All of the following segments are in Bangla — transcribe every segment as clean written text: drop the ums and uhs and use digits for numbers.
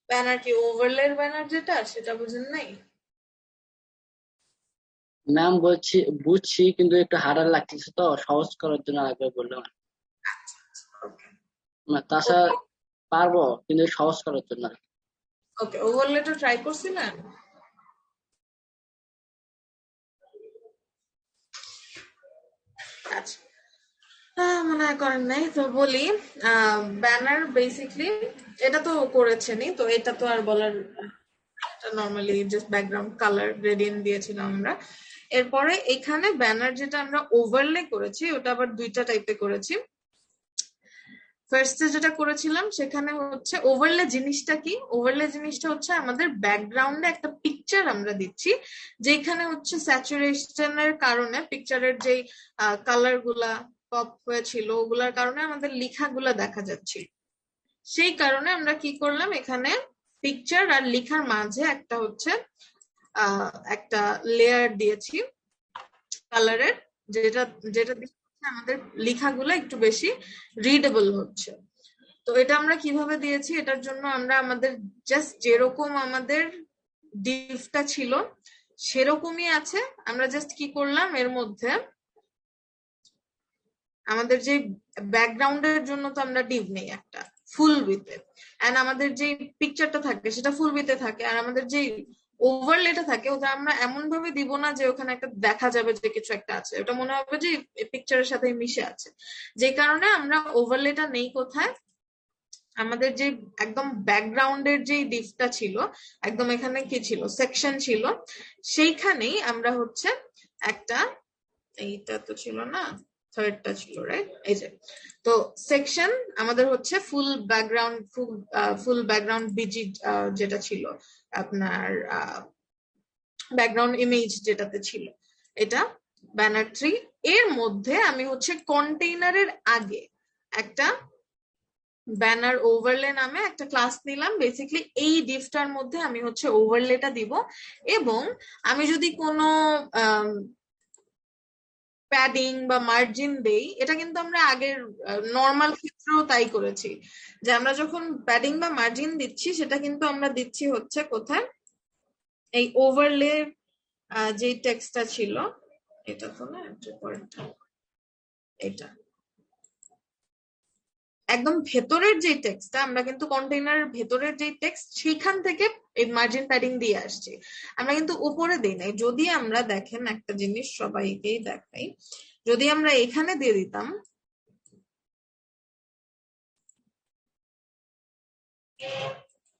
ব্যানার কি ওভারলের ব্যানার যেটা সেটা বুঝেন নাই? ম্যাম বলছি, বুঝছি, কিন্তু একটু হার্ডার লাগতেছে তো, সহজ করার জন্য আগে বললাম। ওকে না, তাছাড়া পারবো, কিন্তু সহজ করার জন্য আর কি। ওকে, ওভারলেটা ট্রাই করছিলেন? আচ্ছা, মনে হয় করেন নাই তো বলি। ব্যানার বেসিকলি এটা তো করেছেনই, তো এটা তো আর বলার, এটা normally just background colour gradient দিয়েছিলাম আমরা। এরপরে এখানে ব্যানার যেটা আমরা ওভারলে করেছি ওটা আবার দুইটা টাইপে করেছি। ফার্স্টে যেটা করেছিলাম সেখানে হচ্ছে ওভারলে জিনিসটা কি, ওভারলে জিনিসটা হচ্ছে আমাদের ব্যাকগ্রাউন্ডে একটা পিকচার আমরা দিচ্ছি, যেখানে হচ্ছে স্যাচুরেশনের কারণে পিকচারের যেই কালার গুলা পপ হয়েছিল ওগুলার কারণে আমাদের লেখাগুলা দেখা যাচ্ছিল। সেই কারণে আমরা কি করলাম, এখানে পিকচার আর লেখার মাঝে একটা হচ্ছে একটা লেয়ার দিয়েছি কালারের, যেটা যেটা দিয়ে আমাদের লেখাগুলো একটু বেশি রিডেবল হচ্ছে। তো এটা আমরা কিভাবে দিয়েছি, এটার জন্য আমরা আমাদের জাস্ট যেরকম আমাদের ডিভটা ছিল সেরকমই আছে। আমরা জাস্ট কি করলাম, এর মধ্যে আমাদের যে ব্যাকগ্রাউন্ডের জন্য তো আমরা ডিভ নেই একটা ফুল উইথে, এন্ড আমাদের যে পিকচারটা থাকে সেটা ফুল উইথে থাকে, আর আমাদের যে ওভারলেটা থাকে ওটা আমরা এমন ভাবে দিব না যে ওখানে একটা দেখা যাবে যে কিছু একটা আছে, ওটা মনে হবে যে পিকচারের সাথে মিশে আছে। যে কারণে আমরা ওভারলেটা নেই কোথায়, আমাদের যে একদম ব্যাকগ্রাউন্ডের যে ডিপটা ছিল, একদম এখানে কি ছিল সেকশন ছিল, সেইখানেই আমরা হচ্ছে একটা, এইটা তো ছিল না, থার্ডটা ছিল রাইট, এই যে। তো সেকশন আমাদের হচ্ছে ফুল ব্যাকগ্রাউন্ড, ফুল ব্যাকগ্রাউন্ড বিজি যেটা ছিল আপনার ব্যাকগ্রাউন্ড ইমেজ যেটাতে ছিল, এটা ব্যানার 3। এর মধ্যে আমি হচ্ছে কন্টেইনারের আগে একটা ব্যানার ওভারলে নামে একটা ক্লাস নিলাম। বেসিক্যালি এই ডিভটার মধ্যে আমি হচ্ছে ওভারলেটা দিব, এবং আমি যদি কোনো প্যাডিং বা মার্জিন দেই, এটা কিন্তু আমরা আগের নর্মাল ক্ষেত্রেও তাই করেছি, যে আমরা যখন প্যাডিং বা মার্জিন দিচ্ছি সেটা কিন্তু আমরা দিচ্ছি হচ্ছে কোথায়, এই ওভারলে যে টেক্সটটা ছিল, এটা তো না, এটা একদম ভেতরের যে টেক্সটটা, আমরা কিন্তু কন্টেইনারের ভেতরের যে টেক্সট সেইখান থেকে এই মার্জিন প্যাডিং দিয়ে আসছি, আমরা কিন্তু উপরে দিই নাই। যদি আমরা দেখেন একটা জিনিস সবাইকেই দেখাই, যদি আমরা এখানে দিয়ে দিতাম,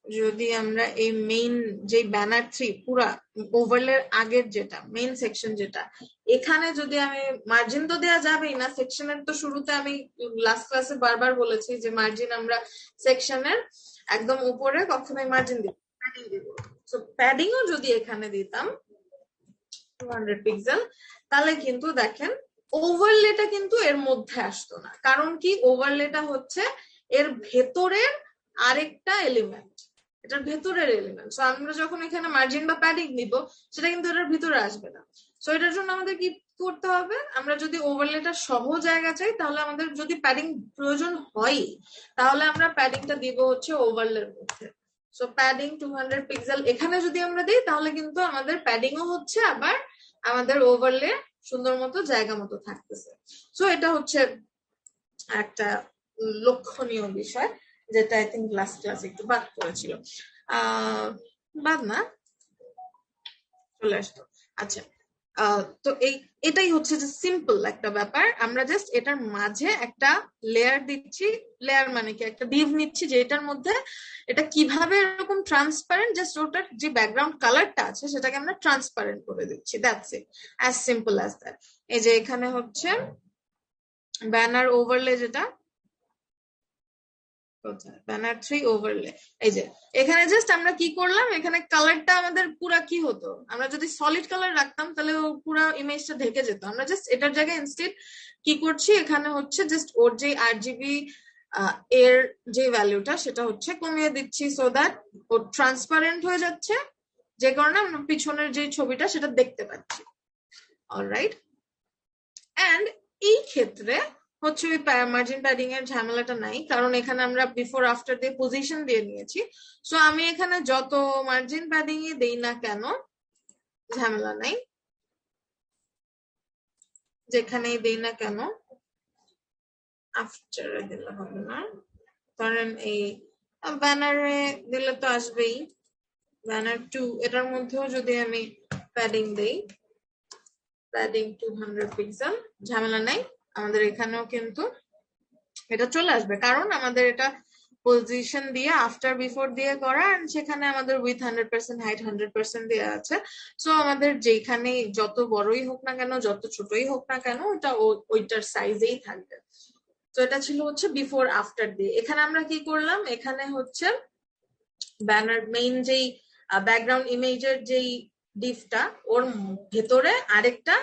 যদি আমরা এই মেইন যে ব্যানার 3 পুরা ওভারলের আগের যেটা মেইন সেকশন যেটা, এখানে যদি আমি মার্জিন তো দেওয়া যাবেই না, সেকশনের তো শুরুতে আমি লাস্ট ক্লাসে বারবার বলেছি যে মার্জিন আমরা সেকশনের একদম উপরে কখনোই মার্জিন দিব, প্যাডিং দিব। তো প্যাডিংও যদি এখানে দিতাম 200 পিক্সেল, তাহলে কিন্তু দেখেন ওভারলেটা কিন্তু এর মধ্যে আসতো না। কারণ কি, ওভারলেটা হচ্ছে এর ভেতরের আরেকটা এলিমেন্ট, এটার ভেতরের এলিমেন্ট। সো আমরা যখন এখানে মার্জিন বা প্যাডিং নিব, সেটা কিন্তু এটার ভিতরে আসবে না। সো এটার জন্য আমাদের কি করতে হবে, আমরা যদি ওভারলেটা সহ জায়গা চাই, তাহলে আমাদের যদি প্যাডিং প্রয়োজন হয়, তাহলে আমরা প্যাডিংটা দিব হচ্ছে ওভারলের মধ্যে। সো প্যাডিং 200 পিক্সেল এখানে যদি আমরা দিই, তাহলে কিন্তু আমাদের প্যাডিংও হচ্ছে, আবার আমাদের ওভারলে সুন্দর মতো জায়গা মতো থাকতেছে। সো এটা হচ্ছে একটা লক্ষণীয় বিষয়, যেটা আই থিঙ্ক লাস্ট ক্লাস একটু বাদ করেছিল। আহ বাদ না, চলে আসতো। আচ্ছা, তো এটাই হচ্ছে যে সিম্পল একটা ব্যাপার, আমরা জাস্ট এটার মাঝে একটা লেয়ার দিচ্ছি। লেয়ার মানে কি, একটা ডিভ নিচ্ছি যেটার মধ্যে এটা কিভাবে এরকম ট্রান্সপারেন্ট, জাস্ট ওটার যে ব্যাকগ্রাউন্ড কালারটা আছে সেটাকে আমরা ট্রান্সপারেন্ট করে দিচ্ছি, that's it, as simple as that. এই যে এখানে হচ্ছে ব্যানার ওভারলে যেটা, ব্যানার 3 ওভারলে, এই যে এখানে জাস্ট আমরা কি করলাম, এখানে কালারটা আমাদের পুরা কি হতো, আমরা যদি সলিড কালার রাখতাম তাহলে ও পুরো ইমেজটা ঢেকে যেত। আমরা জাস্ট এটার জায়গায় ইনস্টেড কি করছি, এখানে হচ্ছে জাস্ট ওর যে RGB এর যে ভ্যালুটা সেটা হচ্ছে কমিয়ে দিচ্ছি, সো দ্যাট ও ট্রান্সপারেন্ট হয়ে যাচ্ছে, যে কারণে আমরা পিছনের যে ছবিটা সেটা দেখতে পাচ্ছি। অলরাইট, এন্ড এই ক্ষেত্রে হচ্ছে ওই মার্জিন প্যাডিং এর ঝামেলাটা নাই, কারণ এখানে আমরা বিফোর আফটার দিয়ে পজিশন দিয়ে নিয়েছি। সো আমি এখানে যত মার্জিন প্যাডিং এ দেই না কেন ঝামেলা নাই, যেখানেই দেই না কেন আফটারে দিলে হবে না। ধরেন এই ব্যানারে দিলে তো আসবেই, ব্যানার 2 এটার মধ্যেও যদি আমি প্যাডিং দেই, প্যাডিং 200 পিক্সেল, ঝামেলা নাই, আমাদের এখানেও কিন্তু এটা চলে আসবে, কারণ আমাদের এটা পজিশন দিয়ে আফটার বিফোর দিয়ে করা, and সেখানে আমাদের উইথ 100% হাইট 100% দেওয়া আছে। সো আমাদের যেখানে যত বড়ই হোক না কেন, যত ছোটই হোক না কেন, ওটা ওইটার সাইজেই থাকবে। তো এটা ছিল হচ্ছে বিফোর আফটার দিয়ে। এখানে আমরা কি করলাম, এখানে হচ্ছে ব্যানার মেইন যেই ব্যাকগ্রাউন্ড ইমেজের যেই ডিফটা, ওর ভেতরে আরেকটা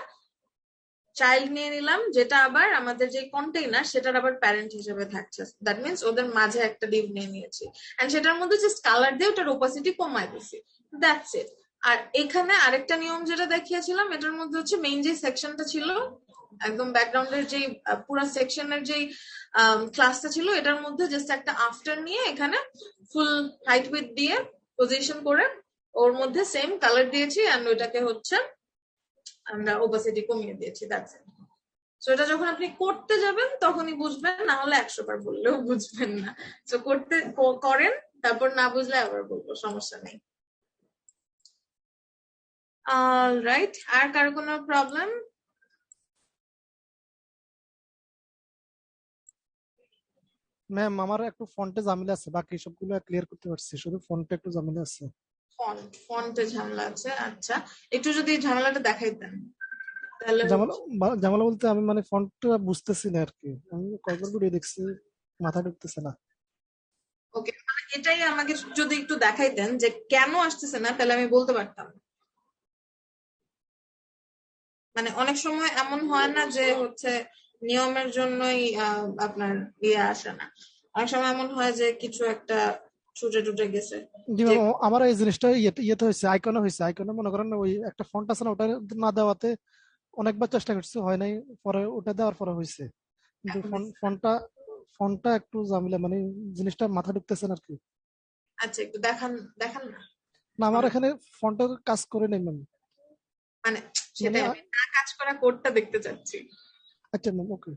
চাইল্ড নিয়ে নিলাম, যেটা আবার আমাদের যে কন্টেইনার সেটার আবার প্যারেন্ট হিসেবে থাকছে। দ্যাট মিনস ওদের মাঝে একটা ডিভ নিয়ে নিয়েছি, এন্ড সেটার মধ্যে জাস্ট কালার দিয়ে ওটার ওপাসিটি কমাই দিছি, দ্যাটস ইট। আর এখানে আরেকটা নিয়ম যেটা দেখিয়েছিলাম, এটার মধ্যে হচ্ছে মেইন যে সেকশনটা ছিল, একদম ব্যাকগ্রাউন্ডের যে পুরো সেকশনের যে ক্লাসটা ছিল, এটার মধ্যে জাস্ট একটা আফটার নিয়ে এখানে ফুল হাইট উইথ দিয়ে পজিশন করে ওর মধ্যে সেম কালার দিয়েছি, এন্ড ওইটাকে হচ্ছে আমরা ওপাসিটি কমিয়ে দিয়েছি, দ্যাটস ইট। সো এটা যখন আপনি করতে যাবেন তখনই বুঝবেন, না হলে 100 বার বললেও বুঝবেন না। সো করতে করেন, তারপর না বুঝলে আবার বলবো, সমস্যা নেই। অলরাইট, আর কারো কোনো প্রবলেম? ম্যাম আমার একটু ফন্টে ঝামেলা আছে, বাকি সবগুলো ক্লিয়ার করতে পারছি, শুধু ফন্টে একটু ঝামেলা আছে। ফন্টে ঝামেলা আছে, আচ্ছা, একটু যদি ঝামেলাটা দেখাইতেন তাহলে। ঝামেলা ঝামেলা বলতে আমি মানে ফন্টটা বুঝতেছি না আর কি, আমি কয়েকবার ভিডিও দেখছি, মাথা ঢুকতেছে না। ওকে, মানে এটাই আমাকে যদি একটু দেখাইতেন যে কেন আসতেছে না, তাহলে আমি বলতে পারতাম। মানে অনেক সময় এমন হয় না যে হচ্ছে নিয়মের জন্যই আপনার ইয়ে আসে না, অনেক সময় এমন হয় যে কিছু একটা ছুটে টুটে গেছে। জি যে ম্যাম, আমার এই জিনিসটা ইয়েতে হয়েছে, আইকনে হয়েছে, আইকনে মনে করেন ওই একটা ফন্ট আছে না, ওটা না দেওয়াতে অনেকবার চেষ্টা করছি, হয় নাই, পরে ওটা দেওয়ার পরে হয়েছে, কিন্তু ফন্টটা ফন্টটা একটু ঝামেলা, মানে জিনিসটা মাথা ঢুকতেছে না আর কি। আচ্ছা, একটু দেখান, দেখান না। না আমার এখানে ফন্টের কাজ করে নেই ম্যাম। মানে মানে সেটাই আমি না কাজ করা কোডটা দেখতে চাচ্ছি। আচ্ছা ma'am, okay.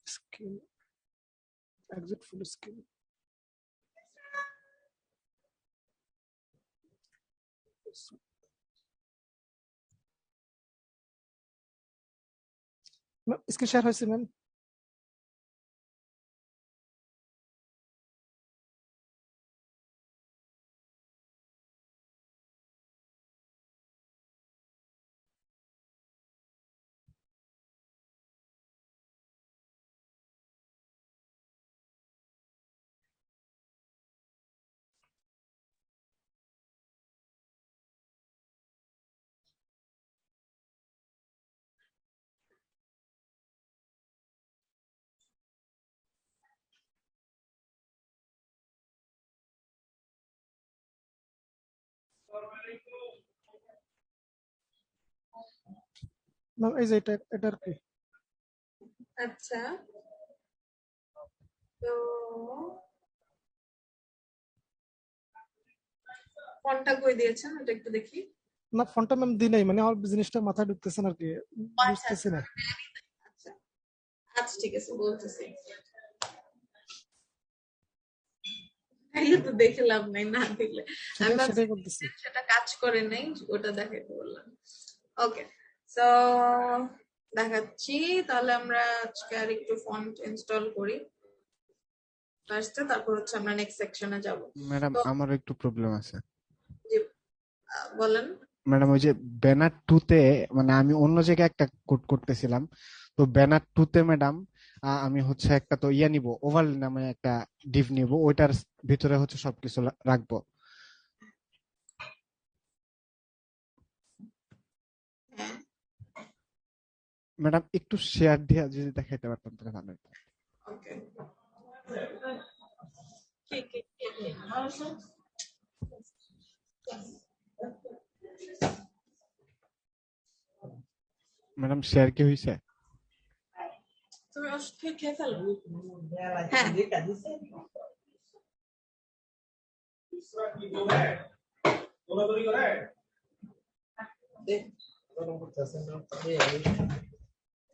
Screen exit full screen. Screen share হয়েছে ম্যাম। ম্যাম এই যে এটা আর কি। আচ্ছা, তো ফোনটা কই দিয়েছেন ওটা একটু দেখি। না ফোনটা ম্যাম দিই নাই, মানে আমার জিনিসটা মাথায় ঢুকতেছে না আর কি, আচ্ছা বুঝতেছি আচ্ছা, না। আচ্ছা আচ্ছা, ঠিক আছে, বলতেছি। তাইলে তো দেখে লাভ নাই না দিলে। আমি ভাবছি সেটাই বলতেছি। সেটা কাজ করে নাই, ওটা দেখাইতে বললাম। ওকে, সো দেখাচ্ছি। তাহলে আমরা আজকে আর একটু ফন্ট ইনস্টল করি ফার্স্টে, তারপর হচ্ছে আমরা নেক্সট সেকশনে যাব। ম্যাডাম তো আমার একটু প্রবলেম আছে। জি, বলেন। ম্যাডাম ওই যে ব্যানার টু তে, মানে আমি অন্য জায়গায় একটা কোড করতেছিলাম, তো ব্যানার টু তে ম্যাডাম আমি হচ্ছে একটা তো ইয়া নিব, ওভাল নামে একটা ডিভ নিব, ওইটার ভিতরে হচ্ছে সবকিছু রাখবো। হ্যাঁ, ম্যাডাম একটু শেয়ার দিয়ে যদি দেখাইতে পারতাম তাহলে ভালো হতো। ওকে, ঠিক ঠিক ঠিক। ম্যাডাম শেয়ার কি হয়েছে? তুমি ওষুধ খেয়ে ফেলো। হ্যাঁ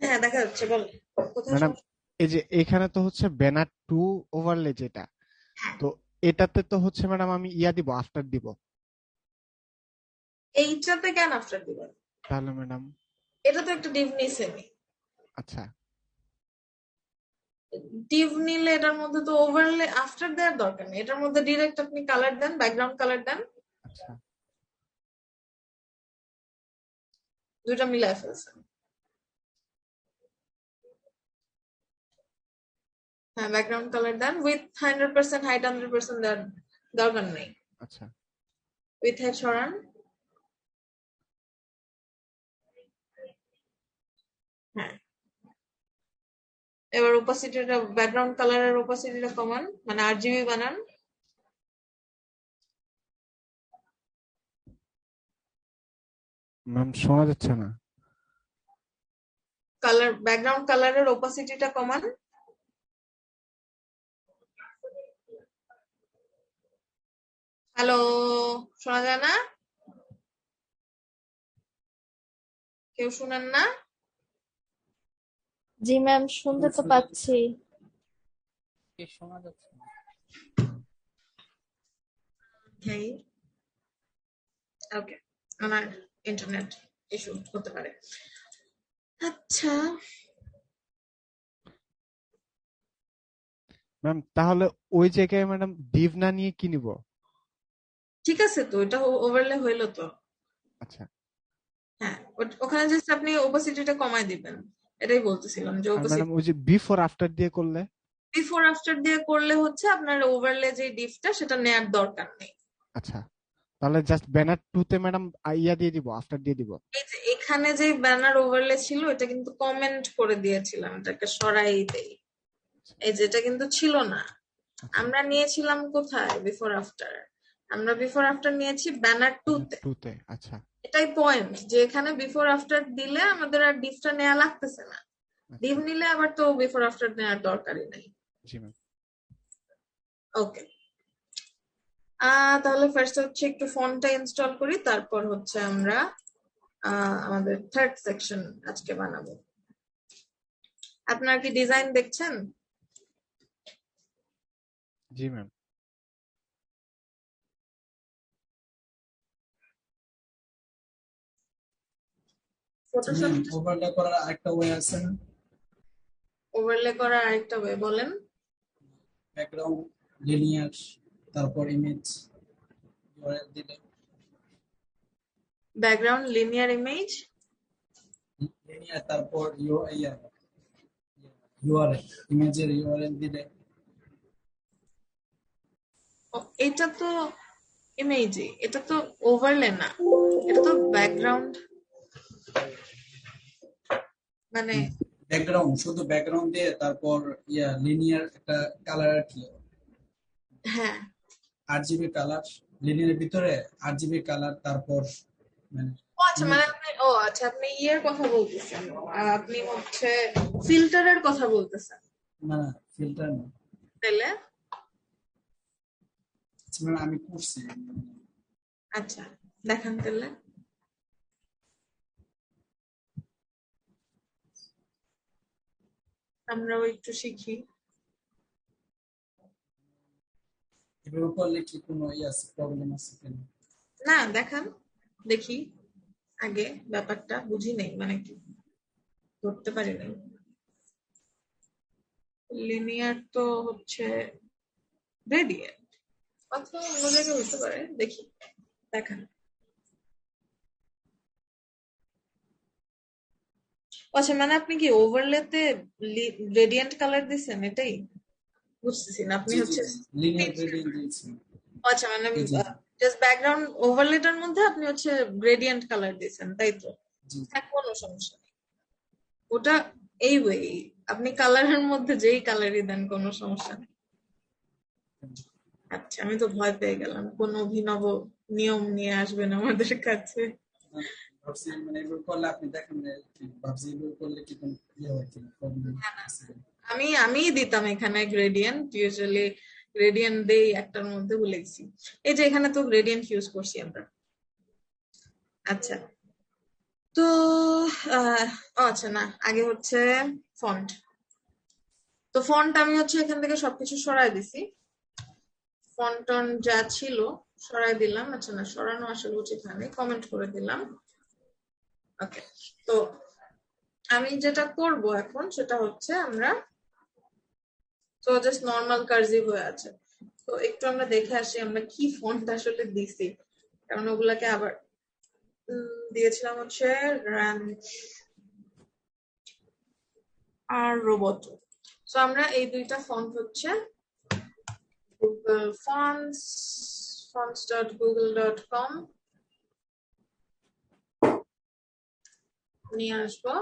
হ্যাঁ দেখা যাচ্ছে, বল কোথায় ম্যাডাম সমস্যা? এই যে এখানে তো হচ্ছে ব্যানার 2 ওভারলে যেটা, তো এটাতে তো হচ্ছে ম্যাডাম আমি ইয়া দিব, আফটার দিব। এইটাতে কেন আফটার দিবেন? তাহলে ম্যাডাম এটা তো একটা ডিভ নিছে। আচ্ছা ডিভ নিলে এটার মধ্যে তো ওভারলে আফটার দেওয়ার দরকার নেই, এটার মধ্যে ডিরেক্ট আপনি কালার দেন, ব্যাকগ্রাউন্ড কালার দেন, আচ্ছা দুইটা মিলাই ফেলছেন। হ্যাঁ ব্যাকগ্রাউন্ড কালার দেন উইথ 100% হাইট 100% দেওয়ার দরকার নেই। আচ্ছা উইথ হাইট সরান। হ্যাঁ এবার ওপাসিটিটা, ব্যাকগ্রাউন্ড কালারের ওপাসিটিটা কমান, মানে আরজিবি বানান। ম্যাম শোনা যাচ্ছে না। কালার, ব্যাকগ্রাউন্ড কালারের ওপাসিটিটা কমান। হ্যালো, শোনা যায় না? কেউ শুনেন না? জি ম্যাম, শুনতে তো পাচ্ছি। শোনা যাচ্ছে না। ওকে ওকে, আমার ইন্টারনেট ইস্যু হতে পারে। আচ্ছা ম্যাম তাহলে ওই জায়গায় ম্যাডাম ডিভ না নিয়ে কি নিব? ঠিক আছে, তো এটা ওভারলে হইলো তো। আচ্ছা হ্যাঁ ওখানে জাস্ট আপনি ওপাসিটিটা কমায় দিবেন, এটাই বলতেছিলাম যে আর ম্যাডাম ওই যে বিফোর আফটার দিয়ে করলে? বিফোর আফটার দিয়ে করলে হচ্ছে আপনার ওভারলে যে ডিপটা সেটা নেয়ার দরকার নেই। আচ্ছা তাহলে জাস্ট ব্যানার 2 তে ম্যাডাম ইয়া দিয়ে দিব, আফটার দিয়ে দিব। এই যে এখানে যে ব্যানার ওভারলে ছিল এটা কিন্তু কমেন্ট করে দিয়েছিলাম, এটাকে সরাই দেই। এই যে এটা কিন্তু ছিল না, আচ্ছা আমরা নিয়েছিলাম কোথায় বিফোর আফটার, আমরা বিফোর আফটার নিয়েছি ব্যানার 2 তে। 2 তে আচ্ছা এটাই পয়েন্ট, যে এখানে বিফোর আফটার দিলে আমাদের আর ডিপটা নেওয়া লাগতেছে না। ডিপ আচ্ছা নিলে আবার তো বিফোর আফটার নেওয়ার দরকারই নাই। জি ম্যাম ওকে তাহলে ফার্স্ট হচ্ছে একটু ফন্টটা ইনস্টল করি, তারপর হচ্ছে আমরা আমাদের থার্ড সেকশন আজকে বানাবো। আপনারা কি ডিজাইন দেখছেন? জি ম্যাম ফটোশপ ওভারলে করার আরেকটা ওয়ে আছে না? ওভারলে করার আরেকটা ওয়ে বলেন। ব্যাকগ্রাউন্ড লিনিয়ার, তারপর ইমেজ দিলে ব্যাকগ্রাউন্ড লিনিয়ার ইমেজ, লিনিয়ার, তারপর ইউআরএল, ইমেজের ইউআরএল দিলে। এটা তো ইমেজই, এটা তো ওভারলে না, এটা তো ব্যাকগ্রাউন্ড, মানে ব্যাকগ্রাউন্ড, শুধু ব্যাকগ্রাউন্ড দিয়ে তারপর লিনিয়ার একটা কালার আর কি, হ্যাঁ আরজিবি কালার, লিনিয়ারের ভিতরে আরজিবি কালার, তারপর মানে ও আচ্ছা, মানে আপনি আচ্ছা আপনি ইয়ের কথা বলতেছেন, আপনি হচ্ছে ফিল্টারের কথা বলতেছেন না ফিল্টার না। তাহলে? মানে আমি করছি আচ্ছা দেখান তাহলে। আমরাও একটু শিখি। এভাবে করলে কি কোনো আছে, প্রবলেম আছে কিনা? না দেখান দেখি, আগে ব্যাপারটা বুঝি নেই, মানে কি ধরতে পারি নাই। লিনিয়ার তো হচ্ছে গ্রেডিয়েন্ট, অথবা অন্য জায়গায় হতে পারে, দেখি দেখান। আচ্ছা মানে আপনি কি ওভারলেতে গ্রেডিয়েন্ট কালার দিছেন, এটাই বুঝতেছি না। আপনি জি জি হচ্ছে লিনিয়ার গ্রেডিয়েন্ট দিয়েছি। আচ্ছা মানে জি জি জাস্ট ব্যাকগ্রাউন্ড ওভারলেটার মধ্যে আপনি হচ্ছে গ্রেডিয়েন্ট কালার দিয়েছেন, তাই তো? জি হ্যাঁ কোনো সমস্যা নেই, ওটা এই ওয়ে আপনি কালারের মধ্যে যেই কালারই দেন কোনো সমস্যা নেই। আচ্ছা আমি তো ভয় পেয়ে গেলাম কোন অভিনব নিয়ম নিয়ে আসবেন আমাদের কাছে। ভাবছি মানে এগুলো করলে আপনি দেখেন যে ভাবছি এগুলো করলে কি কোনো ইয়ে হয় কি প্রবলেম আছে কিনা। আমি দিতাম এখানে গ্রেডিয়েন্ট, ইউজুয়ালি গ্রেডিয়েন্ট দেই একটার মধ্যে ভুলে গেছি। এই যে এখানে তো গ্রেডিয়েন্ট ইউজ করছি আমরা। আচ্ছা, তো আচ্ছা না, আগে হচ্ছে ফন্ট। তো ফন্ট আমি হচ্ছে এখান থেকে সবকিছু সরাই দিছি, ফন্ট টন যা ছিল সরাই দিলাম। আচ্ছা না, সরানো আসলে উচিত না, কমেন্ট করে দিলাম। ওকে, তো আমি যেটা করব এখন সেটা হচ্ছে আমরা তো জাস্ট নর্মাল কার্সিভ হয়ে আছে, তো একটু আমরা দেখে আসি আমরা কি ফন্ট আসলে দিছি, কারণ ওগুলাকে আবার দিয়েছিলাম হচ্ছে রাঞ্চ আর রোবট। সো আমরা এই দুইটা ফন্ট হচ্ছে গুগল ফন্টস fonts.google.com নিয়ে আসবো।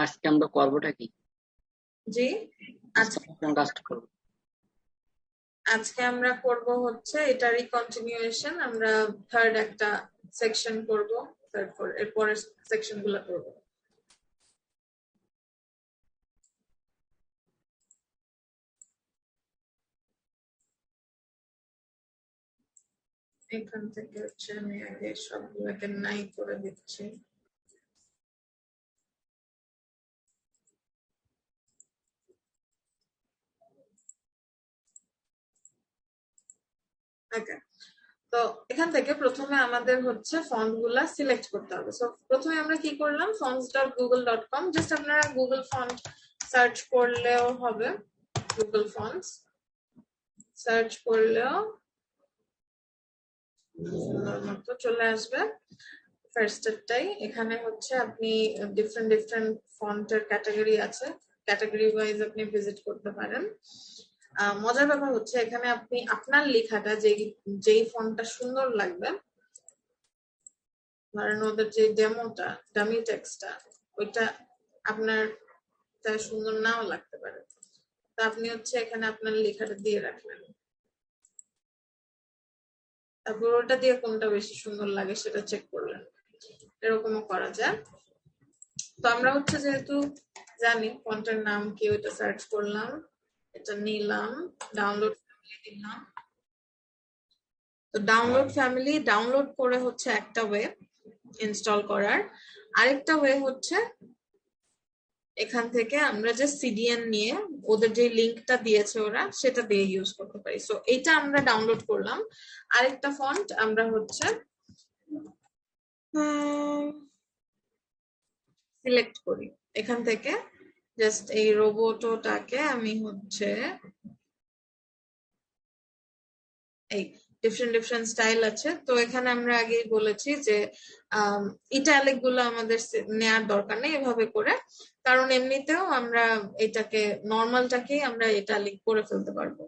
আজকে আমরা করবোটা কি? জি, আজকে কোন কাজটা করবো? আজকে আমরা করব হচ্ছে এটারই কন্টিনিউয়েশন, আমরা থার্ড একটা সেকশন করব, তারপর এরপরের সেকশন গুলো করবো। এখান থেকে হচ্ছে আমি আগে সবগুলোকে নাই করে দিচ্ছি। ওকে, তো এখান থেকে প্রথমে আমাদের হচ্ছে ফন্ট গুলা সিলেক্ট করতে হবে। সো প্রথমে আমরা কি করলাম, fonts.google.com, জাস্ট আপনারা গুগল ফন্ট সার্চ করলেও হবে, গুগল ফন্টস সার্চ করলেও মতো চলে আসবে। ফার্স্টেরটাই এখানে হচ্ছে আপনি ডিফারেন্ট ডিফারেন্ট ফন্টের ক্যাটাগরি আছে, ক্যাটাগরি ওয়াইজ আপনি ভিজিট করতে পারেন। মজার ব্যাপার হচ্ছে এখানে আপনি আপনার লেখাটা যেই ফন্টটা সুন্দর লাগবে, ধরেন ওদের যে ডেমোটা ডামি টেক্সটটা ওইটা আপনার তার সুন্দর নাও লাগতে পারে, তা আপনি হচ্ছে এখানে আপনার লেখাটা দিয়ে রাখলেন, তারপর ওটা দিয়ে কোনটা বেশি সুন্দর লাগে সেটা চেক করলেন, এরকমও করা যায়। তো আমরা হচ্ছে যেহেতু জানি ফন্টের নাম কি, ওইটা সার্চ করলাম, এটা নিলাম, ডাউনলোড ফ্যামিলি দিলাম। তো ডাউনলোড ফ্যামিলি ডাউনলোড করে হচ্ছে একটা ওয়ে ইনস্টল করার, আরেকটা ওয়ে হচ্ছে এখান থেকে আমরা যে সিডিএন নিয়ে ওদের যে লিংকটা দিয়েছে ওরা সেটা দিয়ে ইউজ করতে পারি। সো এইটা আমরা ডাউনলোড করলাম। আরেকটা ফন্ট আমরা হচ্ছে সিলেক্ট করি এখান থেকে, জাস্ট এই রোবোটোটাকে আমি হচ্ছে এই ডিফারেন্ট ডিফারেন্ট স্টাইল আছে, তো এখানে আমরা আগেই বলেছি যে ইটালিক গুলো আমাদের নেয়ার দরকার নেই এভাবে করে, কারণ এমনিতেও আমরা এটাকে নর্মালটাকেই আমরা ইটালিক করে ফেলতে পারবো।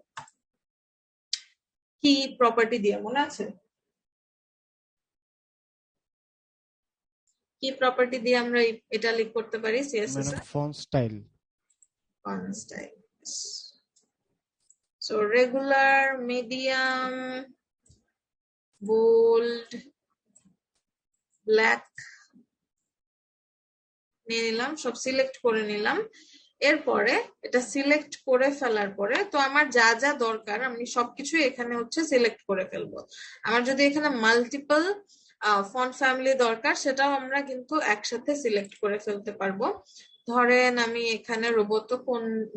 কি প্রপার্টি দিয়ে মনে আছে? কি প্রপার্টি দিয়ে আমরা ইটালিক করতে পারি সিএসএস এ? Font style. Font style. So regular, medium, bold, black নিয়ে নিলাম, সব সিলেক্ট করে নিলাম। এরপরে এটা সিলেক্ট করে ফেলার পরে তো আমার যা যা দরকার আমি সবকিছুই এখানে হচ্ছে সিলেক্ট করে ফেলবো। আমার যদি এখানে মাল্টিপল ফন্ট ফ্যামিলি দরকার সেটাও আমরা কিন্তু একসাথে সিলেক্ট করে ফেলতে পারবো। ধরেন আমি এখানে রোবোটো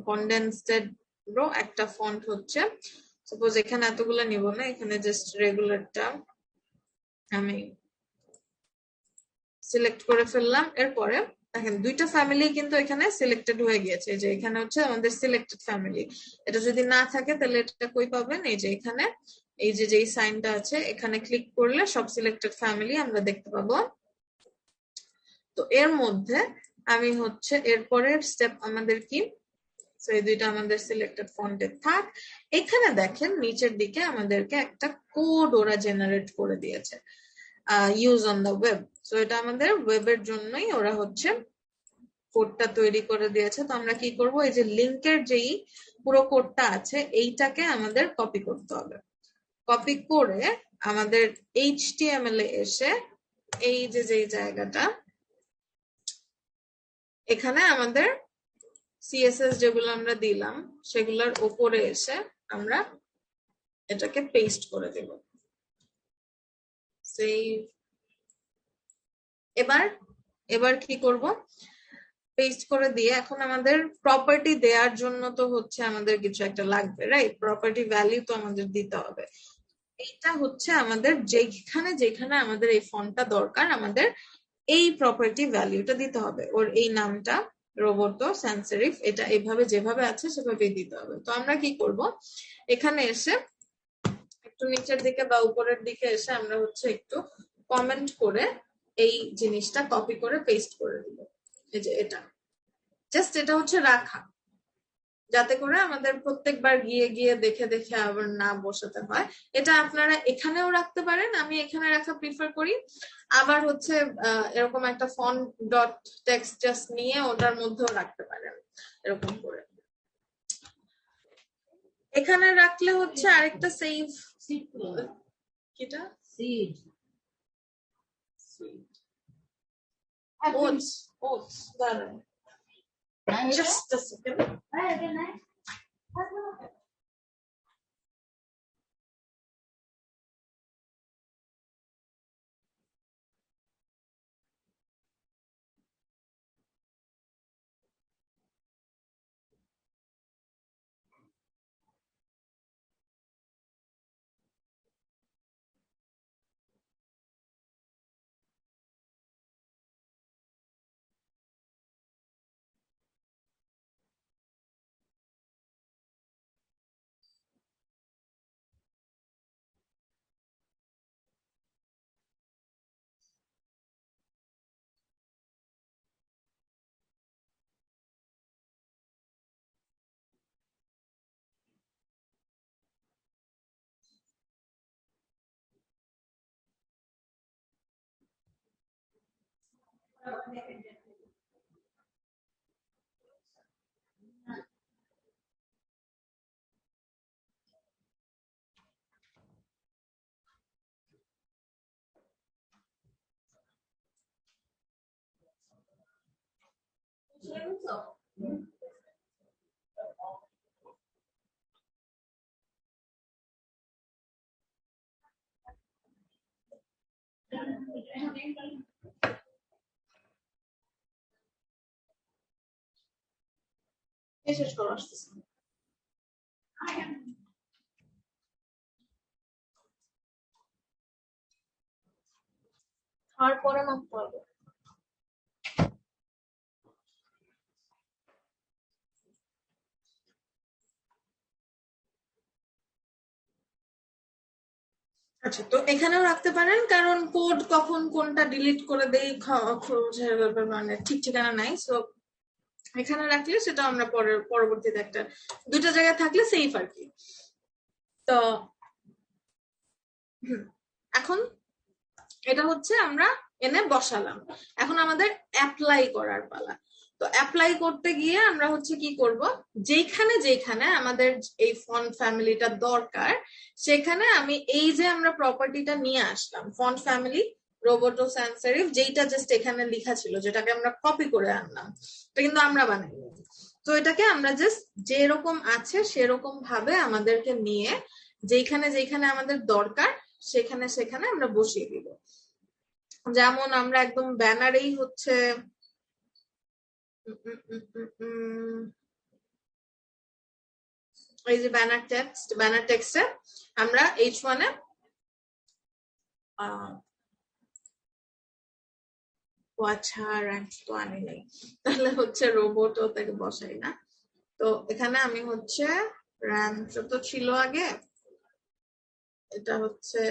কনডেন্সড একটা ফন্ট হচ্ছে, সাপোজ এখানে এতগুলো নিব না, এখানে জাস্ট রেগুলারটা আমি সিলেক্ট করে ফেললাম। এরপরে দেখেন দুইটা ফ্যামিলি কিন্তু এখানে সিলেক্টেড হয়ে গিয়েছে, যে এখানে হচ্ছে আমাদের সিলেক্টেড ফ্যামিলি। এটা যদি না থাকে তাহলে এটা কই পাবেন, এই যে এখানে এই যে যেই সাইনটা আছে এখানে ক্লিক করলে সব সিলেক্টেড ফ্যামিলি আমরা দেখতে পাবো। তো এর মধ্যে আমি হচ্ছে এরপরের স্টেপ আমাদের কি, এই দুইটা আমাদের সিলেক্টেড ফন্টে থাক। এখানে দেখেন নিচের দিকে আমাদেরকে একটা কোড ওরা জেনারেট করে দিয়েছে, ইউজ অন দ্য ওয়েব। তো এটা আমাদের ওয়েবের জন্যই ওরা হচ্ছে কোডটা তৈরি করে দিয়েছে। তো আমরা কি করব, এই যে লিংকের যেই পুরো কোডটা আছে এইটাকে আমাদের কপি করতে হবে। কপি করে আমাদের HTML এ এসে এই যে জায়গাটা, এখানে আমাদের সিএসএস যেগুলো আমরা দিলাম সেগুলোর উপরে এসে আমরা এটাকে পেস্ট করে দেব। সেভ। এবার কি করব, পেস্ট করে দিয়ে এখন আমাদের প্রপার্টি দেওয়ার জন্য তো হচ্ছে আমাদের কিছু একটা লাগবে, রাইট? প্রপার্টি ভ্যালু তো আমাদের দিতে হবে। এইটা হচ্ছে আমাদের যেখানে আমাদের এই ফন্টটা দরকার, আমাদের এই প্রপার্টি ভ্যালুটা দিতে হবে। ওর এই নামটা রোবোটো সান্স সেরিফ, এটা এইভাবে যেভাবে আছে সেভাবেই দিতে হবে। তো আমরা কি করব, এখানে এসে একটু নিচের দিকে বা উপরের দিকে এসে আমরা হচ্ছে একটু কমেন্ট করে এই জিনিসটা কপি করে পেস্ট করে দিব। এই যে এটা জাস্ট এটা হচ্ছে রাখা, যাতে করে আমাদের প্রত্যেকবার গিয়ে গিয়ে দেখে দেখে আবার না বসাতে হয়। এটা আপনারা এখানেও রাখতে পারেন, আমি এখানে রাখা প্রিফার করি। আবার হচ্ছে এরকম একটা ফন্ট ডট টেক্সট জাস্ট নিয়ে ওটার মধ্যেও রাখতে পারেন এরকম করে। এখানে রাখলে হচ্ছে আরেকটা সেভ, কিটা ওটস দাঁড়ান just a second. শেষ করে আসতেছি। তারপরে মাপতে হবে। আচ্ছা, তো এখানেও রাখতে পারেন, কারণ কোড কখন কোনটা ডিলিট করে দেই মানে ঠিক ঠিকানা নাই। সো এখানে রাখলে সেটা আমরা পরবর্তীতে একটা দুইটা জায়গায় থাকলে সেফ আর কি। তো এখন এটা হচ্ছে আমরা এনে বসালাম, এখন আমাদের অ্যাপ্লাই করার পালা। তো অ্যাপ্লাই করতে গিয়ে আমরা হচ্ছে কি করব, যেখানে আমাদের এই ফন্ট ফ্যামিলিটা দরকার সেখানে আমি এই যে আমরা প্রপার্টিটা নিয়ে আসলাম font family Roboto sans serif, যেটা জাস্ট এখানে লেখা ছিল, যেটাকে আমরা কপি করে আনলাম, এটা কিন্তু আমরা বানাই। তো এটাকে আমরা জাস্ট যেরকম আছে সেরকম ভাবে আমাদেরকে নিয়ে যেখানে আমাদের দরকার সেখানে আমরা বসিয়ে দিব। যেমন আমরা একদম ব্যানারেই হচ্ছে এই যে ব্যানার টেক্সটে আমরা H1 এ আচ্ছা র্যাঙ্ক তো আনি নাই, তাহলে হচ্ছে রোবটও তাকে বসাই না। তো এখানে আমি হচ্ছে র্যাঙ্ক তো ছিল আগে, এটা হচ্ছে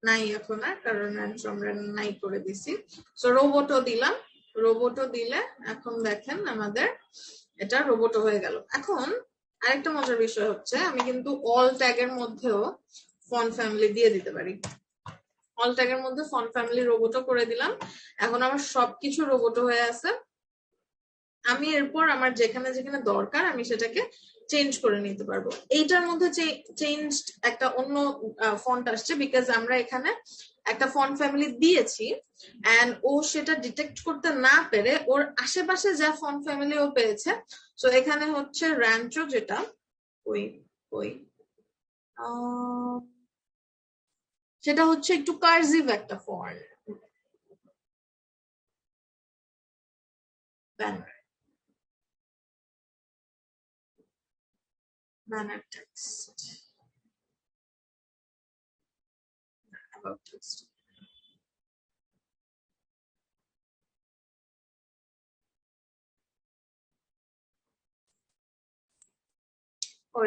নাই এখন আর, কারণ আমরা নাই করে দিছি। তো রোবটও দিলাম, রোবটও দিলে এখন দেখেন আমাদের এটা রোবটও হয়ে গেল। এখন আরেকটা মজার বিষয় হচ্ছে আমি কিন্তু অল ট্যাগের মধ্যেও ফন্ট ফ্যামিলি দিয়ে দিতে পারি। অল ট্যাগের মধ্যে ফন্ট ফ্যামিলি রোবটও করে দিলাম, এখন আমার সবকিছু রোবটও হয়ে আছে। আমি এরপর আমার যেখানে যেখানে দরকার আমি সেটাকে চেঞ্জ করে নিতে পারবো। এইটার মধ্যে চেঞ্জ একটা অন্য ফন্ট আসছে, বিকজ আমরা এখানে একটা ফন্ট ফ্যামিলি দিয়েছি এন্ড ও সেটা ডিটেক্ট করতে না পেরে ওর আশেপাশে যা ফন্ট ফ্যামিলি ও পেয়েছে, সো এখানে হচ্ছে র্যাঞ্চো, যেটা ওই ওই সেটা হচ্ছে একটু কার্সিভ একটা font, banner text, about text.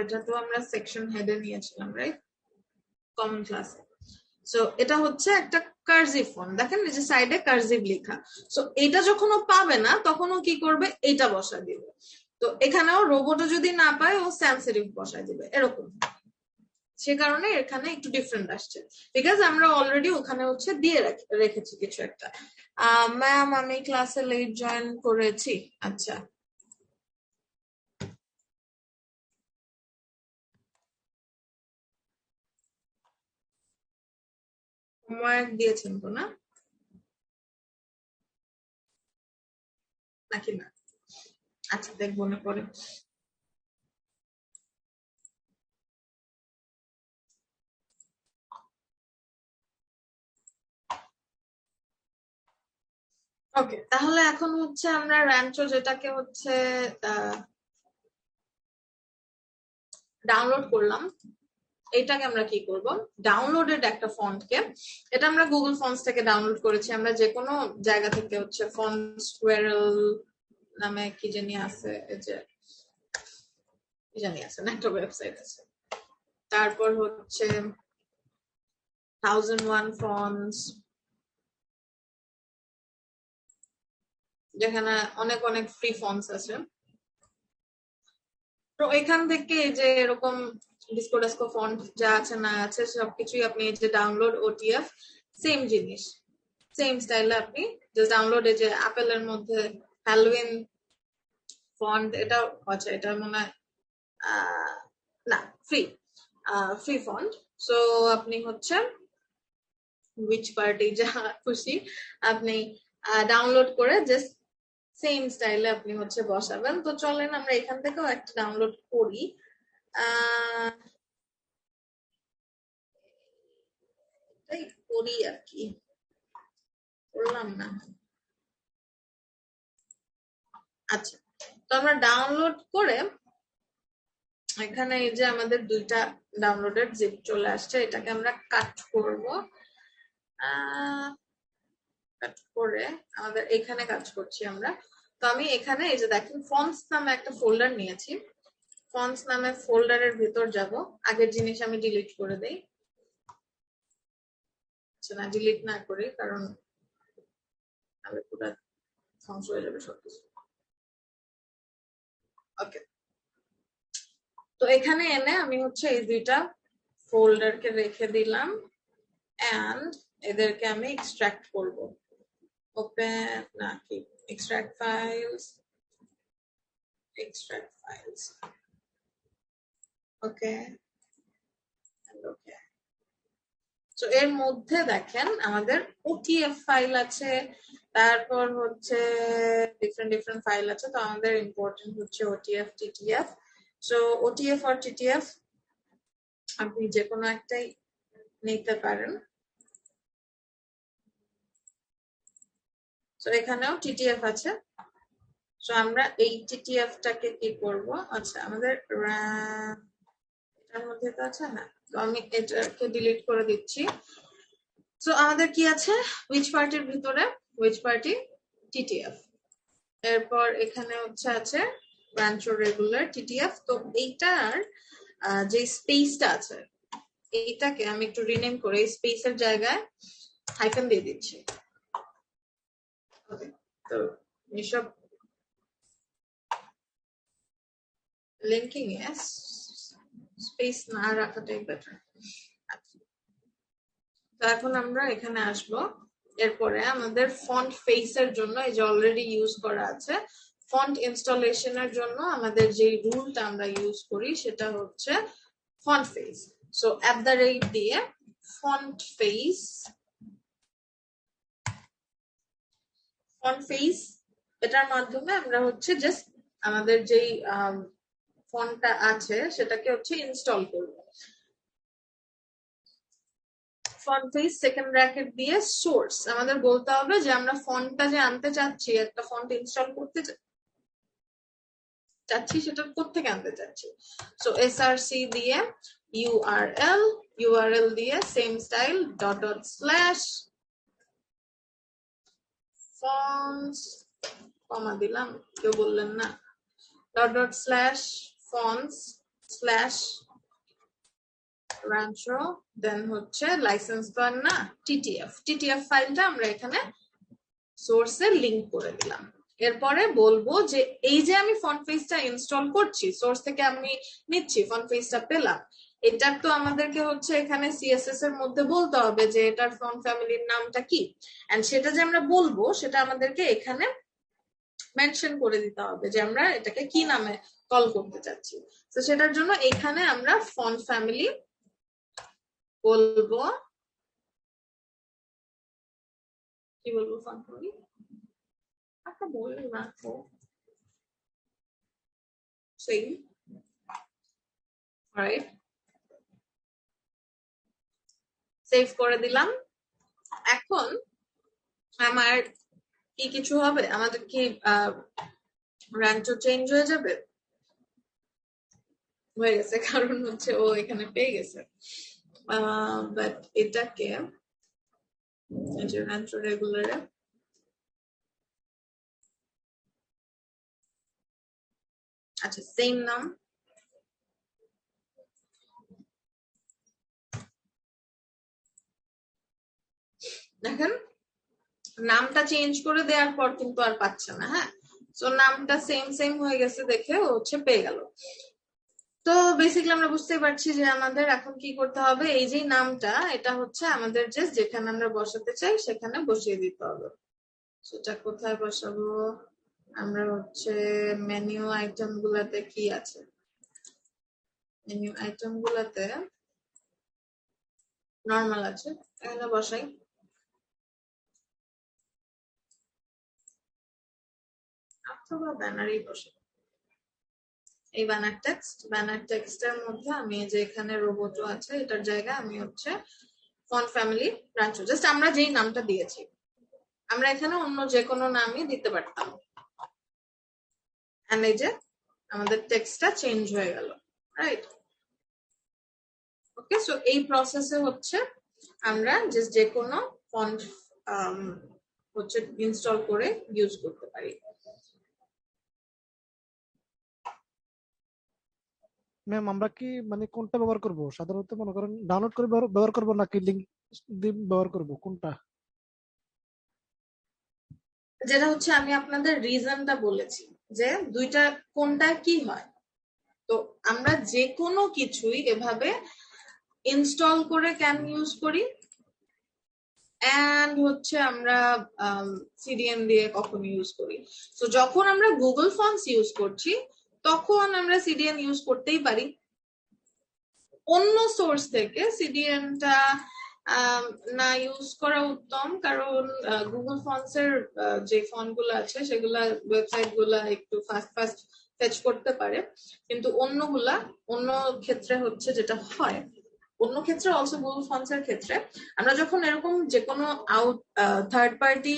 এটা তো আমরা সেকশন হেডে নিয়েছিলাম, রাইট, কমন ক্লাসে। সো এটা হচ্ছে একটা কার্সিভ ফন্ট, দেখেন এই যে সাইডে কার্সিভ লেখা। সো এটা যখন ও পাবে না তখন ও কি করবে, এটা বসা দিবে। তো এখানেও রোবটও যদি না পায় ও sans serif বসায় দিবে, এরকম। সে কারণে এখানে একটু ডিফারেন্ট আসছে, বিকজ আমরা অলরেডি ওখানে হচ্ছে দিয়ে রেখেছি কিছু একটা। ম্যাম আমি ক্লাসে লেট জয়েন করেছি। আচ্ছা, হোমওয়ার্ক দিয়েছেন তো না, নাকি না? আচ্ছা, দেখবো না পরে। ওকে, তাহলে এখন হচ্ছে আমরা র্যাঞ্চো যেটাকে হচ্ছে ডাউনলোড করলাম, এটাকে আমরা কি করব, ডাউনলোডেড একটা ফন্টকে, এটা আমরা গুগল ফন্টস থেকে ডাউনলোড করেছি। আমরা যে কোনো জায়গা থেকে হচ্ছে ফন্টসওয়ারেল নামে কি জানি আছে, এই যে কি জানি আছে না, একটা ওয়েবসাইট আছে। তারপর হচ্ছে 1001 ফন্টস, যেখানে অনেক অনেক ফ্রি ফন্টস আছে। তো এখান থেকে এই যে এরকম ডিসকো ফন্ট যা আছে না আছে সবকিছুই আপনি এই যে ডাউনলোড ওটিএফ, সেম জিনিস, সেম স্টাইলে আপনি জাস্ট ডাউনলোড, এই যে অ্যাপেলের মধ্যে হ্যালোইন ফন্ট, এটা আচ্ছা এটা মনে হয় না ফ্রি, ফ্রি ফন্ট। সো আপনি হচ্ছে উইচ পার্টি যা খুশি আপনি ডাউনলোড করে জাস্ট সেম স্টাইলে আপনি হচ্ছে বসাবেন। তো চলেন আমরা এখান থেকেও একটা ডাউনলোড করি। এটাই করি আর কি, করলাম না। আচ্ছা, তো আমরা ডাউনলোড করে এখানে এই যে আমাদের দুইটা ডাউনলোডের জিপ চলে আসছে, এটাকে আমরা কাট করব। কাট করে আমাদের এখানে কাজ করছি আমরা। তো আমি এখানে এই যে দেখেন ফন্টস নামে একটা ফোল্ডার নিয়েছি, ফন্টস নামে ফোল্ডারের ভিতর যাব। আগের জিনিস আমি ডিলিট করে দেই, আচ্ছা না ডিলিট না করি, কারণ তাহলে পুরো ধ্বংস হয়ে যাবে সবকিছু। ওকে, তো এখানে এনে আমি হচ্ছে এই দুইটা ফোল্ডারকে রেখে দিলাম এন্ড এদেরকে আমি এক্সট্রাক্ট করব। ওপেন না কি এক্সট্রাক্ট ফাইলস, ওকে ওকে। তো এর মধ্যে দেখেন আমাদের ওটিএফ ফাইল আছে, তারপর হচ্ছে ডিফারেন্ট ডিফারেন্ট ফাইল আছে। তো আমাদের ইম্পর্টেন্ট হচ্ছে ওটিএফ টিটিএফ। সো ওটিএফ আর টিটিএফ আপনি যে কোনো একটাই নিতে পারেন। তো এখানেও টিটিএফ আছে। সো আমরা এই টিটিএফ টাকে কি করব, আচ্ছা আমাদের এটার মধ্যে তো আছে না, তো আমি এটাকে ডিলিট করে দিচ্ছি। সো আমাদের কি আছে, উইচ পার্টির ভিতরে, উইচ পার্টি টিটিএফ, এরপর এখানে হচ্ছে আছে র্যাঞ্চো রেগুলার টিটিএফ। তো এইটার যে স্পেসটা আছে এইটাকে আমি একটু রিনেম করে এই স্পেসের জায়গায় হাইফেন দিয়ে দিচ্ছি। তো এসব লিঙ্কিং এ স্পেস না রাখাটাই বেটার। তো এখন আমরা এখানে আসবো, এরপরে আমাদের ফন্ট ফেস এর জন্য এই যে অলরেডি ইউজ করা আছে ফন্ট ইনস্টলেশনের জন্য আমাদের যে রুলটা আমরা ইউজ করি সেটা হচ্ছে ফন্ট ফেস। সো @ দিয়ে ফন্ট ফেস এটার মাধ্যমে আমরা হচ্ছে জাস্ট আমাদের যেই ফন্টটা আছে সেটাকে হচ্ছে ইনস্টল করব। ফন্ট ফেস সেকেন্ড ব্র্যাকেট দিয়ে সোর্স আমাদের বলতে হবে যে আমরা ফন্টটা যে আনতে চাচ্ছি, একটা ফন্ট ইনস্টল করতে চাচ্ছি, সেটা কোত্থেকে আনতে চাচ্ছি। সো src দিয়ে url দিয়ে সেম স্টাইল fonts কমা দিলাম, কেউ বললেন না, fonts/rancho দেন হচ্ছে লাইসেন্স বার না ttf ফাইলটা আমরা এখানে সোর্সে লিংক করে দিলাম। এরপরে বলবো যে এই যে আমি ফন্ট ফেসটা ইনস্টল করছি, সোর্স থেকে আমি নিচ্ছি, ফন্ট ফেসটা পেলাম, এটার তো আমাদেরকে হচ্ছে এখানে সিএসএস এর মধ্যে বলতে হবে যে এটার ফন্ট ফ্যামিলির নামটা কি, এন্ড সেটা যে আমরা বলবো সেটা আমাদেরকে এখানে মেনশন করে দিতে হবে যে আমরা এটাকে কি নামে কল করতে চাচ্ছি। তো সেটার জন্য এখানে আমরা ফন্ট ফ্যামিলি বলবো, কি বলবো, ফন্ট ফ্যামিলি একটা বলবো না তো সেই রাইট, সেভ করে দিলাম। এখন আমার কি কিছু হবে, আমাদের কি রাঞ্চো চেঞ্জ হয়ে যাবে? হয়ে গেছে, কারণ হচ্ছে ও এখানে পেয়ে গেছে। বাট এটাকে রাঞ্চো রেগুলারে আচ্ছা সেম নাম, দেখেন নামটা চেঞ্জ করে দেওয়ার পর কিন্তু আর পাচ্ছে না। হ্যাঁ, তো নামটা সেম হয়ে গেছে দেখে ও হচ্ছে পেয়ে গেল। তো বেসিক্যালি আমরা বুঝতে পারছি যে আমাদের এখন কি করতে হবে, এই যে নামটা এটা হচ্ছে আমাদের যেখানে আমরা বসাতে চাই সেখানে বসিয়ে দিতে হবে। সেটা কোথায় বসাবো, আমরা হচ্ছে মেনু আইটেম গুলাতে কি আছে, মেনু আইটেম গুলাতে নর্মাল আছে, এখানে বসাই। অথবা ব্যানারই বসাই, এই ব্যানার টেক্সটের মধ্যে আমি যে এখানে রোবটও আছে এটার জায়গায় আমি হচ্ছে ফন্ট ফ্যামিলি রাঞ্চো, জাস্ট আমরা যেই নামটা দিয়েছি আমরা এখানে অন্য যে কোনো নামই দিতে পারতাম। এন্ড এই যে আমাদের টেক্সটটা চেঞ্জ হয়ে গেল, রাইট? ওকে, সো এই প্রসেসে হচ্ছে আমরা জাস্ট যে কোনো ফন্ট হচ্ছে ইনস্টল করে ইউজ করতে পারি। ম্যাম আমরা কি মানে কোনটা ব্যবহার করব? সাধারণত মনে করেন ডাউনলোড করে ব্যবহার করব নাকি লিংক দিয়ে ব্যবহার করব, কোনটা? যেটা হচ্ছে আমি আপনাদের রিজনটা বলেছি যে দুইটা কোনটা কি হয়, তো আমরা যে কোনো কিছুই এভাবে ইনস্টল করে কেন ইউজ করি, এন্ড হচ্ছে আমরা সিডিএন দিয়ে কখন ইউজ করি। তো যখন আমরা গুগল ফন্টস ইউজ করছি তখন আমরা সিডিএন ইউজ করতেই পারি, অন্য সোর্স থেকে সিডিএনটা না ইউজ করা উত্তম, কারণ গুগল ফন্টস এর যে ফন্ট গুলো আছে সেগুলা ওয়েবসাইট গুলা একটু ফাস্ট ফেচ করতে পারে, কিন্তু অন্য ক্ষেত্রে হচ্ছে যেটা হয়, অন্য ক্ষেত্রে অলসো গুগল ফন্টস এর ক্ষেত্রে আমরা যখন এরকম যে কোনো থার্ড পার্টি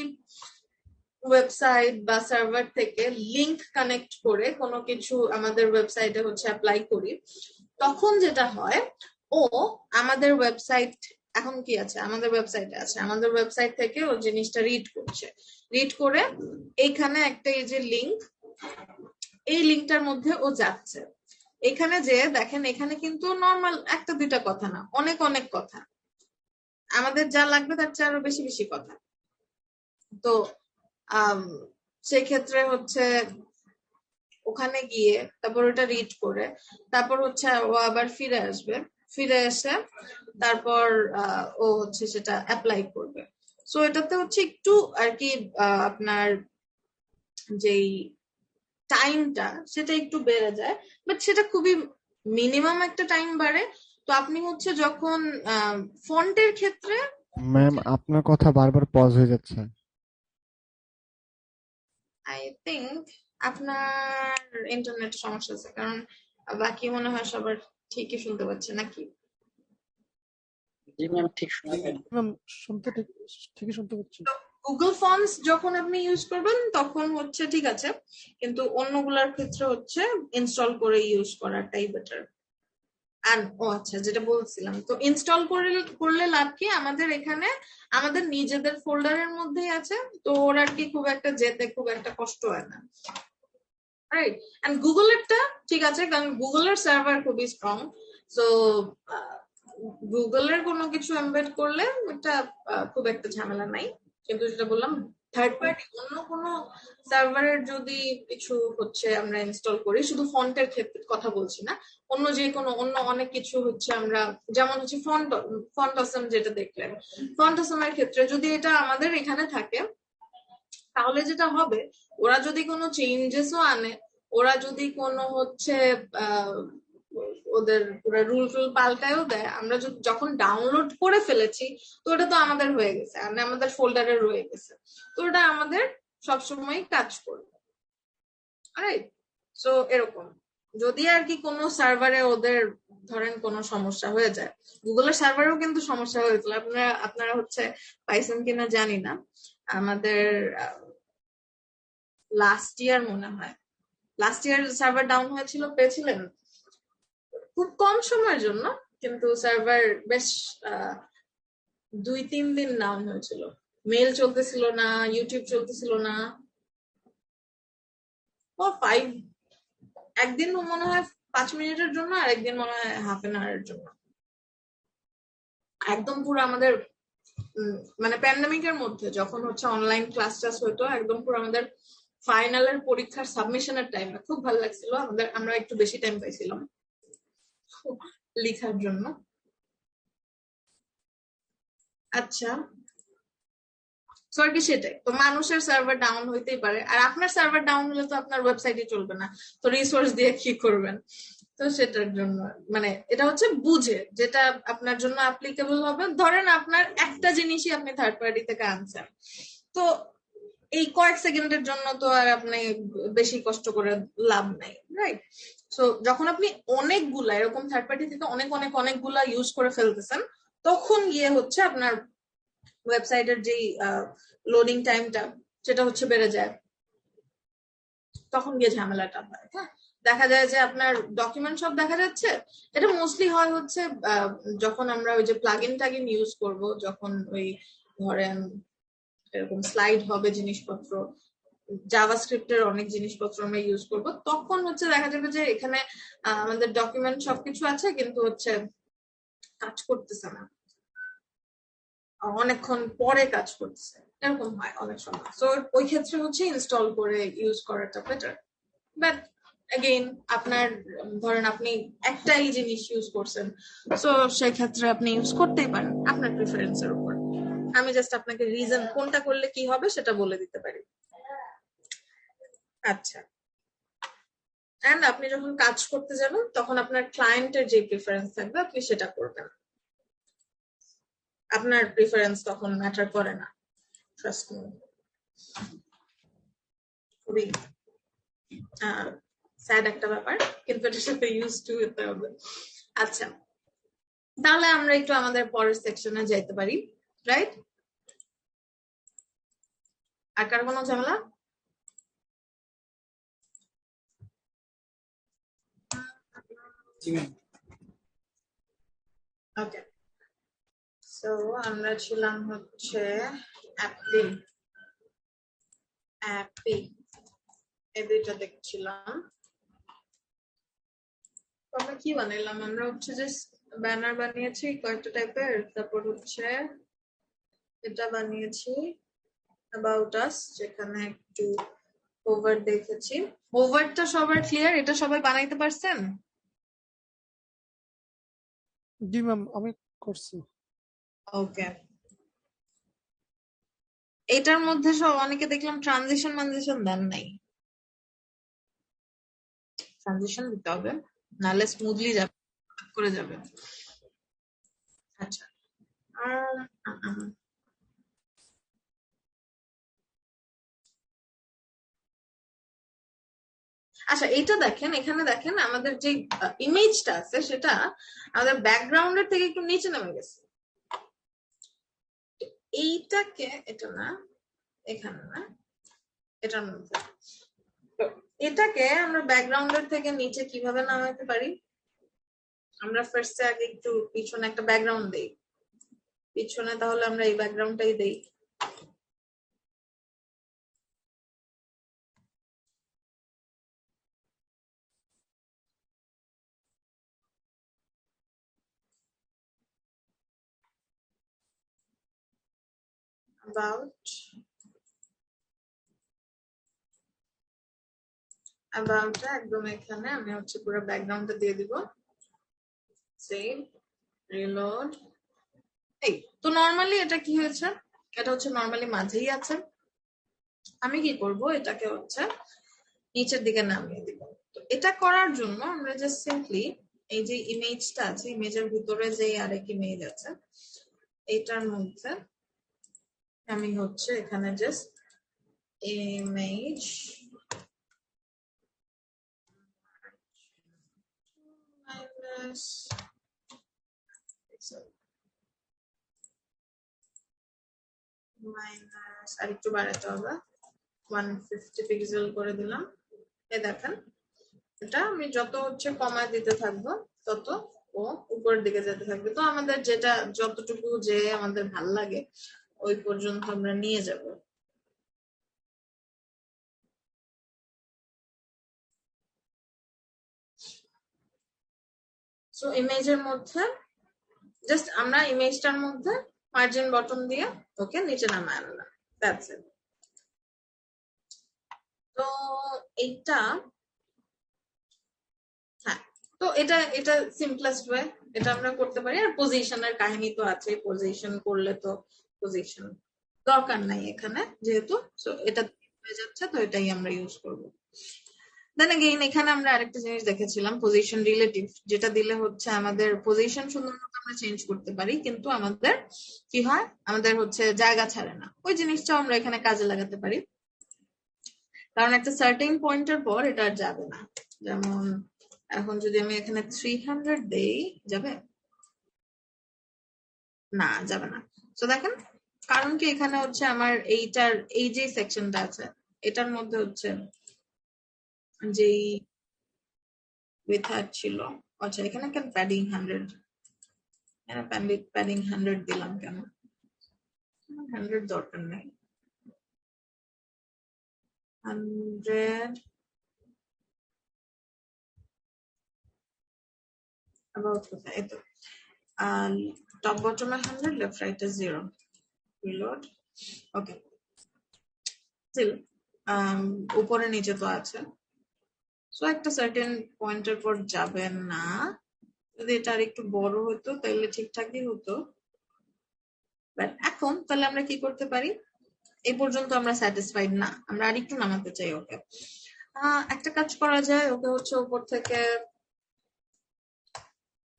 ওয়েবসাইট বা সার্ভার থেকে লিংক কানেক্ট করে কোনো কিছু আমাদের ওয়েবসাইটে হচ্ছে অ্যাপ্লাই করি, তখন যেটা হয় ও আমাদের ওয়েবসাইট এখন কি আছে, আমাদের ওয়েবসাইটে আছে, আমাদের ওয়েবসাইট থেকে ও জিনিসটা রিড করে এইখানে একটা এই যে লিংক, এই লিংকটার মধ্যে ও যাচ্ছে। এখানে যে দেখেন এখানে কিন্তু নর্মাল একটা দুইটা কথা না, অনেক অনেক কথা, আমাদের যা লাগবে তার চেয়ে আরো বেশি বেশি কথা। তো সেক্ষেত্রে হচ্ছে ওখানে গিয়ে তারপর ওটা রিড করে তারপর হচ্ছে ও আবার ফিরে এসে তারপর ও হচ্ছে সেটা অ্যাপ্লাই করবে। সো এটাতে হচ্ছে একটু আর কি আপনার যেই টাইমটা সেটা একটু বেড়ে যায়, বাট সেটা খুবই মিনিমাম একটা টাইম বাড়ে। তো আপনি হচ্ছে যখন ফন্টের ক্ষেত্রে ম্যাম আপনার কথা বারবার পজ হয়ে যাচ্ছে। আই থিঙ্ক আপনার ইন্টারনেট সমস্যা আছে, কারণ বাকি মনে হয় সবার ঠিকই শুনতে পাচ্ছে নাকি? জি ম্যাম, ঠিক শোনা যায়। ম্যাম শুনতে ঠিকই শুনতে পাচ্ছি। গুগল ফর্মস যখন আপনি ইউজ করবেন তখন হচ্ছে ঠিক আছে, কিন্তু অন্যগুলোর ক্ষেত্রে হচ্ছে ইনস্টল করে ইউজ করাটাই বেটার। ও আচ্ছা, যেটা বলছিলাম, তো ইনস্টল করলে লাভ কি, আমাদের এখানে আমাদের নিজেদের ফোল্ডারের মধ্যেই আছে, তো ওর আর কি খুব একটা যেতে খুব একটা কষ্ট হয় না, রাইট? এন্ড গুগলেরটা ঠিক আছে, কারণ গুগলের সার্ভার খুবই স্ট্রং। সো গুগলের কোনো কিছু এমবেড করলে এটা খুব একটা ঝামেলা নাই। কিন্তু যেটা বললাম, থার্ড পার্টি অন্য কোনো সার্ভারের যদি কিছু হচ্ছে আমরা ইনস্টল করি, শুধু ফন্টের ক্ষেত্রে কথা বলছি না, অন্য যে কোনো অন্য অনেক কিছু হচ্ছে আমরা, যেমন হচ্ছে ফন্ট অসম যেটা দেখলেন, ফন্ট অসমের ক্ষেত্রে যদি এটা আমাদের এখানে থাকে, তাহলে যেটা হবে, ওরা যদি কোনো চেঞ্জেসও আনে, ওরা যদি কোনো হচ্ছে ওদের পুরো রুল টুল পাল্টায়ও দেয়, আমরা যখন ডাউনলোড করে ফেলেছি, তো ওটা তো আমাদের হয়ে গেছে, মানে আমাদের ফোল্ডারে রয়ে গেছে, তো ওটা আমাদের সবসময় কাজ করবে, রাইট? সো এরকম যদি আর কি কোনো সার্ভারে ওদের ধরেন কোনো সমস্যা হয়ে যায়, গুগলের সার্ভারেও কিন্তু সমস্যা হয়েছিল, আপনারা হচ্ছে পাইছেন কিনা জানি না, আমাদের লাস্ট ইয়ার মনে হয়, লাস্ট ইয়ার সার্ভার ডাউন হয়েছিল, পেয়েছিলেন খুব কম সময়ের জন্য, কিন্তু সার্ভার বেশ 2-3 দিন ডাউন হয়েছিল, মেল চলতেছিল না, ইউটিউব চলতেছিল না, ও 5 একদিন মনে হয় 5 মিনিটের জন্য, আর একদিন মনে হয় হাফ এন আওয়ারের জন্য, একদম পুরো আমাদের মানে প্যান্ডামিকের মধ্যে যখন হচ্ছে অনলাইন ক্লাস টাস হতো, একদম পুরো আমাদের ফাইনালের পরীক্ষার সাবমিশনের টাইমে খুব ভালো লাগছিল আমাদের, আমরা একটু বেশি টাইম পাইছিলাম লেখার জন্য। আচ্ছা, সো আর কি সেটাই, তো মানুষের সার্ভার ডাউন হইতেই পারে, আর আপনার সার্ভার ডাউন হলে তো আপনার ওয়েবসাইটে চলবে না, তো রিসোর্স দিয়ে কি করবেন? তো সেটার জন্য মানে এটা হচ্ছে বুঝে যেটা আপনার জন্য অ্যাপ্লিকেবল হবে। ধরেন আপনার একটা জিনিসই আপনি থার্ড পার্টি থেকে আনছেন, তো এই কয়েক সেকেন্ডের জন্য তো আর আপনি বেশি কষ্ট করে লাভ নাই, রাইট? সো যখন আপনি অনেকগুলা এরকম থার্ড পার্টি থেকে অনেকগুলা ইউজ করে ফেলতেছেন, তখন গিয়ে হচ্ছে আপনার ওয়েবসাইটের যেই লোডিং টাইমটা সেটা হচ্ছে বেড়ে যায়, তখন গিয়ে ঝামেলাটা হয়। হ্যাঁ, দেখা যায় যে আপনার ডকুমেন্ট সব দেখা যাচ্ছে, এটা মোস্টলি হয় হচ্ছে যখন আমরা ওই যে প্লাগইন টাগিন ইউজ করব, যখন ওই ধরেন এরকম স্লাইড হবে জিনিসপত্র, জাভাস্ক্রিপ্টের অনেক জিনিসপত্র আমরা ইউজ করব, তখন হচ্ছে দেখা যাবে যে এখানে আমাদের ডকুমেন্ট সবকিছু আছে, কিন্তু হচ্ছে কাজ করতেছে না, অনেকক্ষণ পরে কাজ করতেছে, এরকম হয় অনেক সময়। তো ওই ক্ষেত্রে হচ্ছে ইনস্টল করে ইউজ করাটা বেটার। বাট এগেইন আপনার ধরেন আপনি একটাই জিনিস ইউজ করছেন, তো সেক্ষেত্রে আপনি ইউজ করতেই পারেন আপনার প্রিফারেন্সের উপর। আমি জাস্ট আপনাকে রিজন কোনটা করলে কি হবে সেটা বলে দিতে পারি। আচ্ছা, এন্ড আপনি যখন কাজ করতে যাবেন তখন আপনার ক্লায়েন্টের যে প্রিফারেন্স থাকবে আপনি সেটা করবেন, আপনার প্রিফারেন্স তখন ম্যাটার করে না, ট্রাস্ট মি। খুবই স্যাড একটা ব্যাপার, কিন্তু এটার সাথে ইউজ টু হতে হবে। আচ্ছা, তাহলে আমরা একটু আমাদের পরের সেকশনে যাইতে পারি, রাইট? আর কার কোনো ঝামেলা? ওকে, সো আমরা ছিলাম হচ্ছে অ্যাপি, এই দুইটা দেখছিলাম। আমরা কি বানাইলাম? আমরা হচ্ছে যে ব্যানার বানিয়েছি কয়েকটা টাইপের, তারপর হচ্ছে এটা বানিয়েছি অ্যাবাউট আস, যেখানে একটু ওভার দেখেছি। ওভারটা সবার ক্লিয়ার? এটা সবাই বানাইতে পারছেন? জি ম্যাম, আমি করছি। ওকে, এটার মধ্যে সব অনেকে দেখলাম ট্রানজিশন দেন নাই। ট্রানজিশন দিতে হবে, নাহলে স্মুথলি যাবে, করে যাবে। আচ্ছা, আম, আম, আম। আচ্ছা, এইটা দেখেন, এখানে দেখেন আমাদের যে ইমেজটা আছে সেটা আমাদের ব্যাকগ্রাউন্ডের থেকে একটু নিচে নেমে গেছে। এইটাকে, এটা না, এখানে না, এটার মধ্যে। তো এটাকে আমরা ব্যাকগ্রাউন্ডের থেকে নিচে কিভাবে নামাতে পারি? আমরা ফার্স্টে আগে একটু পিছনে একটা ব্যাকগ্রাউন্ড দেই, পিছনে তাহলে আমরা এই ব্যাকগ্রাউন্ডটাই দেই। about একদম এখানে আমি হচ্ছে পুরো ব্যাকগ্রাউন্ডটা দিয়ে দিব। Save, reload. এই তো নরমালি এটা কি হয়েছে, এটা হচ্ছে নরমালি মাঝেই আছে। আমি কি করব, এটাকে হচ্ছে নিচের দিকে নামিয়ে দিব। তো এটা করার জন্য আমরা জাস্ট সিম্পলি এই যে ইমেজটা আছে, ইমেজের ভিতরে যে আরেক ইমেজ আছে, এটার মধ্যে আমি হচ্ছে এখানে জাস্ট ইমেজ মাইনাস আর একটু বাড়াতে হবে, 150 পিক্সেল করে দিলাম। এই দেখেন, এটা আমি যত হচ্ছে কমায় দিতে থাকবো তত ও উপরের দিকে যেতে থাকবে। তো আমাদের যেটা যতটুকু যে আমাদের ভাল লাগে ওই পর্যন্ত আমরা নিয়ে যাব। সো ইমেজের মধ্যে জাস্ট আমরা ইমেজটার মধ্যে মার্জিন বটন দিয়ে ওকে নিচে নামায় আনলাম, দ্যাটস ইট। তো এইটা, হ্যাঁ, তো এটা এটা সিম্পলেস্ট ওয়ে, এটা আমরা করতে পারি। আর পজিশনের কাহিনী তো আছে, পজিশন করলে তো পজিশন দরকার নাই এখানে যেহেতু, সো এটা হয়ে যাচ্ছে, তো এটাই আমরা ইউজ করব। দেন এগেইন এখানে আমরা আরেকটা জিনিস দেখেছিলাম, পজিশন রিলেটিভ, যেটা দিলে হচ্ছে আমাদের পজিশন সুন্দর মতো আমরা চেঞ্জ করতে পারি, কিন্তু আমাদের কি হয়, আমাদের হচ্ছে জায়গা ছাড়ে না। ওই জিনিসটাও আমরা এখানে কাজে লাগাতে পারি, কারণ একটা সার্টেন পয়েন্টের পর এটা আর যাবে না। যেমন এখন যদি আমি এখানে 300 দেই, যাবে না, যাবে না। তো দেখেন, কারণ কি এখানে হচ্ছে আমার এইটার এই যে সেকশনটা আছে এটার মধ্যে হচ্ছে যেই উইথ ছিল, আচ্ছা এখানে কেন প্যাডিং 100, প্যাডিং 100 দিলাম কেন, 100 দরকার নেই, 100 about কোথায়, এই তো টপ বটমে 100, লেফট রাইটে 0, রিলোড। ওকে, স্টিল উপরে নিচে তো আছে, সো একটা সার্টেন পয়েন্টের পর যাবে না। যদি এটা আর একটু বড় হতো তাহলে ঠিকঠাকই হতো, বাট এখন তাহলে আমরা কি করতে পারি, এই পর্যন্ত আমরা স্যাটিসফাইড না, আমরা আর একটু নামাতে চাই ওকে। একটা কাজ করা যায়, ওকে হচ্ছে উপর থেকে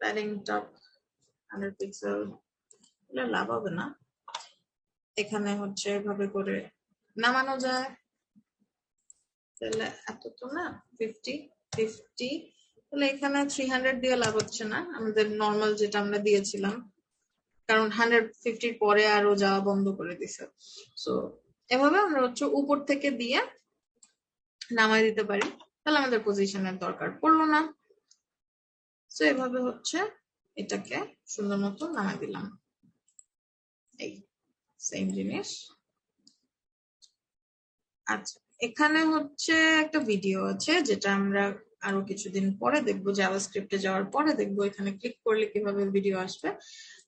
প্যাডিং টপ 100 পিক্সেল, লাভ হবে না, এখানে হচ্ছে এভাবে করে নামানো যায়। তাহলে এত তো না, 50 তাহলে এখানে 300 দিয়ে লাভ হচ্ছে না, আমাদের নর্মাল যেটা আমরা দিয়েছিলাম, কারণ 150 পরে আরো যাওয়া বন্ধ করে দিছে। সো এভাবে আমরা হচ্ছে উপর থেকে দিয়ে নামাই দিতে পারি, তাহলে আমাদের পজিশনের দরকার পড়লো না। সো এভাবে হচ্ছে এটাকে সুন্দর মতো নামাই দিলাম, এই সেম জিনিস। আচ্ছা, এখানে হচ্ছে একটা ভিডিও আছে যেটা আমরা আরো কিছুদিন পরে দেখবো, জাভাস্ক্রিপ্টে যাওয়ার পরে দেখবো এখানে ক্লিক করলে কিভাবে ভিডিও আসবে।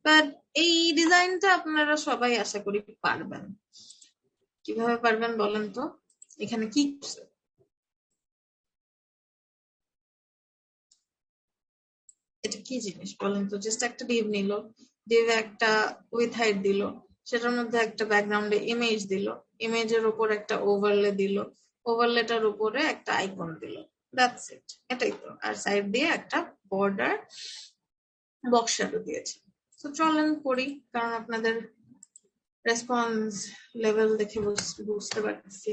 বাট এই ডিজাইনটা আপনারা সবাই আশা করি পারবেন। কিভাবে পারবেন বলেন তো, এখানে কি করছে, এটা কি জিনিস বলেন তো, জাস্ট একটা ডিভ নিল, ডিভে একটা উইথ হাইট দিল, সেটার মধ্যে একটা ব্যাকগ্রাউন্ডে ইমেজ দিল, ইমেজের উপর একটা ওভারলে দিল, ওভারলেটার উপরে একটা আইকন দিল, দ্যাটস ইট, এটাই তো। আর সাইড দিয়ে একটা বর্ডার বক্স শ্যাডো দিয়েছি। তো চলেন করি, কারণ আপনাদের রেসপন্স লেভেল দেখে বুঝতে পারতেছি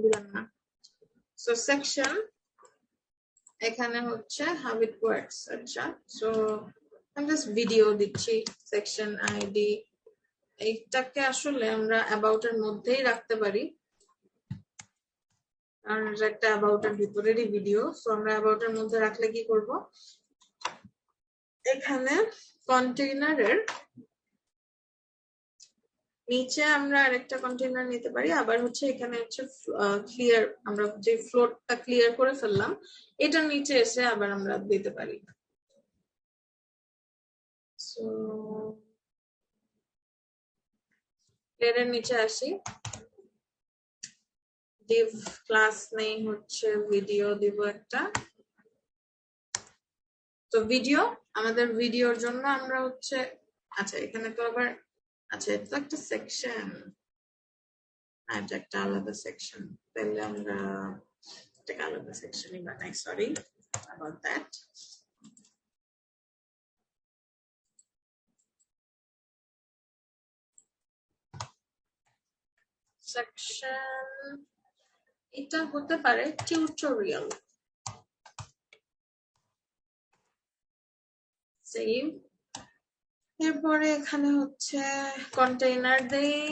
দিলাম না। সো সেকশন এখানে হচ্ছে হাউ ইট ওয়ার্কস। আচ্ছা, সো আমি জাস্ট ভিডিও দিচ্ছি। সেকশন আইডি এইটাকে আসলে আমরা অ্যাবাউট এর মধ্যেই রাখতে পারি, কারণ এটা একটা অ্যাবাউট এর ভিতরেরই ভিডিও। সো আমরা অ্যাবাউট এর মধ্যে রাখলে কি করব, এখানে কন্টেইনারের নিচে আমরা আরেকটা কন্টেইনার নিতে পারি। আবার হচ্ছে এখানে হচ্ছে ক্লিয়ার, আমরা যে ফ্লোরটা ক্লিয়ার করে ফেললাম এটার নিচে এসে আবার আমরা দিতে পারি। সো এর নিচে আসি, div ক্লাস নেই হচ্ছে ভিডিও দিব একটা। তো ভিডিও, আমাদের ভিডিওর জন্য আমরা হচ্ছে, আচ্ছা এখানে তো আবার, আচ্ছা এটা তো একটা সেকশন, এটা একটা আলাদা সেকশন, তাহলে আমরা একটা আলাদা সেকশনই বানাই। Sorry about that. সেকশন এটা হতে পারে টিউটোরিয়াল। সেভ। এরপরে এখানে হচ্ছে কন্টেইনার দেই,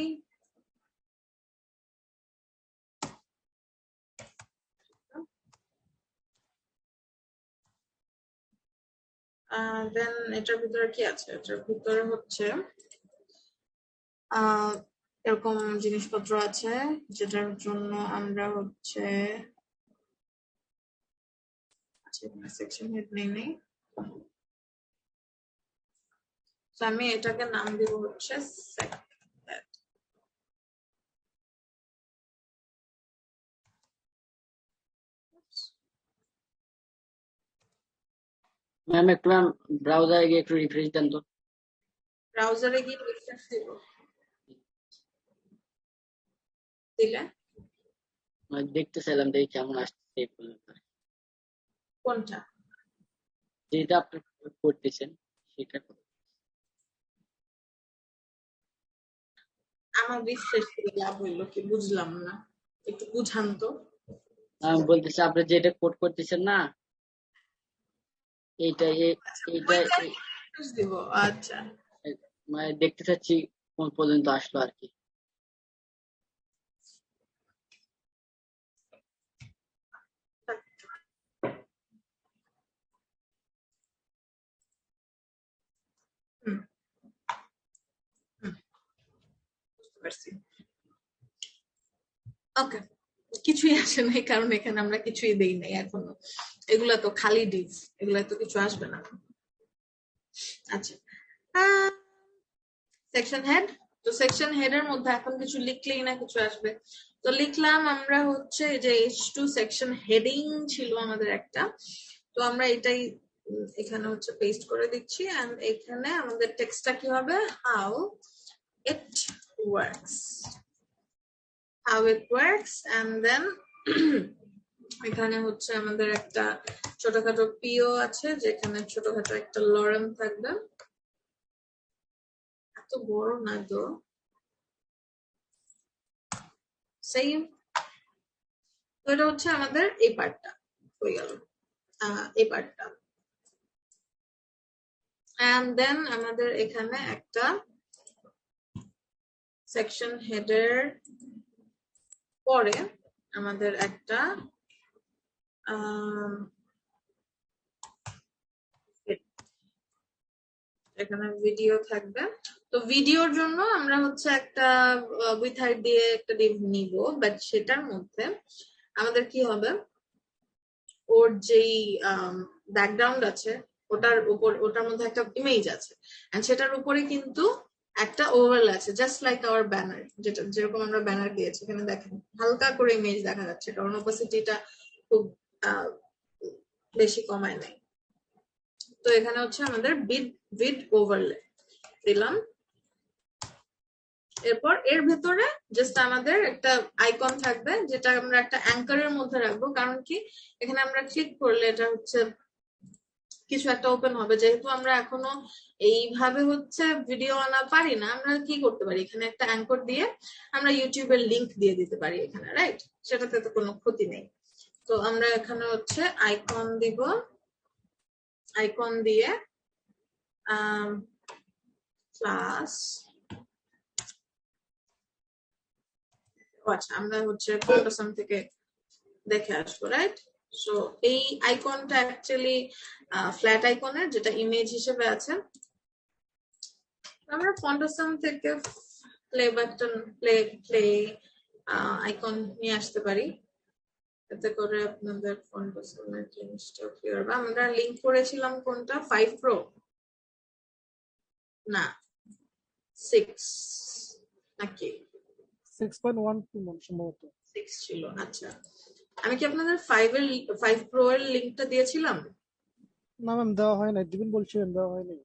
দেন এটার ভিতরে কি আছে, এটার ভিতরে হচ্ছে এরকম জিনিসপত্র আছে যেটার জন্য আমরা হচ্ছে, আচ্ছা সেকশন হেড নেই। তো আমি এটাকে নাম দিব হচ্ছে ম্যাম একটু ম্যাম ব্রাউজারে গিয়ে একটু রিফ্রেশ দেন তো। ব্রাউজারে গিয়ে রিফ্রেশ দিব, দিলে দেখতে চাইলাম দেখি কেমন আসছে এই পর্যন্ত। কোনটা? যেটা আপনি করতেছেন সেটা আমার রিফ্রেশ করে লাভ হইলো কি, বুঝলাম না, একটু বুঝান তো। আমি বলতেছি আপনি যেটা কোড করতেছেন না, এইটা এইটা রিফ্রেশ দিব, আচ্ছা মানে দেখতে চাচ্ছি কোন পর্যন্ত আসলো আর কি। বুঝতে পারছি। ওকে, কিছুই আসে নাই কারণ এখানে আমরা কিছুই দেই নাই এখনো, এগুলা তো খালি ডিভ, এগুলা তো কিছু আসবে না। আচ্ছা, সেকশন হেড। তো সেকশন হেড এর মধ্যে এখন কিছু লিখলেই না কিছু আসবে। তো লিখলাম আমরা হচ্ছে যে H2 সেকশন হেডিং ছিল আমাদের একটা, তো আমরা এটাই এখানে হচ্ছে পেস্ট করে দিচ্ছি। এন্ড এখানে আমাদের টেক্সটটা কি হবে, how it works, how it works. And then এখানে হচ্ছে আমাদের একটা ছোটখাটো পিও আছে, যেখানে ছোটখাটো একটা লরেম থাকবে, এত বড় না তো। সেম, তো এটা হচ্ছে আমাদের এই পার্টটা হয়ে গেল, এই পার্টটা। এন্ড দেন আমাদের এখানে একটা সেকশন হেডের পরে আমাদের একটা এখানে ভিডিও থাকবে। তো ভিডিওর জন্য আমরা হচ্ছে একটা উইথ হাইট দিয়ে একটা ডিভ নিব, বাট সেটার মধ্যে আমাদের কি হবে, ওর যেই ব্যাকগ্রাউন্ড আছে ওটার উপর, ওটার মধ্যে একটা ইমেজ আছে, এন্ড সেটার উপরে কিন্তু একটা ওভারল আছে, জাস্ট লাইক আওয়ার ব্যানার, যেটা যেরকম আমরা ব্যানার দিয়েছি। এখানে দেখেন হালকা করে ইমেজ দেখা যাচ্ছে, কারণ ওপাসিটিটা খুব বেশি কমায় নাই। তো এখানে হচ্ছে আমাদের উইড ওভারলে দিলাম। এরপর এর ভেতরে জাস্ট আমাদের একটা আইকন থাকবে, যেটা আমরা একটা অ্যাঙ্কারের মধ্যে রাখবো। কারণ কি, এখানে আমরা ক্লিক করলে এটা হচ্ছে কিছু একটা ওপেন হবে। যেহেতু আমরা এখনো এইভাবে হচ্ছে ভিডিও আনা পারি না, আমরা কি করতে পারি, এখানে একটা অ্যাঙ্কর দিয়ে আমরা ইউটিউবের লিংক দিয়ে দিতে পারি এখানে, রাইট? সেটাতে তো কোনো ক্ষতি নেই। তো আমরা এখানে হচ্ছে আইকন দিব, আইকন দিয়ে ক্লাস, আচ্ছা আমরা হচ্ছে ফন্টাসাম থেকে দেখে আসবো, রাইট? সো এই আইকনটা অ্যাকচুয়ালি ফ্ল্যাট আইকনের, যেটা ইমেজ হিসেবে আছে। আমরা ফন্টাসাম থেকে প্লে বাটন, প্লে আইকন নিয়ে আসতে পারি, এতে করে আপনাদের ফন্টাসামের জিনিসটা ক্লিয়ার হবে। আমরা লিংক করেছিলাম কোনটা, 5 Pro না 6 নাকি 6.12 সম্ভবত। 6 ছিল। আচ্ছা, আমি কি আপনাদের 5 Pro এর লিংকটা দিয়েছিলাম? না ম্যাম, দেওয়া হয় নাই, দিবেন বলছিলেন, দেওয়া হয়নি।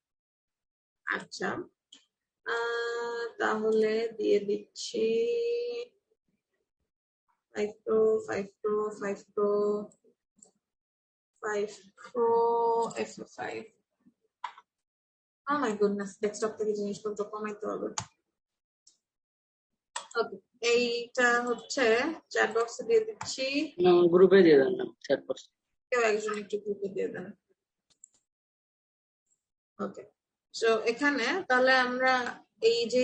আচ্ছা, তাহলে দিয়ে দিচ্ছি 5 Pro, 5 Pro, 5 Pro, 5 Pro, F5। Oh my goodness, desktop থেকে জিনিসপত্র কমাইতে হবে। ওকে, এইটা হচ্ছে চ্যাট বক্সে দিয়ে দিচ্ছি। গ্রুপে দিয়ে দেন না, চ্যাট বক্স। কেউ একজন একটু গ্রুপে দিয়ে দেন। ওকে, সো এখানে তাহলে আমরা এই যে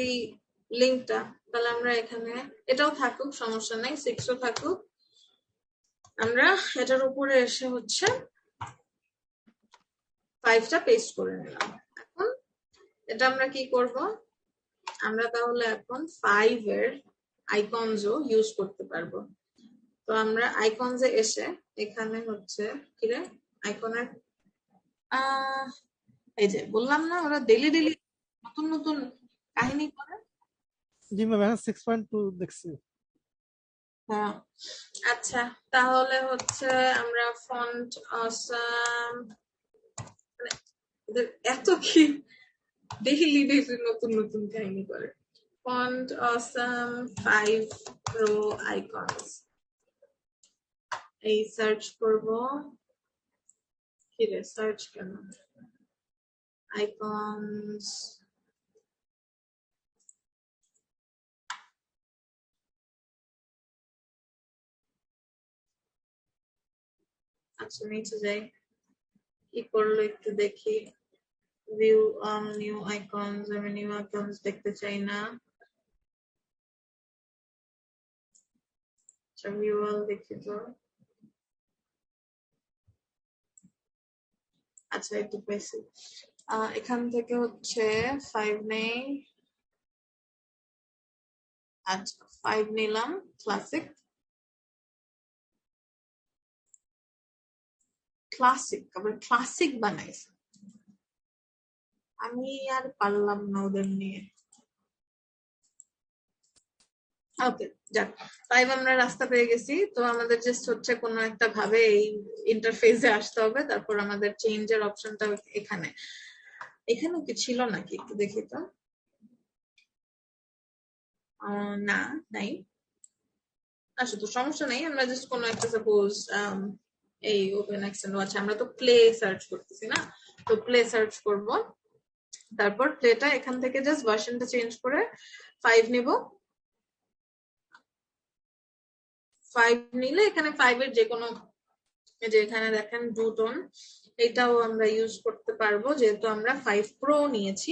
লিংকটা, তাহলে আমরা এখানে এটাও থাকুক, সমস্যা নাই, 6ও থাকুক। আমরা এটার উপরে এসে হচ্ছে 5টা পেস্ট করে নিলাম। এখন এটা আমরা কি করব, আমরা তাহলে এখন 5 এর আইকনসও ইউজ করতে পারবো। তো আমরা আইকনসে এসে এখানে হচ্ছে কিরে আইকনের এই যে বললাম না, ওরা ডেলি নতুন নতুন কাহিনী করে। জি ম্যাম, এখন 6.2 দেখছি। হ্যাঁ, আচ্ছা তাহলে হচ্ছে আমরা ফন্ট অসাম, এত কি ডেইলি নতুন নতুন কাহিনী করে। ফন্ট অসাম 5 Pro আইকনস, এই সার্চ করব। কি রে সার্চ কেন, আইকনস, আচ্ছা নিচে যাই, কি করলো একটু দেখি। ভিউ নিউ আইকনস, আমি নিউ আইকনস দেখতে চাই না। আচ্ছা ভিউ অল দেখি তো। আচ্ছা একটু পেয়েছি, এখান থেকে হচ্ছে 5 নেই। আচ্ছা 5 নিলাম, ক্লাসিক, ক্লাসিক আবার ক্লাসিক বানাইছে। আমি আর পারলাম না ওদের নিয়ে। ওকে যাক, 5 আমরা রাস্তা পেয়ে গেছি। তো আমাদের জাস্ট হচ্ছে কোনো একটা ভাবে এই ইন্টারফেসে আসতে হবে। তারপর আমাদের চেঞ্জের অপশনটা এখানে, এখানে কি ছিল নাকি একটু দেখি তো। না নাই, আচ্ছা তো সমস্যা নেই, আমরা জাস্ট কোনো একটা সাপোজ এই ওপেন অ্যাকশন, আচ্ছা আমরা তো প্লে সার্চ করতেছি না, তো প্লে সার্চ করব। তারপর প্লেটা এখান থেকে জাস্ট ভার্সনটা চেঞ্জ করে 5 নিব। 5 নিলে এখানে 5 এর যে কোনো, যে এখানে দেখেন ব্লু টোন, এটাও আমরা ইউজ করতে পারবো যেহেতু আমরা 5 Pro নিয়েছি।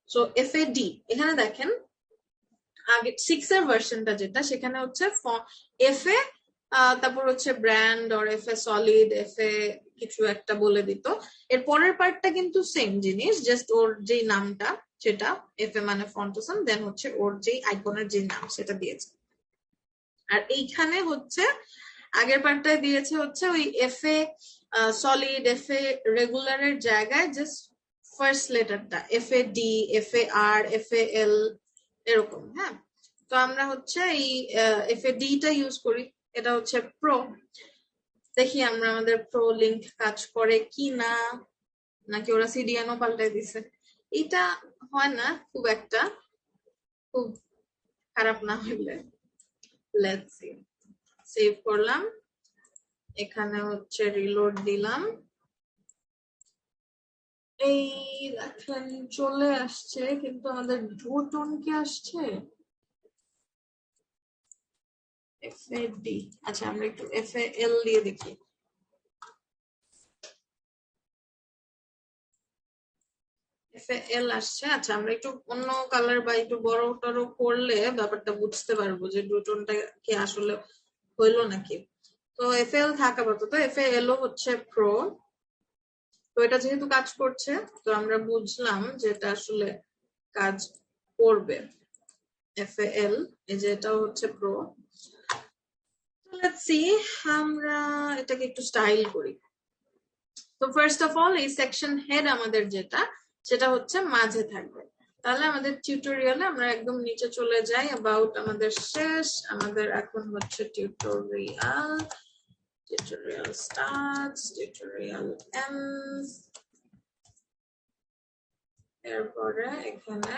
সো FAD এখানে দেখেন আগে 6 এর ভার্সনটা যেটা, সেখানে হচ্ছে FA, তারপর হচ্ছে brand or FA solid, FA কিছু একটা বলে দিত। এর পরের পার্টটা কিন্তু সেম জিনিস, জাস্ট ওর যেই নামটা সেটা FA মানে ফন্টসাম, দেন হচ্ছে ওর যেই আইকনের যে নাম সেটা দিয়েছে। আর এইখানে হচ্ছে আগের পার্টটায় দিয়েছে হচ্ছে ওই FA সলিড, FA রেগুলারের জায়গায় জাস্ট ফার্স্ট লেটারটা FAD, FAR, FAL এরকম। হ্যাঁ, তো আমরা হচ্ছে এই FAD টা ইউজ করি, এটা হচ্ছে প্রো। দেখি আমরা আমাদের প্রো লিংক কাজ করে কি না, নাকি ওরা CDN ও পাল্টাই দিছে। এটা হয় না খুব একটা, খুব খারাপ না হইলে। লেটস সি, সেভ করলাম, এখানে হচ্ছে রিলোড দিলাম, এই দেখেন চলে আসছে, কিন্তু আমাদের ডুটোন কি আসছে? FAD, আচ্ছা আমরা একটু FAL দিয়ে দেখি। FAL আসছে। আচ্ছা আমরা একটু অন্য কালার বা একটু বড় টড় করলে ব্যাপারটা বুঝতে পারবো যে ডুটোনটা কি আসলে হইলো নাকি। তো FAL থাকা আপাতত, FAL ও হচ্ছে প্রো। তো এটা যেহেতু কাজ করছে, তো আমরা বুঝলাম যে এটা আসলে কাজ করবে। FAL, এই যে এটাও হচ্ছে প্রো। লেটস সি, আমরা এটাকে একটু স্টাইল করি। তো ফার্স্ট অফ অল এই সেকশন হেড আমাদের যেটা, সেটা হচ্ছে মাঝে থাকবে। তাহলে আমাদের টিউটোরিয়ালে আমরা একদম নিচে চলে যাই, অ্যাবাউট আমাদের শেষ, আমাদের এখন হচ্ছে tutorial, tutorial starts, tutorial ends, এরপরে এখানে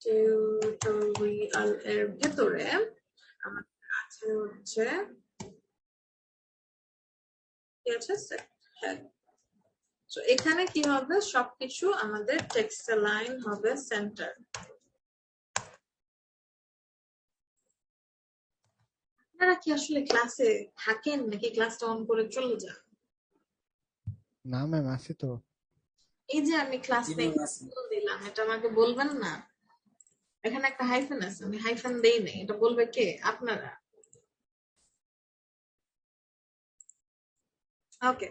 টিউটোরিয়াল এর ভেতরে আমাদের আছে হচ্ছে কি আছে, হেড। তো এখানে কি হবে, সবকিছু আমাদের টেক্সট লাইন হবে সেন্টার। আপনারা কি আসলে ক্লাসে থাকেন নাকি ক্লাসটা অন করে চলে যান? না ম্যাম, আছি তো। এই যে আমি ক্লাস জি ম্যাম, আছে। দিলাম, এটা আমাকে বলবেন না? এখানে একটা হাইফেন আছে, আমি হাইফেন দেই নাই, এটা বলবে কে? আপনারা। ওকে,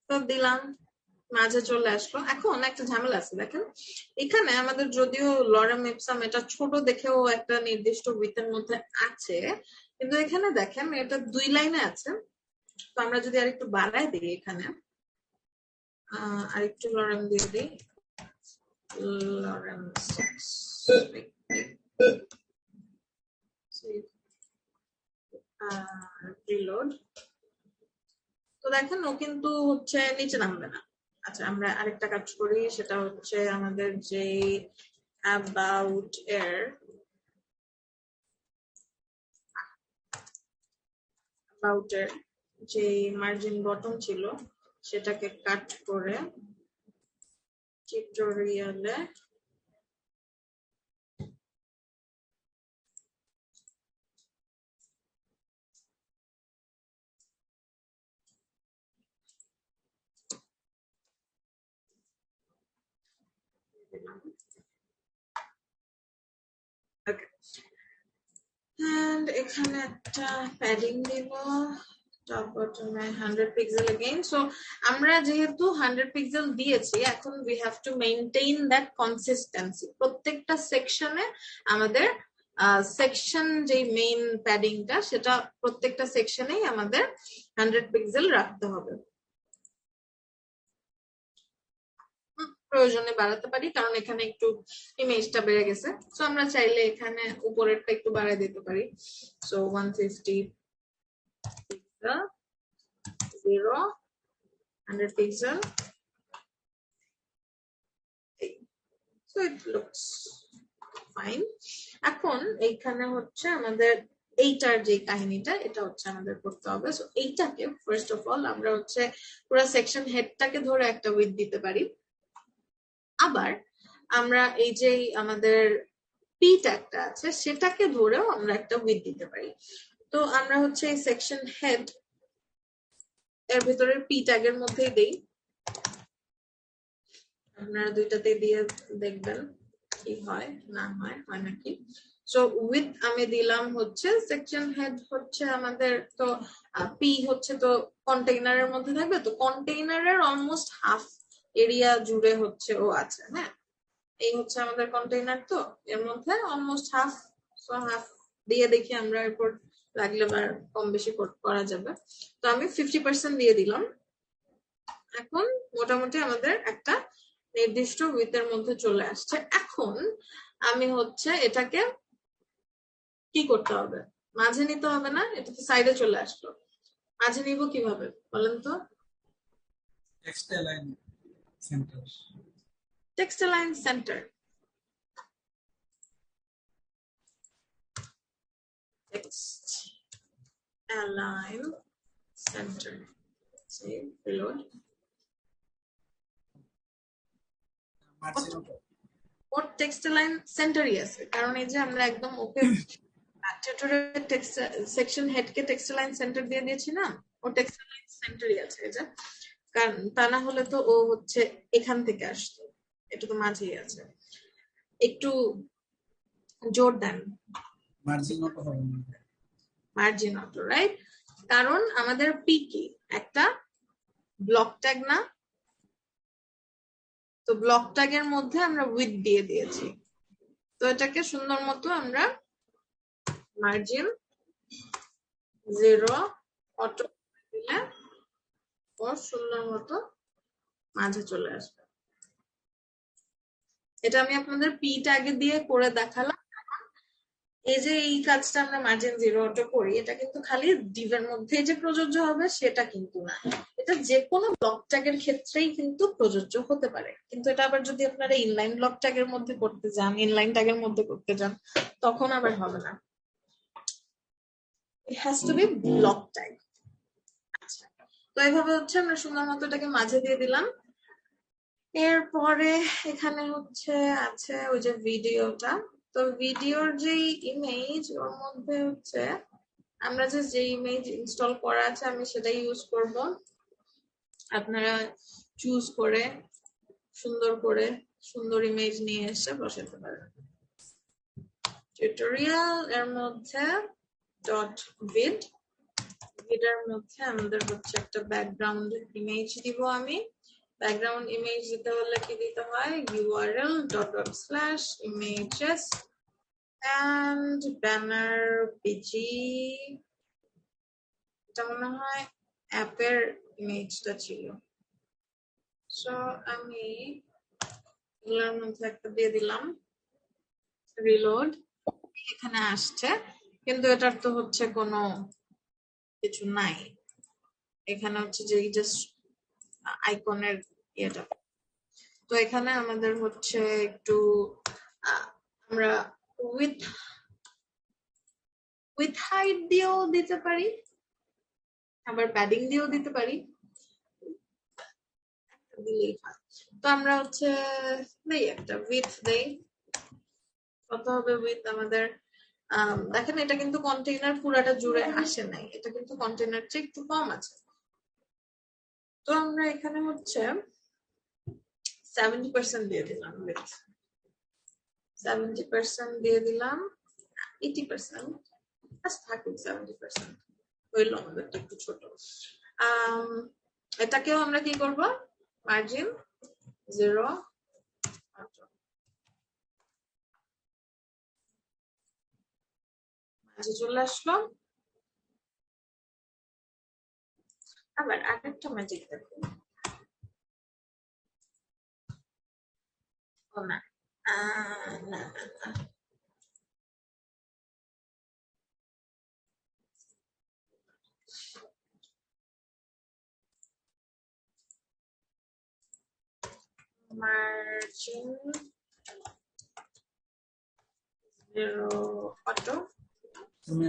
তো দিলাম, মাঝে চলে আসলো। এখন একটা ঝামেলা আছে, দেখেন এখানে আমাদের যদিও লরেম ইপসাম এটা ছোট দেখেও একটা নির্দিষ্ট বৃত্তের মধ্যে আছে, কিন্তু এখানে দেখেন এটা 2 লাইনে আছে। তো আমরা যদি আরেকটু বাড়ায় দিই, এখানে আরেকটু লরেম দিয়ে দিই, লরেম 6, রিলোড। তো দেখেন ও কিন্তু হচ্ছে নিচে নামবে না। আচ্ছা আমরা আরেকটা কাজ করি, সেটা হচ্ছে আমাদের যে অ্যাবাউট এর যে মার্জিন বটম ছিল সেটাকে কাট করে টিউটোরিয়ালে and এখানে একটা প্যাডিং দিব, টপ বটমে 100 পিক্সেল अगेन। সো আমরা যেহেতু 100 পিক্সেল দিয়েছি, এখন we have to maintain that consistency। প্রত্যেকটা সেকশনে আমাদের সেকশন যে মেইন প্যাডিংটা, সেটা প্রত্যেকটা সেকশনেই আমাদের 100 পিক্সেল রাখতে হবে। প্রয়োজনে বাড়াতে পারি, কারণ এখানে একটু ইমেজটা বেড়ে গেছে। সো আমরা চাইলে এখানে উপরেরটা একটু বাড়ায় দিতে পারি। So 150 pixel, 0, 100 pixel. So it looks fine. এখন এইখানে হচ্ছে আমাদের এইটার যে কাহিনীটা, এটা হচ্ছে আমাদের করতে হবে। সো এইটাকে ফার্স্ট অফ অল আমরা হচ্ছে পুরো সেকশন হেডটাকে ধরে একটা উইথ দিতে পারি। আবার আমরা এই যে আমাদের পি ট্যাগটা আছে সেটাকে ধরেও আমরা একটা উইথ দিতে পারি। তো আমরা হচ্ছে এই সেকশন হেড এর ভিতরে পি ট্যাগের মধ্যেই দেই, আপনারা দুইটাতে দিয়ে দেখবেন কি হয় না হয়, হয় নাকি। সো উইথ আমি দিলাম হচ্ছে সেকশন হেড হচ্ছে আমাদের, তো পি হচ্ছে তো কন্টেইনারের মধ্যে থাকবে, তো কন্টেইনারের অলমোস্ট হাফ এরিয়া জুড়ে হচ্ছে ও আছে। হ্যাঁ, এই হচ্ছে আমাদের কন্টেইনার, তো এর মধ্যে অলমোস্ট হাফ। সো হাফ দিয়ে দেখি আমরা, এরপর লাগলে আবার কম বেশি করা যাবে। তো আমি 50% দিয়ে দিলাম। এখন মোটামুটি আমাদের একটা নির্দিষ্ট উইথের মধ্যে চলে আসছে। এখন আমি হচ্ছে এটাকে কি করতে হবে, মাঝে নিতে হবে না, এটা তো সাইডে চলে আসলো। মাঝে নিব কিভাবে বলেন তো? Text align center. Text align center, text align center. Save, reload. Margin auto ওর টেক্সট লাইন সেন্টারই আছে, কারণ এই যে আমরা একদম ওকে টিউটোরিয়াল টেক্সট সেকশন হেডকে টেক্সট লাইন সেন্টার দিয়ে দিয়েছি না, ও টেক্সট লাইন সেন্টারই আছে এই যে, কারণ তা না হলে তো ও হচ্ছে এখান থেকে আসতো, এটা তো মাঝেই আছে। একটু জোর দেন মার্জিন অটো হবে না। Margin auto, right? কারণ আমাদের পি কি একটা ব্লক ট্যাগ না, তো ব্লক ট্যাগের মধ্যে আমরা উইথ দিয়ে দিয়েছি, তো এটাকে সুন্দর মতো আমরা মার্জিন 0 অটো দিলে ও সুন্দর মতো মাঝে চলে আসবে। এটা আমি আপনাদের পি ট্যাগে দিয়ে করে দেখালাম। এই যে এই কাজটা আমরা মার্জিন 0 অটো করি, এটা কিন্তু খালি ডিভের মধ্যে যে প্রযোজ্য হবে সেটা কিন্তু না, এটা যে কোনো ব্লক ট্যাগের ক্ষেত্রেই কিন্তু প্রযোজ্য হতে পারে। কিন্তু এটা আবার যদি আপনারা ইনলাইন ব্লক ট্যাগের মধ্যে করতে যান, ইনলাইন ট্যাগের মধ্যে করতে যান, তখন আবার হবে না। It has to be block tag. আচ্ছা, তো এইভাবে হচ্ছে আমরা সুন্দর মতো এটাকে মাঝে দিয়ে দিলাম। এরপরে এখানে হচ্ছে আছে ওই যে ভিডিওটা, তো ভিডিওর যে ইমেজ ওর মধ্যে হচ্ছে আমরা যে ইমেজ ইনস্টল করা আছে আমি সেটাই ইউজ করব। আপনারা চুজ করে সুন্দর ইমেজ নিয়ে এসে বসাতে পারেন। টিউটোরিয়াল এর মধ্যে ডট ভিড, ভিডের মধ্যে আমাদের হচ্ছে একটা ব্যাকগ্রাউন্ড ইমেজ দিব। আমি ব্যাকগ্রাউন্ড ইমেজ দিতে হলে কি দিতে হয়, url./images and banner pg, এটা মনে হয় অ্যাপের ইমেজটা ছিল। সো আমি এগুলোর মধ্যে একটা দিয়ে দিলাম, রিলোড, এখানে আসছে, কিন্তু এটার তো হচ্ছে কোনো কিছু নাই, এখানে হচ্ছে যে জাস্ট আইকনের ইয়েটা। তো এখানে আমাদের হচ্ছে একটু আমরা উইথ হাইট দিয়েও দিতে পারি, আবার প্যাডিং দিয়েও দিতে পারি, দিলেই হয়। তো আমরা হচ্ছে দেই একটা উইথ দেই, কত হবে উইথ আমাদের, দেখেন এটা কিন্তু কন্টেইনার পুরাটা জুড়ে আসে নাই, এটা কিন্তু কন্টেইনার চেয়ে একটু কম আছে। তো আমরা এখানে হচ্ছে 70% দিয়ে দিলাম, উইথ 70% দিয়ে দিলাম, 80% থাকুক, 70% হইলো আমাদেরটা একটু ছোট। এটাকেও আমরা কি করব, মার্জিন 0 মাঝে চলে আসলো। আবার আরেকটা ম্যাজিক দেখো, না না না, মার্জিন 0 অটো। তুমি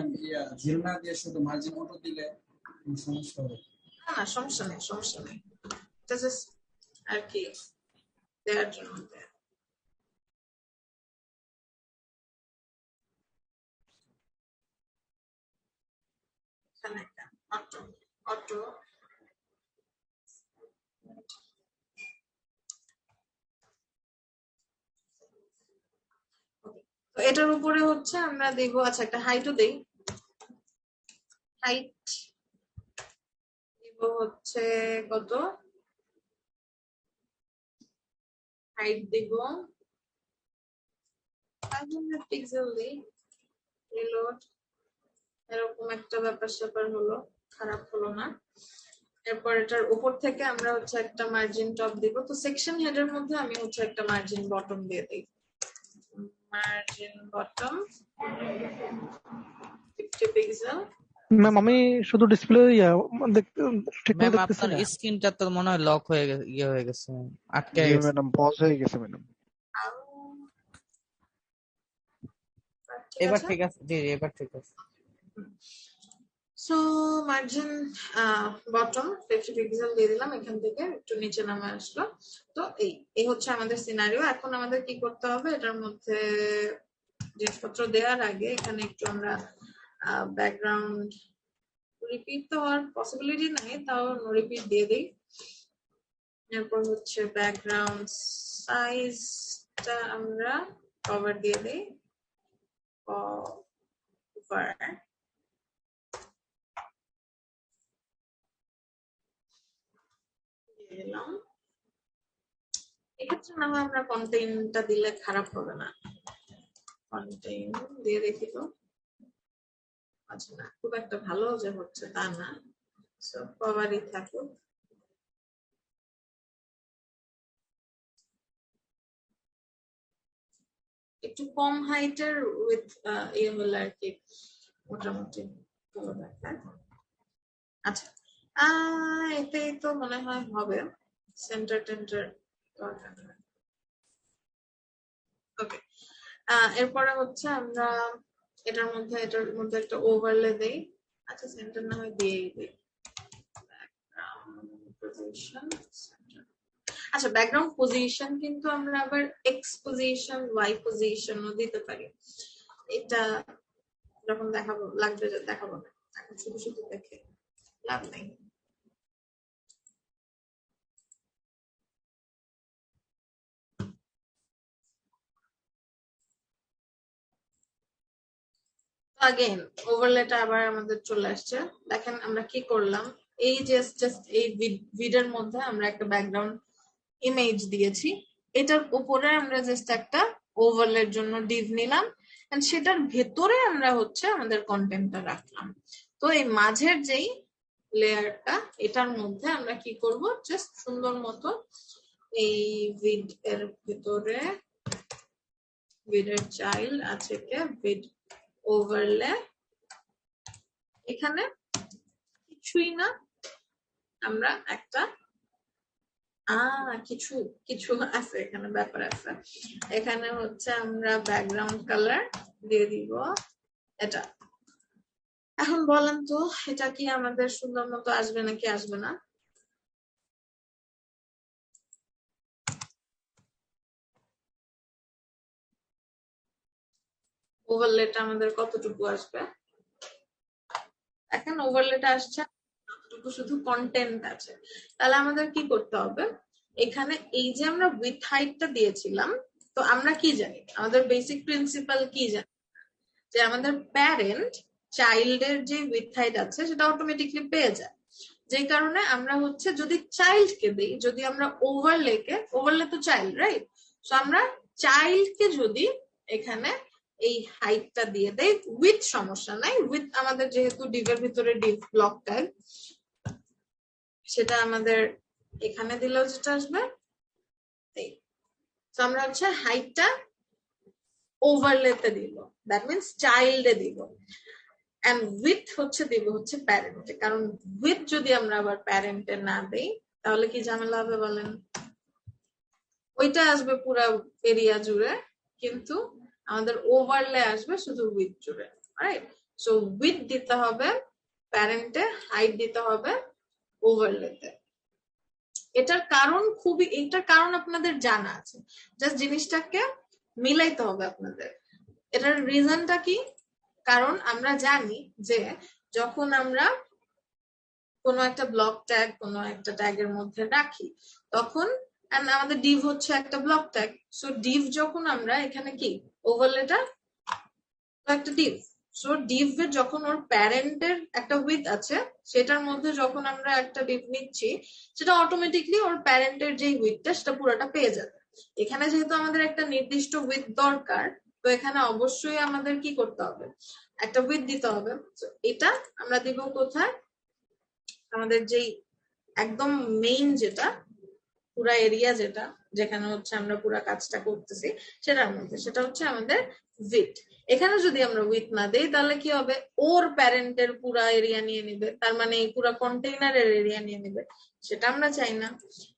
জিরো না দিয়ে শুধু মার্জিন অটো দিলে কোনো সমস্যা হবে? না সমস্যা নেই, সমস্যা নেই, এটা জাস্ট আর কি দেওয়ার জন্য। এখানে অটো অটো তো এটার উপরে হচ্ছে আমরা দেব, আচ্ছা একটা হাইটও দেই, হাইট দিব হচ্ছে কত, হাইট দিব 500 পিক্সেল দিই, রিলোড, এরকম একটা ব্যাপার স্যাপার হলো, খারাপ হলো না। এরপর এটার উপর থেকে আমরা হচ্ছে একটা মার্জিন টপ দিব, তো সেকশন হেডের মধ্যে আমি হচ্ছে একটা মার্জিন বটম দিয়ে দিই, মার্জিন বটম 50 পিক্সেল। ম্যাম আমি শুধু ডিসপ্লে ঠিক ম্যাম দেখতেছি আপনার না। স্ক্রিনটা তো মনে হয় লক হয়ে গেছে, ইয়ে হয়ে গেছে, আটকে জি গেছে। ম্যাডাম, পজ হয়ে গেছে ম্যাডাম। ঠিক এবার আছে, ঠিক আছে, জি এবার ঠিক আছে। সো মার্জিন বটম 50 পিক্সেল দিয়ে দিলাম, এখান থেকে একটু নিচে নামে আসলো। তো এই হচ্ছে আমাদের সিনারিও। এখন আমাদের কি করতে হবে, এটার মধ্যে জিনিসপত্র দেওয়ার আগে এখানে একটু আমরা ব্যাকগ্রাউন্ড রিপিট তো হওয়ার পসিবিলিটি নাই, তাও রিপিট দিয়ে দিই। এরপর হচ্ছে ব্যাকগ্রাউন্ড সাইজটা আমরা কভার দিয়ে দিই, কভার দিলাম। এক্ষেত্রে না হয় আমরা কন্টেন্টটা দিলে খারাপ হবে না, কন্টেন্ট দিয়ে দেখি তো। আচ্ছা না, খুব একটা ভালো যে হচ্ছে তা না, সো কভারই থাকুক। একটু কম হাইটের উইথ হলে আর কি মোটামুটি ভালো দেখায়। আচ্ছা, এতেই তো মনে হয় হবে, সেন্টার টেন্টার দরকার নেই। ওকে, এরপরে হচ্ছে আমরা এটার মধ্যে একটা ওভারলে দেই। আচ্ছা, সেন্টার না হয় দিয়েই দিই। Position centre. আচ্ছা, ব্যাকগ্রাউন্ড পজিশন কিন্তু আমরা আবার এক্স পজিশন, ওয়াই পজিশনও দিতে পারি। এটা যখন দেখাবো লাগবে, দেখাবো না, এখন শুধু শুধু দেখে লাভ নেই। আগেন ওভারলেটা আবার আমাদের চলে আসছে। দেখেন আমরা কি করলাম, এই জাস্ট এই ভিডিওর মধ্যে আমরা একটা ব্যাকগ্রাউন্ড ইমেজ দিয়েছি, এটার উপরে আমরা জাস্ট একটা ওভারলের জন্য ডিভ নিলাম, এন্ড সেটার ভেতরে আমরা হচ্ছে আমাদের কন্টেন্টটা রাখলাম। তো এই মাঝের যেই লেয়ারটা, এটার মধ্যে আমরা কি করব, জাস্ট সুন্দর মতো এই ভিড এর ভেতরে, ভিডের চাইল্ড আছে কে, ভিড ওভারলে, এখানে কিছুই না, আমরা একটা কিছু কিছু আছে এখানে, ব্যাপার আছে। এখানে হচ্ছে আমরা ব্যাকগ্রাউন্ড কালার দিয়ে দিব এটা। এখন বলেন তো এটা কি আমাদের সুন্দর মতো আসবে নাকি আসবে না? ওভারলেটা আমাদের কতটুকু আসবে? এখন ওভারলেটা আসছে শুধু কন্টেন্ট আছে। তাহলে আমাদের কি করতে হবে, এখানে এই যে আমরা উইথ হাইটটা দিয়েছিলাম, তো আমরা কি জানি, আমাদের বেসিক প্রিন্সিপাল কি জানি, যে আমাদের প্যারেন্ট চাইল্ডের যে উইথ হাইট আছে সেটা অটোমেটিকলি পেয়ে যায়। যে কারণে আমরা হচ্ছে যদি চাইল্ডকে দিই, যদি আমরা ওভারলে তো চাইল্ড, রাইট? সো আমরা চাইল্ডকে যদি এখানে এই হাইটটা দিয়ে দেই, উইথ সমস্যা নাই, উইথ আমাদের যেহেতু ডিভের ভিতরে ডিভ ব্লক ট্যাগ, সেটা আমাদের এখানে দিলেও যেটা আসবে। তো আমরা হচ্ছে হাইটটা ওভারলেতে দিব, দ্যাট মিনস চাইল্ডে দিব, এন্ড উইথ হচ্ছে দিব হচ্ছে প্যারেন্টে। কারণ উইথ যদি আমরা আবার প্যারেন্টে না দেই তাহলে কি ঝামেলা হবে বলেন? ওইটা আসবে পুরো এরিয়া জুড়ে, কিন্তু আমাদের ওভারলে আসবে শুধু উইথ জুড়ে, রাইট? সো উইথ দিতে হবে প্যারেন্টে, হাইট দিতে হবে ওভারলেতে। এটার কারণ আপনাদের জানা আছে, জাস্ট জিনিসটাকে মিলাইতে হবে আপনাদের। এটার রিজনটা কি? কারণ আমরা জানি যে যখন আমরা কোনো একটা ব্লক ট্যাগ কোনো একটা ট্যাগের মধ্যে রাখি, তখন আমাদের ডিভ হচ্ছে একটা ব্লক ট্যাগ। সো ডিভ যখন আমরা এখানে কি ওভারলেটা একটা ডিভ, সো ডিভ এর যখন ওর প্যারেন্টের একটা উইথ আছে, সেটার মধ্যে যখন আমরা একটা ডিভ নিচ্ছি, সেটা অটোমেটিকলি ওর প্যারেন্টের যে উইথটা সেটা পুরোটা পেয়ে যাবে। এখানে যেহেতু আমাদের একটা নির্দিষ্ট উইথ দরকার, তো এখানে অবশ্যই আমাদের কি করতে হবে, একটা উইথ দিতে হবে। এটা আমরা দিব কোথায়, আমাদের যেই একদম মেইন যেটা পুরা এরিয়া, যেটা যেখানে হচ্ছে আমরা পুরা কাজটা করতেছি, সেটার মধ্যে, সেটা হচ্ছে আমাদের উইথ। এখানে যদি আমরা উইথ না দেই তাহলে কি হবে, ওর প্যারেন্টের পুরা এরিয়া নিয়ে নিবে, তার মানে এই পুরা কন্টেইনারের এরিয়া নিয়ে নিবে, সেটা আমরা চাই না।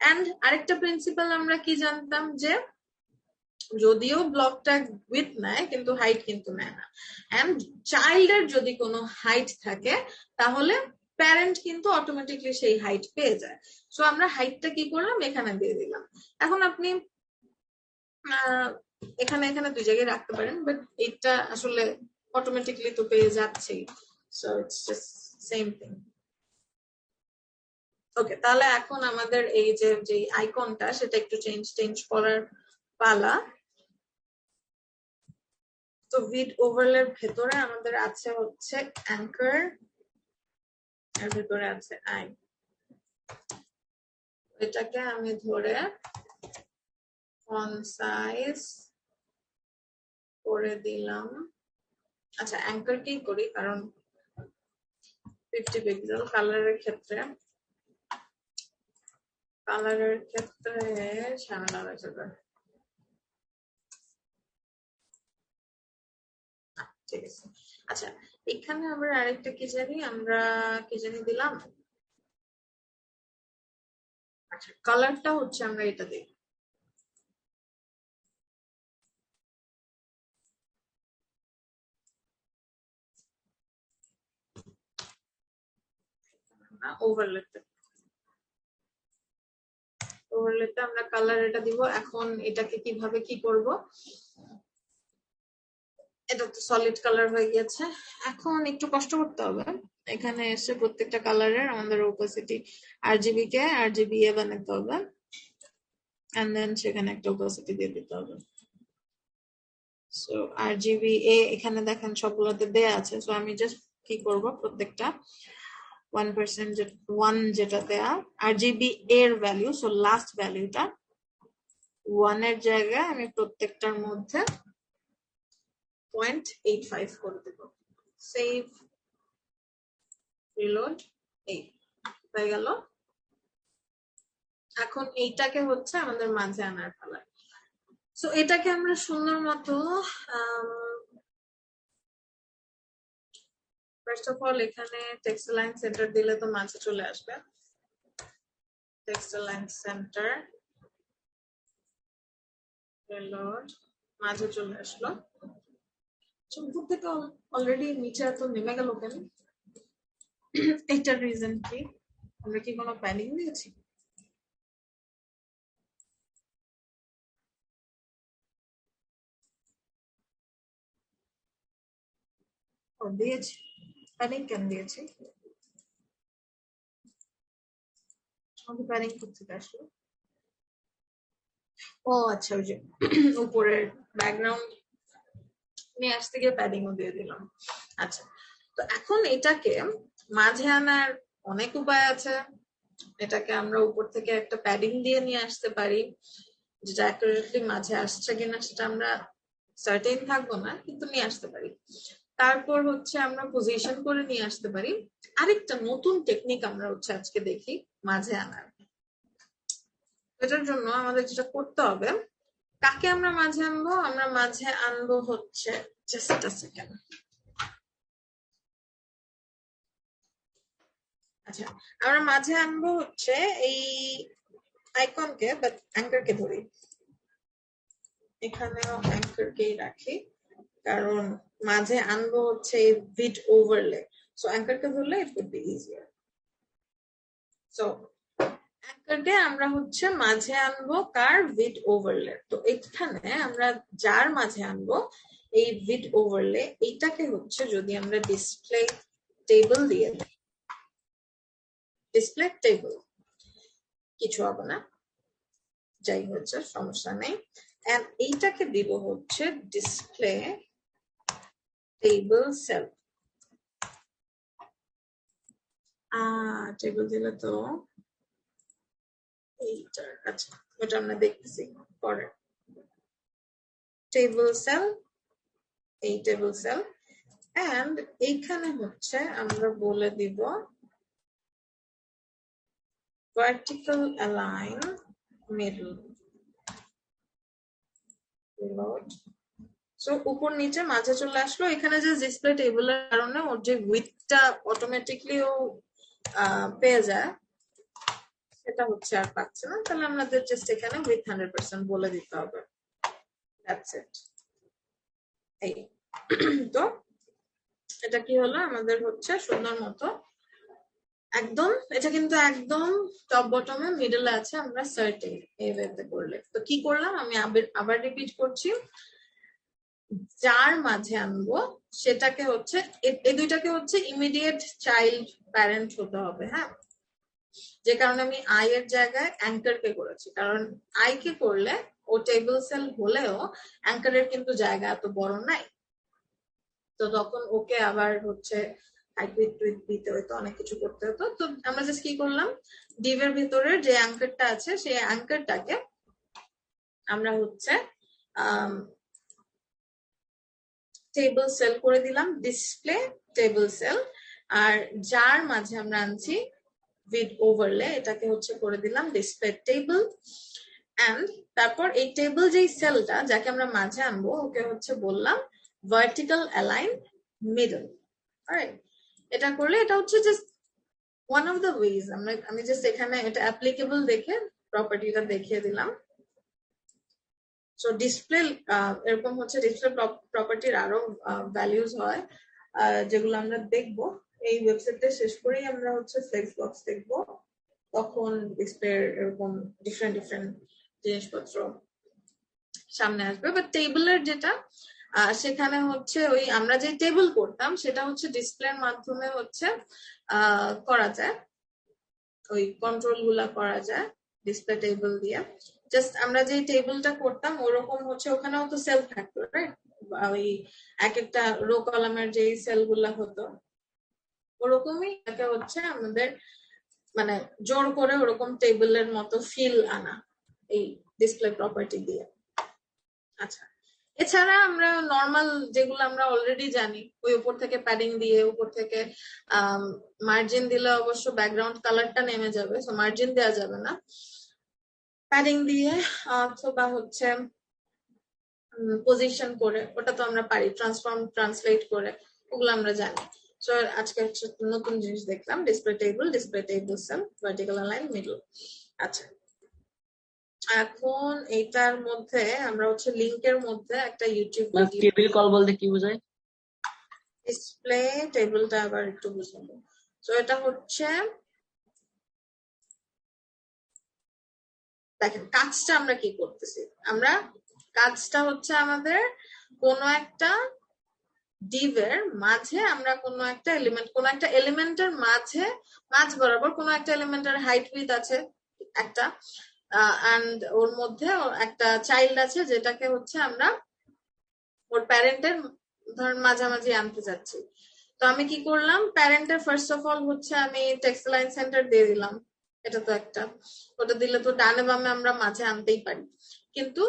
এন্ড আরেকটা প্রিন্সিপাল আমরা কি জানতাম, যে যদিও ব্লক ট্যাগ উইথ নেয় কিন্তু হাইট কিন্তু নেয় না। এন্ড চাইল্ডের যদি কোনো হাইট থাকে তাহলে প্যারেন্ট কিন্তু অটোমেটিকলি সেই হাইট পেয়ে যায়। সো আমরা হাইটটা কি করলাম, এখানে দিয়ে দিলাম। এখন আপনি এখানে এখানে দুই জায়গায় রাখতে পারেন, বাট এটা আসলে অটোমেটিকলি তো পেয়ে যাচ্ছেই। So it's just same thing. Okay, তাহলে এখন আমাদের এই যে আইকনটা সেটা একটু চেঞ্জ করার পালা। তো ভিড ওভারলের ভেতরে আমাদের আছে হচ্ছে অ্যাঙ্কার, এর ভেতরে আছে আই। এটাকে আমি ধরে ফন্ট সাইজ করে দিলাম। আচ্ছা, অ্যাঙ্কারকেই করি কারণ 50 পিক্সেল। কালারের ক্ষেত্রে ঝামেলা হয়ে যাবে। ঠিক আছে। আচ্ছা, এখানে আমরা আরেকটা কি জানি দিলাম। আচ্ছা, কালারটা হচ্ছে আমরা এটা দিই। ওভারলেতে আমরা কালার এটা দিব। এখন এটাকে কিভাবে কি করব, এটা তো সলিড কালার হয়ে গেছে। এখন একটু কষ্ট করতে হবে, এখানে এসে প্রত্যেকটা কালারের আমাদের ওপাসিটি আরজিবি কে আরজিবি এ বানাতে হবে, এন্ড দেন সেখানে একটা ওপাসিটি দিয়ে দিতে হবে। সো আরজিবি এ এখানে দেখেন সবগুলোতে দেয়া আছে। সো আমি জাস্ট কি করব, প্রত্যেকটা 1% 1 যেটা দেয়া আরজিবি এর ভ্যালু, সো লাস্ট ভ্যালুটা 1 এর জায়গায় আমি প্রত্যেকটার মধ্যে 0.85 করে দেব। সেভ, রিলোড, এই হয়ে গেল। এখন এইটাকে হচ্ছে আমাদের মাঝে আনার পালা। সো এটাকে আমরা সুন্দর মতো ফার্স্ট অফ অল এখানে টেক্সট লাইন সেন্টার দিলে তো মাঝে চলে আসবে। টেক্সট লাইন সেন্টার, রিলোড, মাঝে চলে আসলো। উপর থেকে অলরেডি নিচে এত নেমে গেল কেন? এটার রিজন কি? আমরা কি কোনো প্যানিং দিয়েছি? দিয়েছি, প্যানিং কেন দিয়েছি? আমাকে প্যানিং করতে আসলো। ও আচ্ছা, ওই যে উপরের ব্যাকগ্রাউন্ড নিয়ে আসতে গিয়ে প্যাডিংও দিয়ে দিলাম। আচ্ছা, তো এখন এটাকে মাঝে আনার অনেক উপায় আছে। এটাকে আমরা উপর থেকে একটা প্যাডিং দিয়ে নিয়ে আসতে পারি, যেটা অ্যাকুরেটলি মাঝে আসছে কিনা সেটা আমরা সার্টেন থাকবো না, কিন্তু নিয়ে আসতে পারি। তারপর হচ্ছে আমরা পজিশন করে নিয়ে আসতে পারি। আরেকটা নতুন টেকনিক আমরা হচ্ছে আজকে দেখি মাঝে আনার। এটার জন্য আমাদের যেটা করতে হবে, কাকে আমরা মাঝে আনবো? আমরা মাঝে আনবো হচ্ছে, জাস্ট আ সেকেন্ড। আচ্ছা, আমরা মাঝে আনবো হচ্ছে এই আইকনকে, বাট অ্যাঙ্কারকে ধরি। এখানেও অ্যাঙ্কারকেই রাখি, কারণ মাঝে আনবো হচ্ছে এই ভিড ওভারলে। সো অ্যাঙ্কারকে ধরলে it would be easier. So অ্যাঙ্কারকে আমরা হচ্ছে মাঝে আনবো কার? ভিড ওভারলে। তো এখানে আমরা যার মাঝে আনবো এই ভিড ওভারলে, এইটাকে হচ্ছে যদি আমরা ডিসপ্লে টেবল দিয়ে দিই, ডিসপ্লে টেবল কিছু হবে না, যাই হচ্ছে সমস্যা নেই। এন্ড এইটাকে দিব হচ্ছে ডিসপ্লে টেবল সেল। টেবল দিলে তো এইটার, আচ্ছা ওটা আমরা দেখতেছি পরে। টেবল সেল, এই টেবল সেল, এন্ড এইখানে হচ্ছে আমরা বলে দিব vertical align middle, reload। So উপর নিচে মাঝে চলে আসলো। এখানে যে ডিসপ্লে টেবলের কারণে ওর যে উইডথটা অটোমেটিকলি ও পেয়ে যায়, সেটা হচ্ছে আর পাচ্ছে না। তাহলে আমাদের জাস্ট এখানে উইথ 100% বলে দিতে হবে। That's it. এই তো এটা কি হলো আমাদের হচ্ছে সুন্দর মতো একদম, এটা কিন্তু একদম টপ বটমে মিডলে আছে, আমরা সার্টেন এই ওয়েতে করলে। তো কি করলাম আমি আবার রিপিট করছি, যার মাঝে আনবো সেটাকে হচ্ছে এই দুইটাকে হচ্ছে ইমিডিয়েট চাইল্ড প্যারেন্ট হতে হবে, হ্যাঁ, যে কারণে আমি আই এর জায়গায় অ্যাঙ্কার কে করেছি, কারণ আই কে করলে ও টেবিল সেল হলেও অ্যাঙ্কারের কিন্তু জায়গা এত বড় নাই, তো তখন ওকে আবার হচ্ছে টুইট দিতে হতো, অনেক কিছু করতে হতো। তো আমরা জাস্ট কি করলাম, ডিভের ভিতরের যে অ্যাঙ্কারটা আছে সেই অ্যাঙ্কারটাকে আমরা হচ্ছে টেবিল সেল করে দিলাম, ডিসপ্লে টেবিল সেল। আর যার মাঝে আমরা আনছি উইথ ওভারলে, এটাকে হচ্ছে করে দিলাম ডিসপ্লে টেবিল। এন্ড তারপর এই টেবিল যেই সেলটা যাকে আমরা মাঝে আনবো ওকে হচ্ছে বললাম ভার্টিক্যাল অ্যালাইন মিডল। রাইট, এটা করলে এটা হচ্ছে just one of the ways, আমি জাস্ট এখানে এটা অ্যাপ্লিকেবল দেখে প্রপার্টিটা দেখিয়ে দিলাম। সো ডিসপ্লে এরকম হচ্ছে ডিসপ্লে প্রপার্টির আরো ভ্যালিউজ হয় যেগুলো আমরা দেখবো এই ওয়েবসাইটে শেষ করেই, আমরা হচ্ছে ফ্লেক্স বক্স দেখবো, তখন ডিসপ্লে এরকম ডিফারেন্ট জিনিসপত্র সামনে আসবে। বাট টেবিলের যেটা সেখানে হচ্ছে ওই আমরা যে টেবিল করতাম সেটা হচ্ছে ডিসপ্লের মাধ্যমে হচ্ছে করা যায়, ওই কন্ট্রোল গুলা করা যায় ডিসপ্লে টেবিল দিয়ে। জাস্ট আমরা যে টেবিলটা করতাম ওরকম হচ্ছে ওখানেও তো সেল থাকতো, রাইট, ওই এক একটা রো কলামের যে সেল গুলা হতো ওরকমই এটা হচ্ছে আমাদের মানে জোর করে ওরকম টেবিলের মতো ফিল আনা এই ডিসপ্লে প্রপার্টি দিয়ে। আচ্ছা, এছাড়া আমরা নর্মাল যেগুলো আমরা অলরেডি জানি, ওই উপর থেকে প্যাডিং দিয়ে উপর থেকে মার্জিন দিলে অবশ্য ব্যাকগ্রাউন্ড কালারটা নেমে যাবে, সো মার্জিন দেওয়া যাবে না, প্যাডিং দিয়ে অথবা হচ্ছে পজিশন করে, ওটা তো আমরা পারি, ট্রান্সলেট করে, ওগুলো আমরা জানি। সো আজকে হচ্ছে নতুন জিনিস দেখলাম, display table sell, vertical align middle. আচ্ছা, এখন এইটার মধ্যে আমরা হচ্ছে লিংকের মধ্যে একটা ইউটিউব টেবিল কল বলতে কি বোঝায়? ডিসপ্লে টেবিলটা আবার একটু বুঝাবো। তো এটা হচ্ছে দেখেন কাজটা আমরা কি করতেছি, আমরা কাজটা হচ্ছে আমাদের কোনো একটা ডিভের মাঝে আমরা কোনো একটা এলিমেন্টের মাঝ বরাবর কোনো একটা এলিমেন্টের হাইট উইথ আছে একটা, এন্ড ওর মধ্যে একটা চাইল্ড আছে যেটাকে হচ্ছে আমরা ওর প্যারেন্টের ধর মাঝামাঝি আনতে যাচ্ছি। তো আমি কি করলাম, প্যারেন্টের ফার্স্ট অফ অল হচ্ছে আমি টেক্সট লাইন সেন্টার দিয়ে দিলাম, এটা তো একটা, ওটা দিলে তো ডানে বামে আমরা মাঝে আনতেই পারি, কিন্তু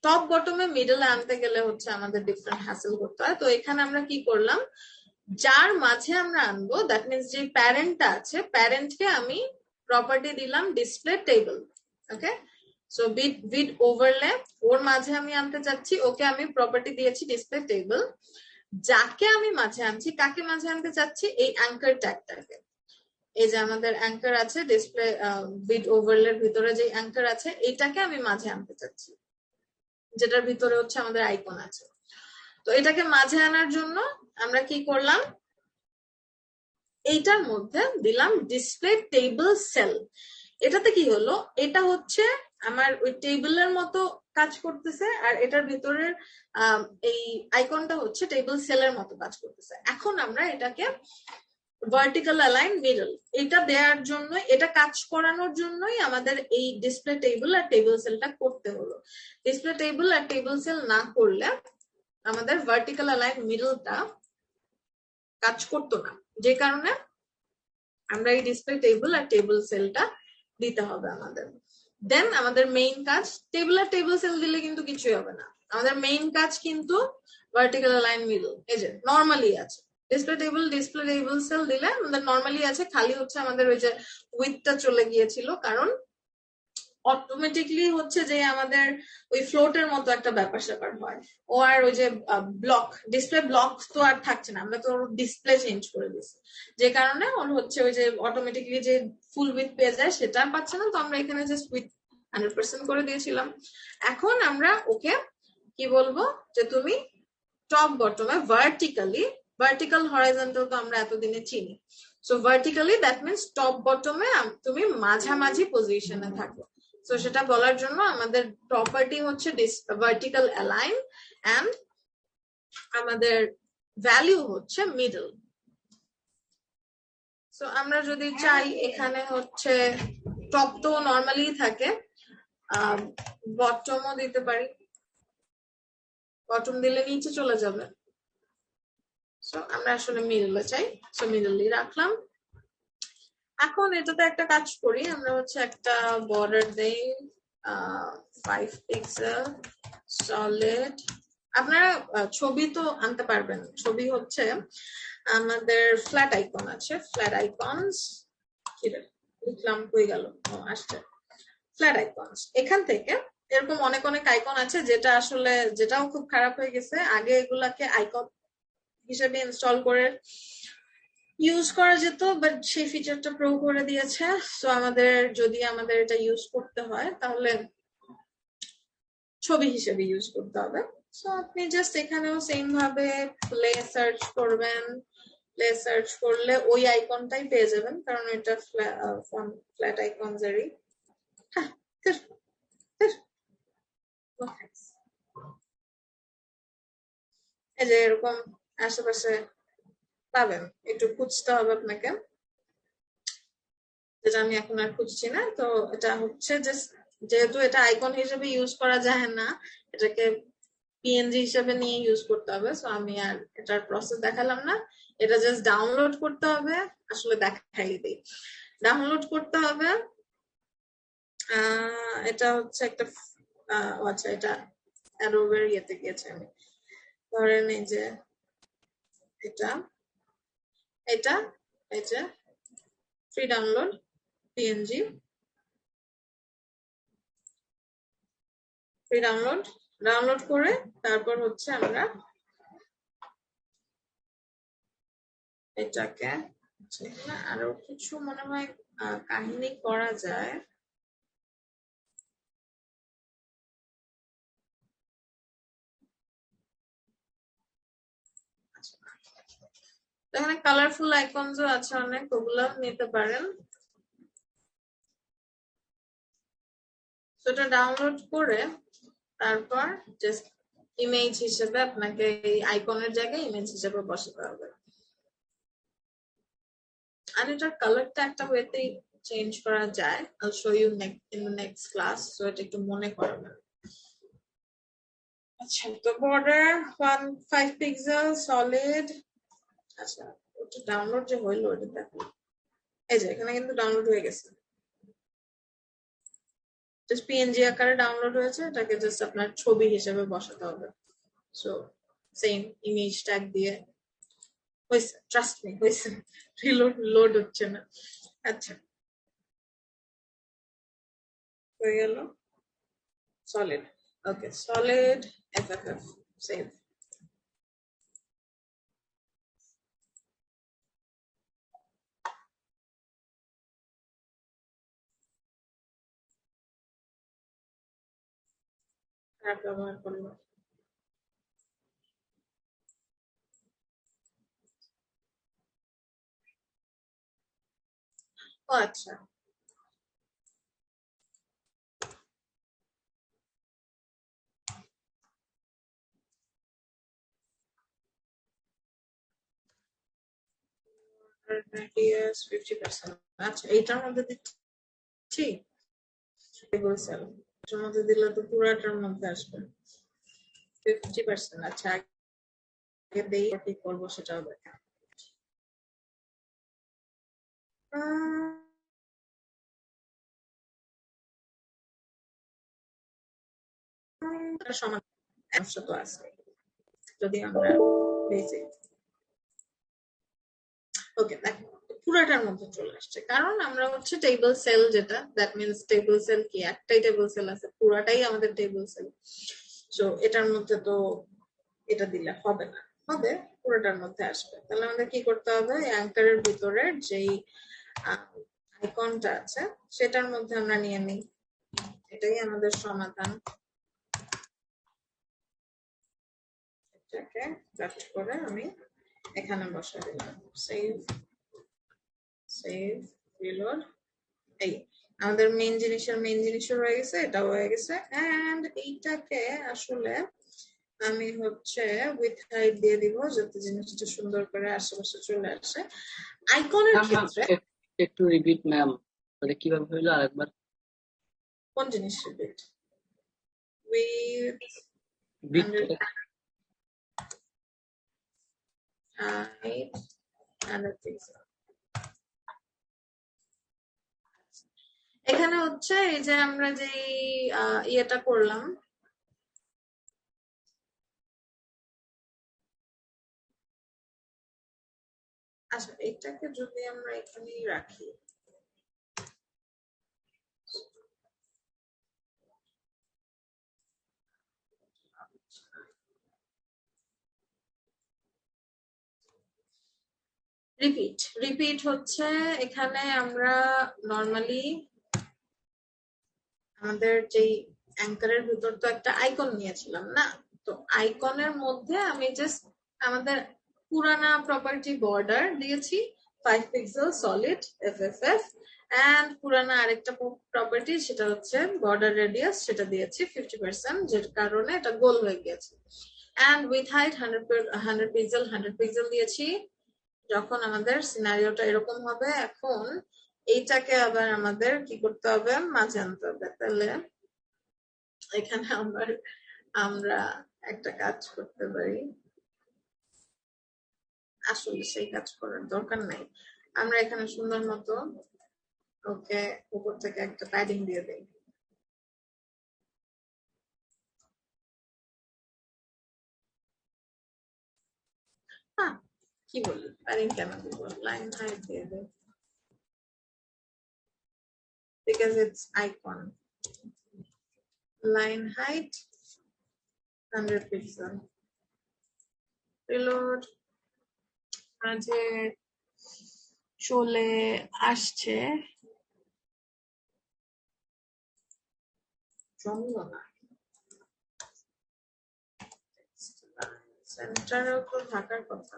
টপ বটমে মিডলে আনতে গেলে হচ্ছে আমাদের ডিফারেন্ট হ্যাসেল করতে হয়। তো এখানে আমরা কি করলাম, যার মাঝে আমরা আনবো দ্যাট মিনস যে প্যারেন্টটা আছে প্যারেন্টকে আমি প্রপার্টি দিলাম display table. Okay, so with overlay ওর মাঝে আমি আনতে চাচ্ছি, ওকে আমি প্রপার্টি দিয়েছি ডিসপ্লে টেবিল। যাকে আমি মাঝে আনছি, কাকে মাঝে আনতে চাচ্ছি, এই অ্যাঙ্কার ট্যাগটাকে, এই যে আমাদের অ্যাঙ্কার আছে ডিসপ্লে উইথ ওভারলের ভিতরে যে অ্যাঙ্কার আছে এটাকে আমি মাঝে আনতে চাচ্ছি, যেটার ভিতরে হচ্ছে আমাদের আইকন আছে। তো এটাকে মাঝে আনার জন্য আমরা কি করলাম, এইটার মধ্যে দিলাম ডিসপ্লে টেবিল সেল। এটাতে কি হলো, এটা হচ্ছে আমার ওই টেবিলের মতো কাজ করতেছে, আর এটার ভিতরের এই আইকনটা হচ্ছে টেবিল সেলের মতো কাজ করতেছে। এখন আমরা এটাকে ভার্টিক্যাল অ্যালাইন মিডল এটা দেওয়ার জন্য, এটা কাজ করানোর জন্যই আমাদের এই ডিসপ্লে টেবিল আর টেবিল সেলটা করতে হলো। ডিসপ্লে টেবিল আর টেবিল সেল না করলে আমাদের ভার্টিক্যাল অ্যালাইন মিডলটা কাজ করতো না, যে কারণে আমরা এই ডিসপ্লে টেবিল আর টেবিল সেলটা দিতে হবে আমাদের। দেন আমাদের মেইন কাজ, টেবিল আর টেবিল সেল দিলে কিন্তু কিছুই হবে না, আমাদের মেইন কাজ কিন্তু ভার্টিক্যাল অ্যালাইন মিডল, এই যে নর্মালি আছে ডিসপ্লে টেবিল সেল দিলে আমাদের নর্মালি আছে, খালি হচ্ছে আমাদের ওই যে উইথটা চলে গিয়েছিল, কারণ অটোমেটিকলি হচ্ছে যে আমাদের ওই ফ্লোটের মতো একটা ব্যাপার স্যাপার হয়, ও আর ওই যে ব্লক ডিসপ্লে ব্লক তো আর থাকছে না, আমরা তো ডিসপ্লে চেঞ্জ করে দিচ্ছি, যে কারণে ওর হচ্ছে ওই যে অটোমেটিকলি যে ফুল উইথ পেয়ে যায় সেটা পাচ্ছে না। তো আমরা এখানে জাস্ট উইথ 100% করে দিয়েছিলাম। এখন আমরা ওকে কি বলবো যে তুমি টপ বটমে ভার্টিক্যাল হরাইজন্টাল তো আমরা এতদিনে চিনি, so vertically that means top বটমে তুমি মাঝামাঝি পজিশনে থাকো। সো সেটা বলার জন্য আমাদের প্রপার্টি হচ্ছে ভার্টিক্যাল অ্যালাইন এন্ড আমাদের ভ্যালু হচ্ছে মিডল। সো আমরা যদি চাই এখানে হচ্ছে টপ তো নর্মালি থাকে, বটমও দিতে পারি, বটম দিলে নিচে চলে যাবে। সো আমরা আসলে মিডলে চাই, সো মিডলই রাখলাম। এখন এটাতে একটা কাজ করি, আমরা হচ্ছে একটা বর্ডার দেই 5 পিক্সেল সলিড। আপনারা ছবি তো আনতে পারবেন, ছবি হচ্ছে আমাদের ফ্ল্যাট আইকন আছে, ফ্ল্যাট আইকনস কি লিখলাম কই গেল, আসছে ফ্ল্যাট আইকনস। এখান থেকে এরকম অনেক আইকন আছে যেটা আসলে যেটাও খুব খারাপ হয়ে গেছে, আগে এগুলাকে আইকন হিসেবে ইনস্টল করে ইউজ করা যেত, বাট সেই ফিচারটা প্রো করে দিয়েছে। সো আমাদের যদি আমাদের এটা ইউজ করতে হয় তাহলে ছবি হিসেবে ইউজ করতে হবে। সো আপনি জাস্ট এখানেও সেম ভাবে প্লে সার্চ করবেন, প্লে সার্চ করলে ওই আইকনটাই পেয়ে যাবেন, কারণ এটা ফ্ল্যাট আইকনস এরই। এই যে এরকম আশেপাশে পাবেন, একটু খুঁজতে হবে আপনাকে, যেটা আমি এখন আর খুঁজছি না। তো এটা হচ্ছে যেহেতু এটা আইকন হিসেবে ইউজ করা যায় না, এটাকে পিএনজি হিসেবে নিয়ে ইউজ করতে হবে। সো আমি আর এটার প্রসেস দেখালাম না, এটা জাস্ট ডাউনলোড করতে হবে। আসলে দেখাই দিই, ডাউনলোড করতে হবে। এটা হচ্ছে একটা আচ্ছা, এটা অ্যাডোবের ইয়েতে গিয়েছে, আমি ধরেন এই যে এটা এই যে free download PNG, free download করে তারপর হচ্ছে আমরা এটাকে আরো কিছু মনে হয় কাহিনী করা যায়। এখানে কালারফুল আইকনসও আছে অনেক, ওগুলো নিতে পারেন। সেটা ডাউনলোড করে তারপর জাস্ট ইমেজ হিসেবে আপনাকে এই আইকনের জায়গায় ইমেজ হিসেবে বসাতে হবে। আর এটার কালারটা একটা ওয়েতেই চেঞ্জ করা যায়, I'll show you in the next class, so এটা একটু মনে করবেন। আচ্ছা, তো বর্ডার 5 পিক্সেল সলিড। আচ্ছা, ওটা ডাউনলোড যে হইলো ওটা দেখো, এই যে এখানে কিন্তু ডাউনলোড হয়ে গেছে, জাস্ট পিএনজি আকারে ডাউনলোড হয়েছে। এটাকে জাস্ট আপনার ছবি হিসেবে বসাতে হবে। সো সেম ইমেজ ট্যাগ দিয়ে হয়েছে, ট্রাস্ট মি হয়েছে, লোড হচ্ছে না। আচ্ছা, হয়ে গেল সলিড। ওকে, সলিড এফএফএফ সেভ। ব্যবহার করলো। ও আচ্ছা, radius 50%। আচ্ছা, এইটার মধ্যে দিচ্ছি টেবল সেল, এটার মধ্যে দিলে তো পুরাটার মধ্যে আসবে 50%। আচ্ছা, আগে দেই কি করবো সেটাও দেখা। সমান অংশ তো আছে, যদি আমরা বেসিক ওকে দেখো পুরাটার মধ্যে চলে আসছে, কারণ আমরা হচ্ছে টেবল সেল, যেটা দ্যাট মিনস টেবল সেল কি একটাই টেবল সেল আছে, পুরাটাই আমাদের টেবল সেল। সো এটার মধ্যে তো এটা দিলে হবে না, হবে পুরোটার মধ্যে আসবে। তাহলে আমাদের কি করতে হবে, অ্যাঙ্কারের ভিতরের যেই আইকনটা আছে সেটার মধ্যে আমরা নিয়ে নিই, এটাই আমাদের সমাধান। এটাকে কাট করে আমি এখানে বসাই দিলাম। Save save reload. এই আমাদের মেইন জিনিস হয়ে গেছে, এটাও হয়ে গেছে। এন্ড এইটাকে আসলে আমি হচ্ছে উইথ হাইট দিয়ে দিব যাতে জিনিসটা সুন্দর করে আশেপাশে চলে আসে। আইকনের ম্যাম ক্ষেত্রে একটু রিপিট ম্যাম, মানে কিভাবে হইলো আরেকবার। কোন জিনিস repeat? With width 100 height 100 pixel। এখানে হচ্ছে এই যে আমরা যে ইয়েটা করলাম, আচ্ছা এটাকে যদি আমরা এখানেই রাখি, রিপিট হচ্ছে এখানে আমরা নরমালি আমাদের যেই অ্যাঙ্কারের ভিতর তো একটা আইকন নিয়েছিলাম না, তো আইকনের মধ্যে আমি জাস্ট আমাদের পুরানা প্রপার্টি বর্ডার দিয়েছি 5 পিক্সেল সলিড এফএফএফ, এন্ড পুরানা আরেকটা প্রপার্টি সেটা হচ্ছে বর্ডার রেডিয়াস, সেটা দিয়েছি 50%, যের কারণে এটা গোল হয়ে গেছে। এন্ড উইথ হাইট 100 পিক্সেল দিয়েছি। যখন আমাদের সিনারিওটা এরকম হবে, এখন এইটাকে আবার আমাদের কি করতে হবে, মাঝে আনতে হবে। তাহলে এখানে আমরা একটা কাজ করতে পারি, আসলে সেই কাজ করার দরকার নাই, আমরা এখানে সুন্দর মতো ওকে উপর থেকে একটা প্যাডিং দিয়ে দিই। হ্যাঁ, কি বলি, প্যাডিং কেন দিব, লাইন হাইট দিয়ে দিই, because it's icon, line height 100 pixel, reload, মাঝে চলে আসছে, জমলো না, সেন্টারের উপর থাকার কথা,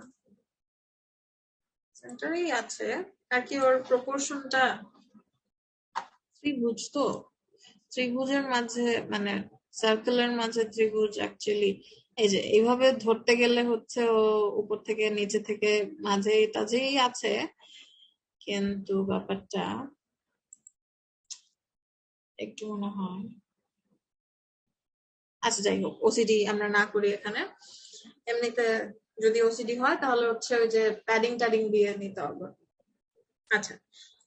সেন্টারেই আছে, আর কি ওর প্রপোর্শনটা ত্রিভুজ, তো ত্রিভুজের মাঝে মানে সার্কেলের মাঝে ত্রিভুজ অ্যাকচুয়ালি এই যে এইভাবে ধরতে গেলে হচ্ছে ও উপর থেকে নিচে থেকে মাঝে টাঝেই আছে, কিন্তু ব্যাপারটা একটু মনে হয়, আচ্ছা যাই হোক, ওসিডি আমরা না করি এখানে। এমনিতে যদি ওসিডি হয় তাহলে হচ্ছে ওই যে প্যাডিং ট্যাডিং দিয়ে নিতে হবে। আচ্ছা,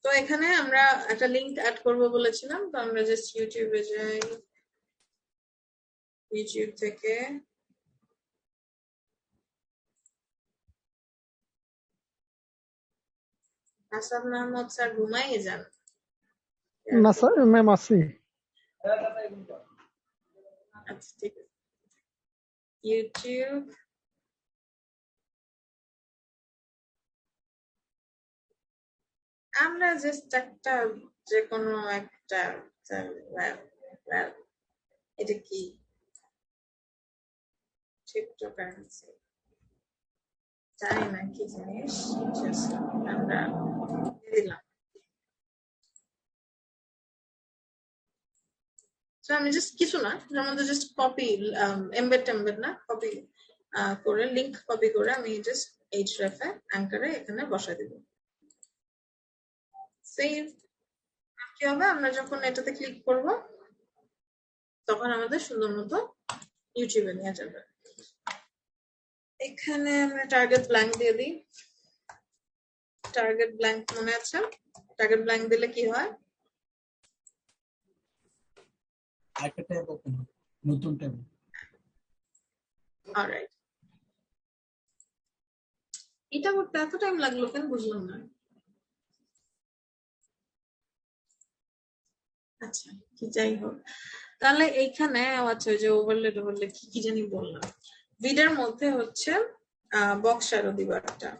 তো এখানে আমরা একটা লিংক অ্যাড করব বলেছিলাম, তো আমরা জাস্ট ইউটিউবে যাই, ইউটিউব থেকে হাসান মাহমুদ স্যার ঘুমাই যান। না স্যার, ম্যাম আছি। আচ্ছা ঠিক আছে, ইউটিউব, আমরা জাস্ট একটা যে কোনো একটা এটা কি ক্রিপ্টোকারেন্সি জানি না কি জিনিস, just আমরা দিয়ে দিলাম। তো আমি জাস্ট কিছু না, আমাদের জাস্ট কপি এমবেড না, কপি করে লিংক কপি করে আমি জাস্ট এইচরেফ এ অ্যাঙ্কারে এখানে বসাই দিব। সেভ, কি হবে, আমরা যখন এটাতে ক্লিক করব তখন আমাদের সুন্দর মতো ইউটিউবে নিয়ে যাবে। এখানে আমরা টার্গেট ব্ল্যাঙ্ক দিয়ে দিই, টার্গেট ব্ল্যাঙ্ক মনে আছে, টার্গেট ব্ল্যাঙ্ক দিলে কি হয়, একটা ট্যাব ওপেন হবে, নতুন ট্যাব। অলরাইট, এটা করতে এত টাইম লাগলো কেন বুঝলাম না। আচ্ছা কি যাই হোক, তাহলে এইখানে আচ্ছা যে ওভারলে কি কি জানি বললাম, ভিডের মধ্যে হচ্ছে বক্স শ্যাডো দিব একটা,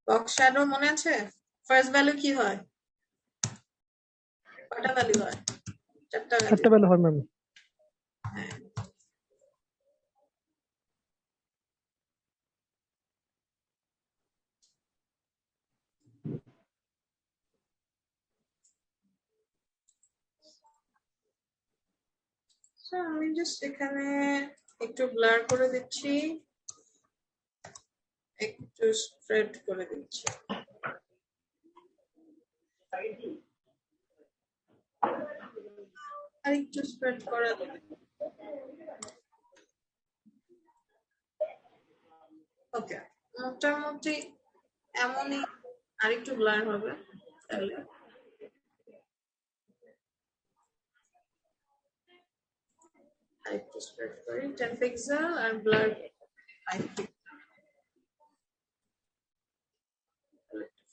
বক্স শ্যাডো মনে আছে, ফার্স্ট ভ্যালু কি হয়, কয়টা ভ্যালু হয়, 4টা ভ্যালু। একটা বেলা হয় ম্যাম। হ্যাঁ, So, আমি জাস্ট এখানে একটু ব্লার করে দিচ্ছি, একটু স্প্রেড করে দিচ্ছি। আর একটু স্প্রেড করা ওকে, মোটামুটি এমনই। আর একটু ব্লার হবে তাহলে। আর একটু স্প্রেড করি 10 পিক্সেল আর ব্লার 5 পিক্সেল,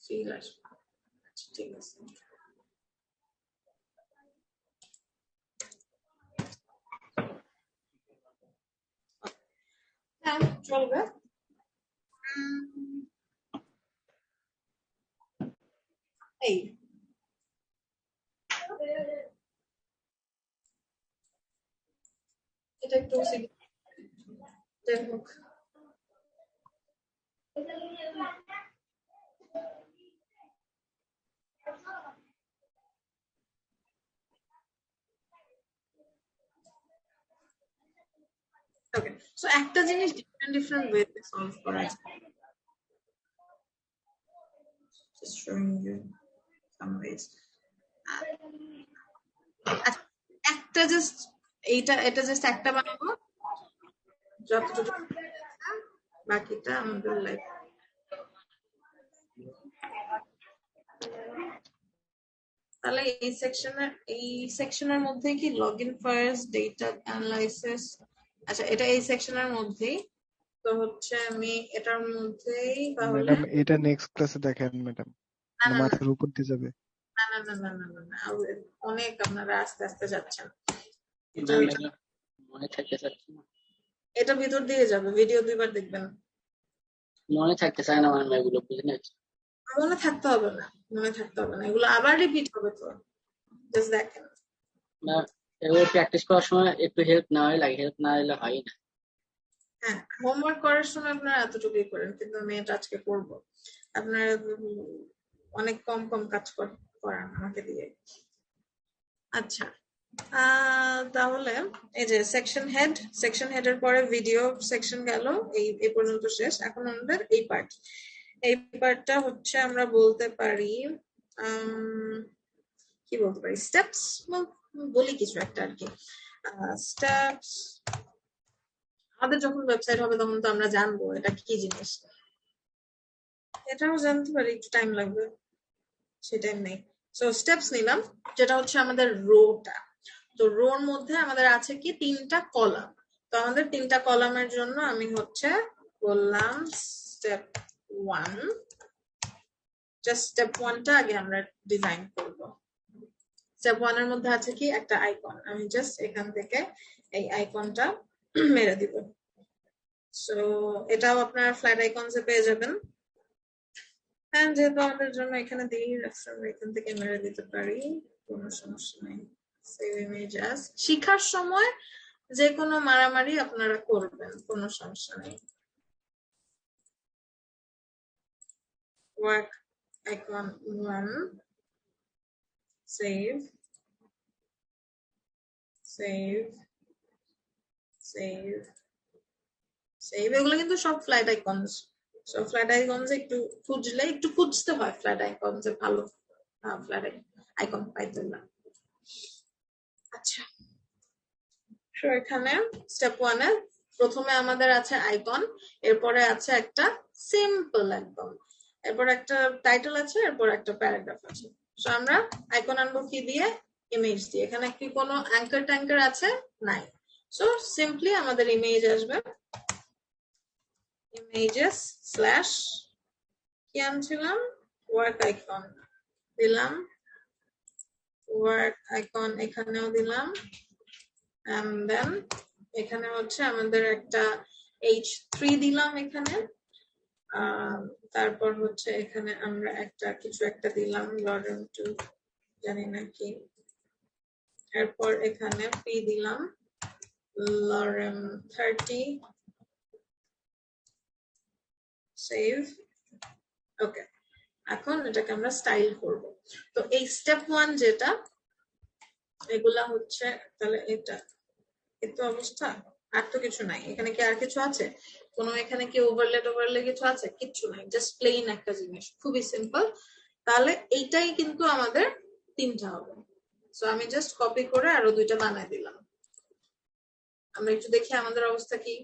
ফিল আসবে। আচ্ছা, ঠিক আছে। হ্যাঁ, চলবে। এই এটা একটু যাই হোক। ওকে, সো একটা জিনিস ডিফারেন্ট ওয়েতে সলভ করা যায়। Just showing you some ways. আচ্ছা, একটা জাস্ট এটা জাস্ট একটা বানাবো, যতটুকু বাকিটা আমাদের লাইফ। তাহলে এই সেকশনের মধ্যে কি লগইন ফার্স্ট ডেটা অ্যানালাইসিস, আচ্ছা এটা এই সেকশনের মধ্যেই তো হচ্ছে আমি এটার মধ্যেই তাহলে ম্যাডাম এটা নেক্সট ক্লাসে দেখেন ম্যাডাম, না না মাথার উপর দিয়ে যাবে। না না না না না না না, অনেক আপনারা আস্তে আস্তে যাচ্ছেন। মনে থাকতে চাচ্ছে না, এটা ভিতর দিয়ে যাবে, ভিডিও 2বার দেখবেন। মনে থাকতে চায় না মানে এগুলো বুঝলেন। মনে থাকতে হবে না, মনে থাকতে হবে না, এগুলো আবার রিপিট হবে তো, জাস্ট দেখেন। না, এগুলো প্র্যাকটিস করার সময় একটু হেল্প না হয় লাগে, হেল্প না হলে হয় না। হ্যাঁ, হোমওয়ার্ক করার সময় আপনারা এতটুকুই করেন, কিন্তু আমি এটা আজকে করবো। আপনারা অনেক কম কম কাজ করান আমাকে দিয়ে। আচ্ছা, তাহলে এই যে সেকশন হেডের পরে ভিডিও সেকশন গেল, এই পর্যন্ত শেষ। এখন আমাদের এই পার্টটা হচ্ছে আমরা বলতে পারি কি বলতে পারি, স্টেপস বলি কিছু একটা আর কি। স্টেপস, আমাদের যখন ওয়েবসাইট হবে তখন তো আমরা জানবো এটা কি জিনিস, এটাও জানতে পারি, একটু টাইম লাগবে, সে টাইম নেই। সো স্টেপস নিলাম, যেটা হচ্ছে আমাদের রোটা। তো রোর মধ্যে আমাদের আছে কি 3টা কলাম। তো আমাদের 3টা কলামের জন্য আমি হচ্ছে বললাম স্টেপ 1, জাস্ট স্টেপ 1টা আগে আমরা ডিজাইন করব। স্টেপ 1 এর মধ্যে আছে কি একটা আইকন, আমি জাস্ট এখান থেকে এই আইকনটা মেরে দিব। সো এটাও আপনারা ফ্ল্যাট আইকনসে পেয়ে যাবেন। হ্যাঁ, যেহেতু আমাদের জন্য এখানে দিয়ে রাখছে, আমরা এখান থেকে মেরে দিতে পারি, কোনো সমস্যা নেই। সেভ ইমেজ অ্যাজ, শিখার সময় যে কোনো মারামারি আপনারা করবেন, কোনো সমস্যা নেই। Work icon 1, save save save save, এগুলো কিন্তু সব flat icons. So flat icons একটু খুঁজলে, একটু খুঁজতে হয় ফ্ল্যাট আইকনস ভালো ফ্ল্যাট আইকন পাইতে না। আচ্ছা, সো এখানে স্টেপ 1 এ প্রথমে আমাদের আছে আইকন, এরপরে আছে একটা সিম্পল একদম, এরপর একটা টাইটেল আছে, এরপর একটা প্যারাগ্রাফ আছে। সো আমরা আইকন আনবো কি দিয়ে, ইমেজ দিয়ে। এখানে কি কোনো অ্যাঙ্কার ট্যাঙ্কার আছে? নাই। সো সিম্পলি আমাদের ইমেজ আসবে, ইমেজেস স্ল্যাশ কি আনছিলাম, ওয়ার্ক আইকন দিলাম, ওয়ার্ক আইকন এখানেও দিলাম, and then এখানে হচ্ছে আমাদের একটা h3 দিলাম এখানে, তারপর হচ্ছে এখানে আমরা একটা কিছু একটা দিলাম লরেম 2, জানি না কি, এরপর এখানে p দিলাম লরেম 30, সেভ। ওকে, এখন এটাকে আমরা স্টাইল করব। তো এই স্টেপ 1 যেটা, এগুলা হচ্ছে তাহলে এটা এই তো অবস্থা, আর তো কিছু নাই এখানে। কি আর কিছু আছে? কোনো এখানে কি ওভারলে কিছু আছে? কিচ্ছু নাই, জাস্ট প্লেন একটা জিনিস, খুবই সিম্পল। তাহলে এইটাই কিন্তু আমাদের 3টা হবে। সো আমি জাস্ট কপি করে আরো 2টা বানাই দিলাম। আমরা একটু দেখি আমাদের অবস্থা কি।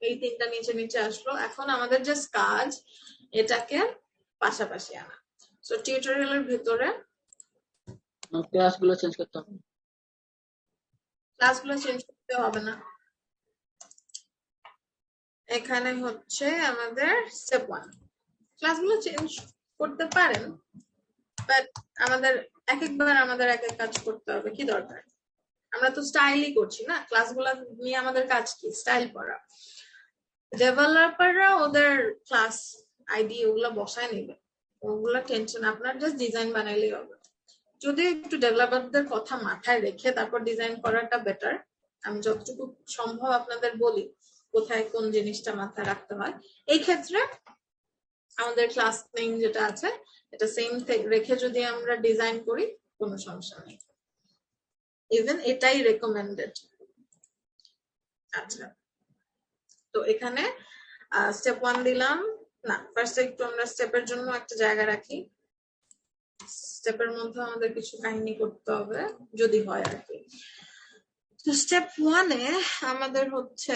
এই 3টা নিচে নিচে আসলো। এখন আমাদের জাস্ট কাজ এটাকে পাশাপাশি আনা। সো টিউটোরিয়ালের ভিতরে ক্লাসগুলো চেঞ্জ করতে হবে। ক্লাসগুলো চেঞ্জ করতে হবে না। এখানে হচ্ছে আমাদের স্টেপ 1, ক্লাসগুলো চেঞ্জ করতে পারেন, বাট আমাদের আমাদের এক এক কাজ করতে হবে। কি দরকার? আমরা তো স্টাইলই করছি না, ক্লাসগুলো নিয়ে আমাদের কাজ কি? স্টাইল করা। ডেভেলপাররা ওদের ক্লাস আইডি ওগুলো বসায় নেবে, ওগুলো টেনশন, আপনার জাস্ট ডিজাইন বানাইলেই হবে। যদি একটু ডেভেলপারদের কথা মাথায় রেখে তারপর ডিজাইন করাটা বেটার। আমি যতটুকু সম্ভব আপনাদের বলি কোথায় কোন জিনিসটা মাথায় রাখতে হয়। এই ক্ষেত্রে আমাদের ক্লাস নেম যেটা আছে এটা সেম রেখে যদি আমরা ডিজাইন করি কোনো সমস্যা নেই, ইভেন এটাই রেকমেন্ডেড। আচ্ছা, তো এখানে স্টেপ 1 দিলাম না, ফার্স্ট একটু আমরা স্টেপের জন্য একটা জায়গা রাখি। স্টেপের মধ্যে আমাদের কিছু কাহিনী করতে হবে যদি হয় আর কি। তো স্টেপ 1 এ আমাদের হচ্ছে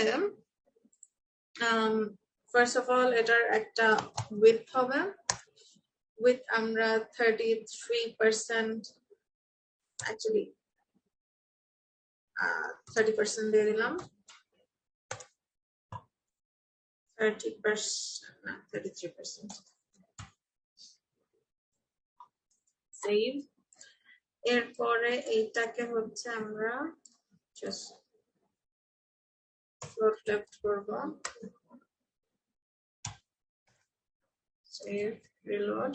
ফার্স্ট অফ অল এটার একটা উইডথ হবে। উইথ আমরা 33%, অ্যাকচুয়ালি 30% দিয়ে দিলাম। 30% না 33%। সেভ। এরপরে এইটাকে হচ্ছে আমরা জাস্ট ফ্লোট লেফট করব। Save, reload.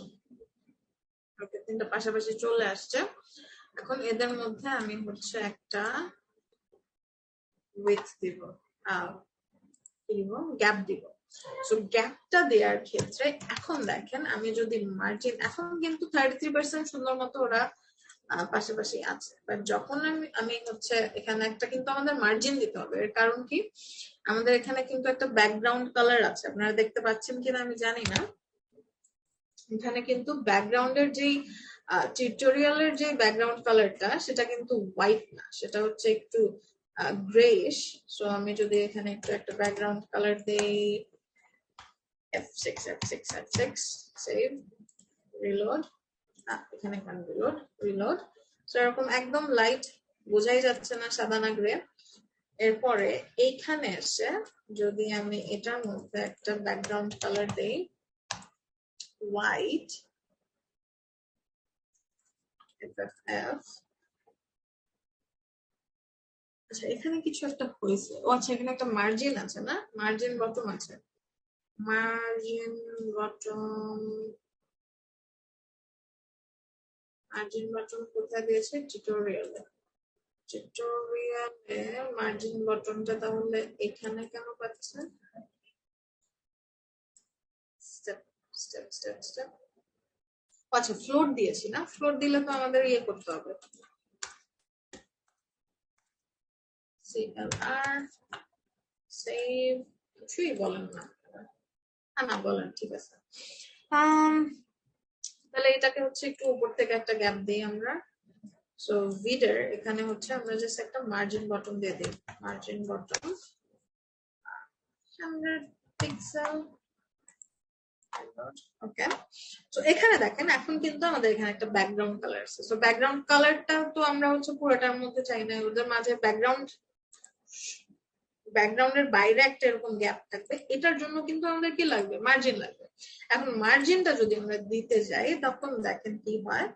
ওকে, 3টা পাশাপাশি চলে আসছে। এখন এদের মধ্যে আমি হচ্ছে একটা উইথ দিব, গ্যাপ দিব। সো গ্যাপটা দেওয়ার ক্ষেত্রে এখন দেখেন আমি যদি মার্জিন, এখন কিন্তু 33% সুন্দর মতো ওরা পাশাপাশি আছে, বাট যখন আমি হচ্ছে এখানে একটা কিন্তু আমাদের মার্জিন দিতে হবে। এর কারণ কি, আমাদের এখানে কিন্তু একটা ব্যাকগ্রাউন্ড কালার আছে, আপনারা দেখতে পাচ্ছেন কিনা আমি জানি না। এখানে কিন্তু ব্যাকগ্রাউন্ডের যেই টিউটোরিয়ালের যে ব্যাকগ্রাউন্ড কালারটা সেটা কিন্তু হোয়াইট না, সেটা হচ্ছে একটু গ্রেইশ। সো আমি যদি এখানে একটু একটা ব্যাকগ্রাউন্ড কালার দেই, F6 সেভ, রিলোড। এখানে রিলোড। সো এরকম একদম লাইট, বোঝাই যাচ্ছে না সাদা না গ্রে। এরপরে এইখানে এসে যদি আমি এটার মধ্যে একটা ব্যাকগ্রাউন্ড কালার দেই হোয়াইট, FFF। আচ্ছা, এখানে কিছু একটা হয়েছে। ও আচ্ছা, এখানে একটা মার্জিন আছে না, মার্জিন বটম আছে। মার্জিন বটম কোথায় দিয়েছে? টিউটোরিয়ালে মার্জিন বটমটা তাহলে এখানে কেন পাচ্ছে? স্টেপ। আচ্ছা, ফ্লোট দিয়েছি না, ফ্লোট দিলে তো আমাদের ইয়ে করতে হবে, CLR সেভ। কিছুই বলেন না, না বলেন, ঠিক আছে। তাহলে এটাকে হচ্ছে একটু উপর থেকে একটা গ্যাপ দিই আমরা। সো ভিডের এখানে হচ্ছে আমরা জাস্ট একটা মার্জিন বটম দিয়ে দিই, মার্জিন বটম 100 পিক্সেল। ওকে, তো এখানে দেখেন এখন কিন্তু আমাদের এখানে একটা ব্যাকগ্রাউন্ড কালার আছে। সো ব্যাকগ্রাউন্ড কালারটা তো আমরা হচ্ছে পুরোটার মধ্যে চাই না, ওদের মাঝে ব্যাকগ্রাউন্ডের বাইরে একটা এরকম গ্যাপ থাকবে। এটার জন্য কিন্তু আমাদের কি লাগবে? মার্জিন লাগবে। এখন মার্জিনটা যদি আমরা দিতে যাই তখন দেখেন কি হয়।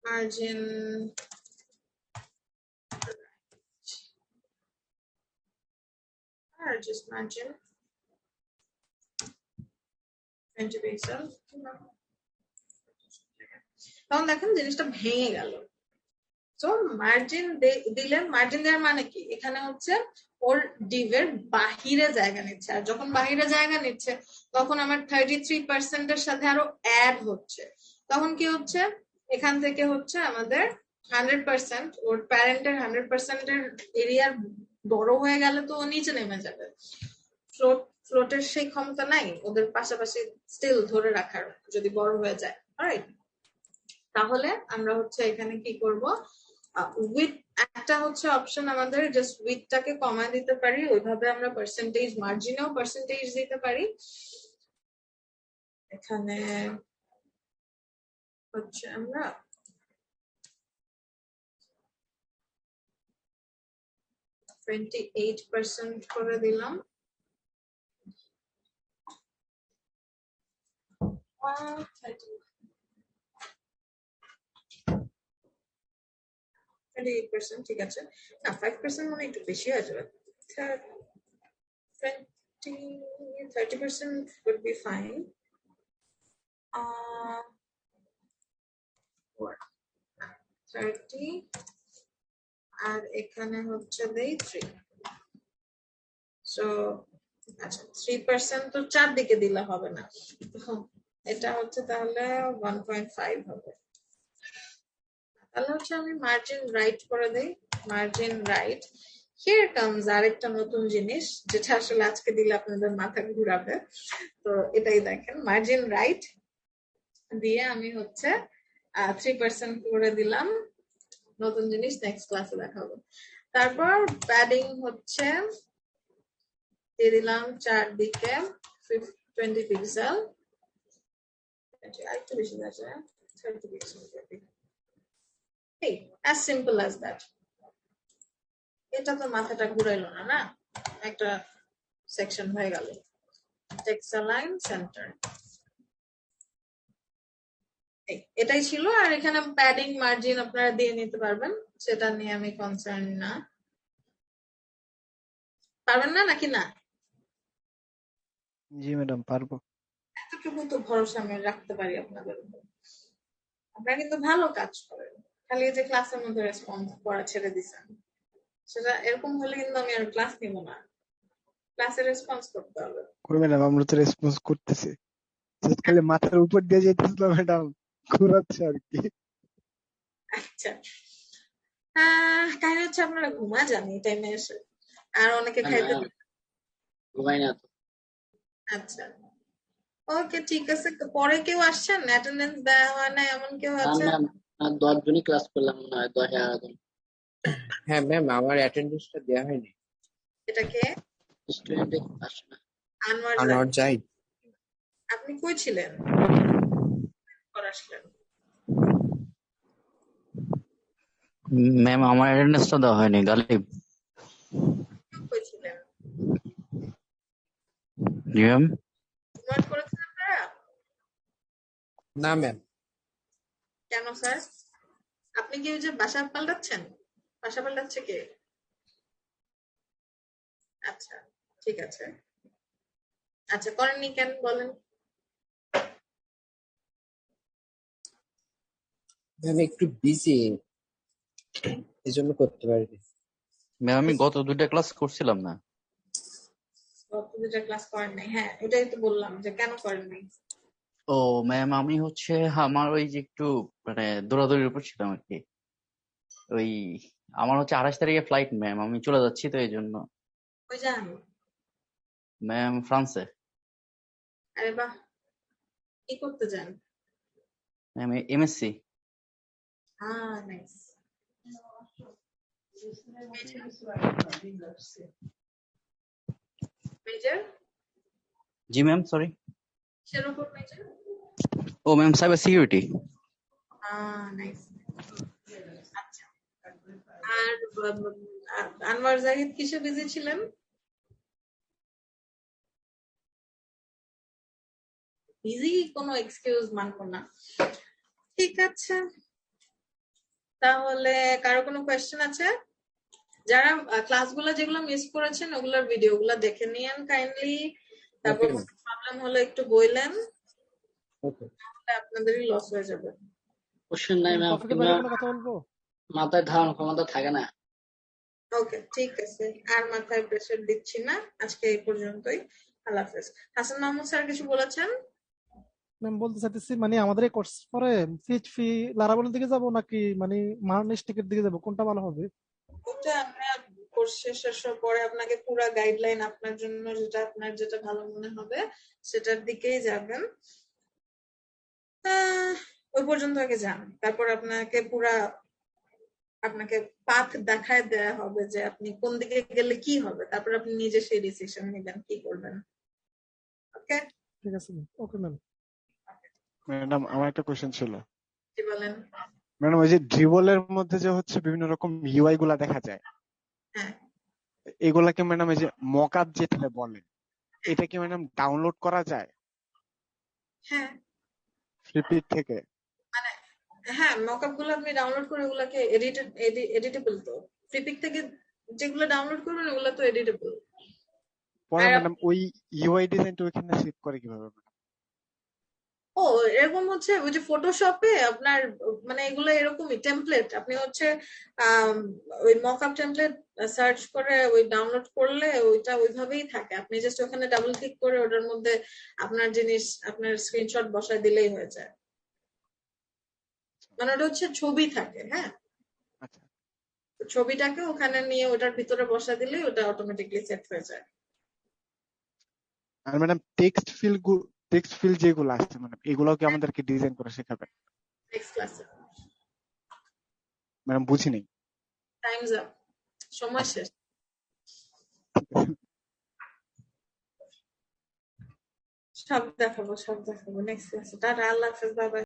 মার্জিন আর জাস্ট মার্জিন 20 পিক্সেল। তখন দেখেন জিনিসটা ভেঙে গেল। তো মার্জিন দিলেন, মার্জিন দেওয়ার মানে কি, এখানে হচ্ছে ওর ডিভের বাহিরে জায়গা নিচ্ছে, আর যখন বাহিরে জায়গা নিচ্ছে তখন আমার 33% এর সাথে আরো অ্যাড হচ্ছে, তখন কি হচ্ছে এখান থেকে হচ্ছে আমাদের 100% ওর প্যারেন্টের 100% এর এরিয়ার বড় হয়ে গেলে তো ও নিচে নেমে যাবে। ফ্লোটের সেই ক্ষমতা নাই ওদের পাশাপাশি স্টিল ধরে রাখার যদি বড় হয়ে যায়। রাইট, তাহলে আমরা হচ্ছে এখানে কি করব, উইথ একটা হচ্ছে অপশন আমাদের জাস্ট উইথটাকে কমায় দিতে পারি, ওইভাবে আমরা পার্সেন্টেজ মার্জিনেও পার্সেন্টেজ দিতে পারি। এখানে হচ্ছে আমরা 28% করে দিলাম। 28%, ঠিক আছে। না 5% মানে একটু বেশি হয়ে যাবে। 30% would be fine. 30 আর এখানে হচ্ছে দেই 3। সো আচ্ছা 3% তো চারদিকে দিলে হবে না, এটা হচ্ছে তাহলে 1.5 হবে। তাহলে হচ্ছে আমি মার্জিন রাইট করে দেই, মার্জিন রাইট। হিয়ার কামস আরেকটা নতুন জিনিস যেটা আসলে আজকে দিলে আপনাদের মাথা ঘুরাবে। তো এটাই দেখেন, মার্জিন রাইট দিয়ে আমি হচ্ছে 3% করে দিলাম। নতুন জিনিস নেক্সট ক্লাসে দেখাবো। তারপর প্যাডিং হচ্ছে দিয়ে দিলাম চারদিকে 20 পিক্সেল, একটু বেশি আছে 30 pixel. as simple as that. এটা তো মাথাটা ঘুরাইলো না, না একটা সেকশন হয়ে গেল। টেক্সট অ্যালাইন সেন্টার, এটাই ছিল। আর এখানে প্যাডিং মার্জিন আপনারা দিয়ে নিতে পারবেন, সেটা নিয়ে আমি কনসার্ন না। পারবেন না নাকি না? জি ম্যাডাম পারবো। এতটুকু তো ভরসা আমি রাখতে পারি আপনাদের উপর। আপনারা কিন্তু ভালো কাজ করেন, খালি এই যে ক্লাসের মধ্যে রেসপন্স করা ছেড়ে দিচ্ছেন, সেটা এরকম হলে কিন্তু আমি আর ক্লাস নিব না। ক্লাসে রেসপন্স করতে হবে। কই ম্যাডাম আমরা তো রেসপন্স করতেছি, জাস্ট খালি মাথার উপর দিয়ে যেতেছিল ম্যাডাম, ঘুরাচ্ছে আর কি। আচ্ছা, কাহিনী হচ্ছে আপনারা ঘুমা যান এই টাইমে এসে, আর অনেকে খাইতে। ঘুমাই না তো। আচ্ছা ওকে ঠিক আছে। পরে কেউ আসছেন, অ্যাটেন্ডেন্স দেওয়া হয় না এমন কেউ আছে? ম্যাম 10 জনই ক্লাস করলাম মনে হয়, 10-11 জন। হ্যাঁ ম্যাম, আমার অ্যাটেন্ডেন্সটা দেওয়া হয়নি। এটাকে স্টুডেন্ট আসে না। আনোয়ার আনোয়ার জাহিদ। জাহিদ। আপনি কই ছিলেন? আসলেন ম্যাম আমার অ্যাটেন্ডেন্সটা দেওয়া হয়নি, গালিব। কই ছিলেন? জি ম্যাম। হোমওয়ার্ক করেছেন আপনারা? না ম্যাম। কেন স্যার? আপনি কি ওই যে বাসা পাল্টাচ্ছেন? বাসা পাল্টাচ্ছে কে? আচ্ছা ঠিক আছে। আচ্ছা করেননি কেন বলেন? ম্যাম একটু বিজি, এই জন্য করতে পারিনি। ম্যাম আমি গত 2টা ক্লাস করছিলাম না। গত 2টা ক্লাস করেন নাই? হ্যাঁ এটাই তো বললাম যে কেন করেন নাই। ও ম্যাম আমি হচ্ছে আমার ওই যে একটু মানে দৌড়াদৌড়ির উপর ছিলাম আর কি। ওই আমার হচ্ছে 28 তারিখে ফ্লাইট ম্যাম, আমি চলে যাচ্ছি তো এই জন্য। ওই যান? ম্যাম ফ্রান্সে। আরে বাহ, কি করতে যান? Ma'am MSc. নাইস। মেজর? জি ম্যাম সরি। কিসের উপর মেজর? ও ম্যাম সাইবার সিকিউরিটি। নাইস। আচ্ছা, আর আনোয়ার জাহিদ কিসে বিজি ছিলেন? বিজি কোনো এক্সকিউজ মানবো না। ঠিক আছে, তাহলে কারো কোনো কোয়েশ্চেন আছে? যারা ক্লাসগুলো যেগুলো মিস করেছেন ওগুলোর ভিডিওগুলো দেখে নিয়েন কাইন্ডলি। তারপর প্রবলেম হলে একটু বললেন, তাহলে আপনাদেরই লস হয়ে যাবে। কোশ্চেন নাই ম্যাম, টপিকের বাইরে কোনো কথা বলবো? মাথায় ধারণ ক্ষমতা থাকে না। ওকে ঠিক আছে, আর মাথায় প্রেসার দিচ্ছি না, আজকে এই পর্যন্তই। আল্লাহ হাফেজ। হাসান মাহমুদ স্যার কিছু বলেছেন? ম্যাম বলতে চাইতেছি মানে আমাদের এই কোর্স পরে ফি লারাবলের দিকে যাব নাকি মানে মার্নিস্টিকের দিকে যাব, কোনটা ভালো হবে? ওটা আপনার কোর্স শেষের পরে আপনাকে পুরা গাইডলাইন আপনার জন্য আপনার যেটা ভালো মনে হবে সেটার দিকেই যাবেন। ওই পর্যন্ত আগে যান, তারপর আপনাকে পাথ দেখায় দেয়া হবে যে আপনি কোন দিকে গেলে কি হবে, তারপর আপনি নিজে সেই ডিসিশন নেবেন কি করবেন। ওকে, ঠিক আছে ওকে ম্যাম। ম্যাডাম আমার একটা কোশ্চেন ছিল। কি বলেন? ম্যাডাম ওই যে ড্রিবলের মধ্যে যে হচ্ছে বিভিন্ন রকম ইউআই গুলা দেখা যায়, হ্যাঁ এগুলাকে ম্যাডাম এই যে মকআপ যেটা বলে, এটা কি ম্যাডাম ডাউনলোড করা যায় হ্যাঁ ফ্লিপিট থেকে? মানে হ্যাঁ, মকআপ গুলো আপনি ডাউনলোড করে ওগুলাকে এডিটেবল। তো ফ্লিপিক থেকে যেগুলো ডাউনলোড করবেন ওগুলো তো এডিটেবল। পরে আর ম্যাডাম ওই ইউআই ডিজাইনটা ওইখানে সেভ করে কিভাবে ম্যাডাম? ও এরকম হচ্ছে ওই যে ফটোশপে আপনার মানে এগুলো এরকমই টেমপ্লেট, আপনি হচ্ছে ওই মকআপ টেমপ্লেট সার্চ করে ওই ডাউনলোড করলে ওইটা ওইভাবেই থাকে, আপনি জাস্ট ওখানে ডাবল ক্লিক করে ওটার মধ্যে আপনার জিনিস আপনার স্ক্রিনশট বসায় দিলেই হয়ে যায়। মানে ওটা হচ্ছে ছবি থাকে, হ্যাঁ আচ্ছা, তো ছবিটাকে ওখানে নিয়ে ওটার ভিতরে বসা দিলেই ওটা অটোমেটিকলি সেট হয়ে যায়। আর ম্যাডাম টেক্সট ফিল যেগুলো আছে ম্যাডাম, এগুলো কি আমাদেরকে ডিজাইন করে শেখাবেন? নেক্সট ক্লাসে। ম্যাডাম বুঝি নেই। টাইমস আপ, সময় শেষ। সব দেখাবো নেক্সট ক্লাসে। টাটা, আল্লাহ হাফেজ, বাই বাই।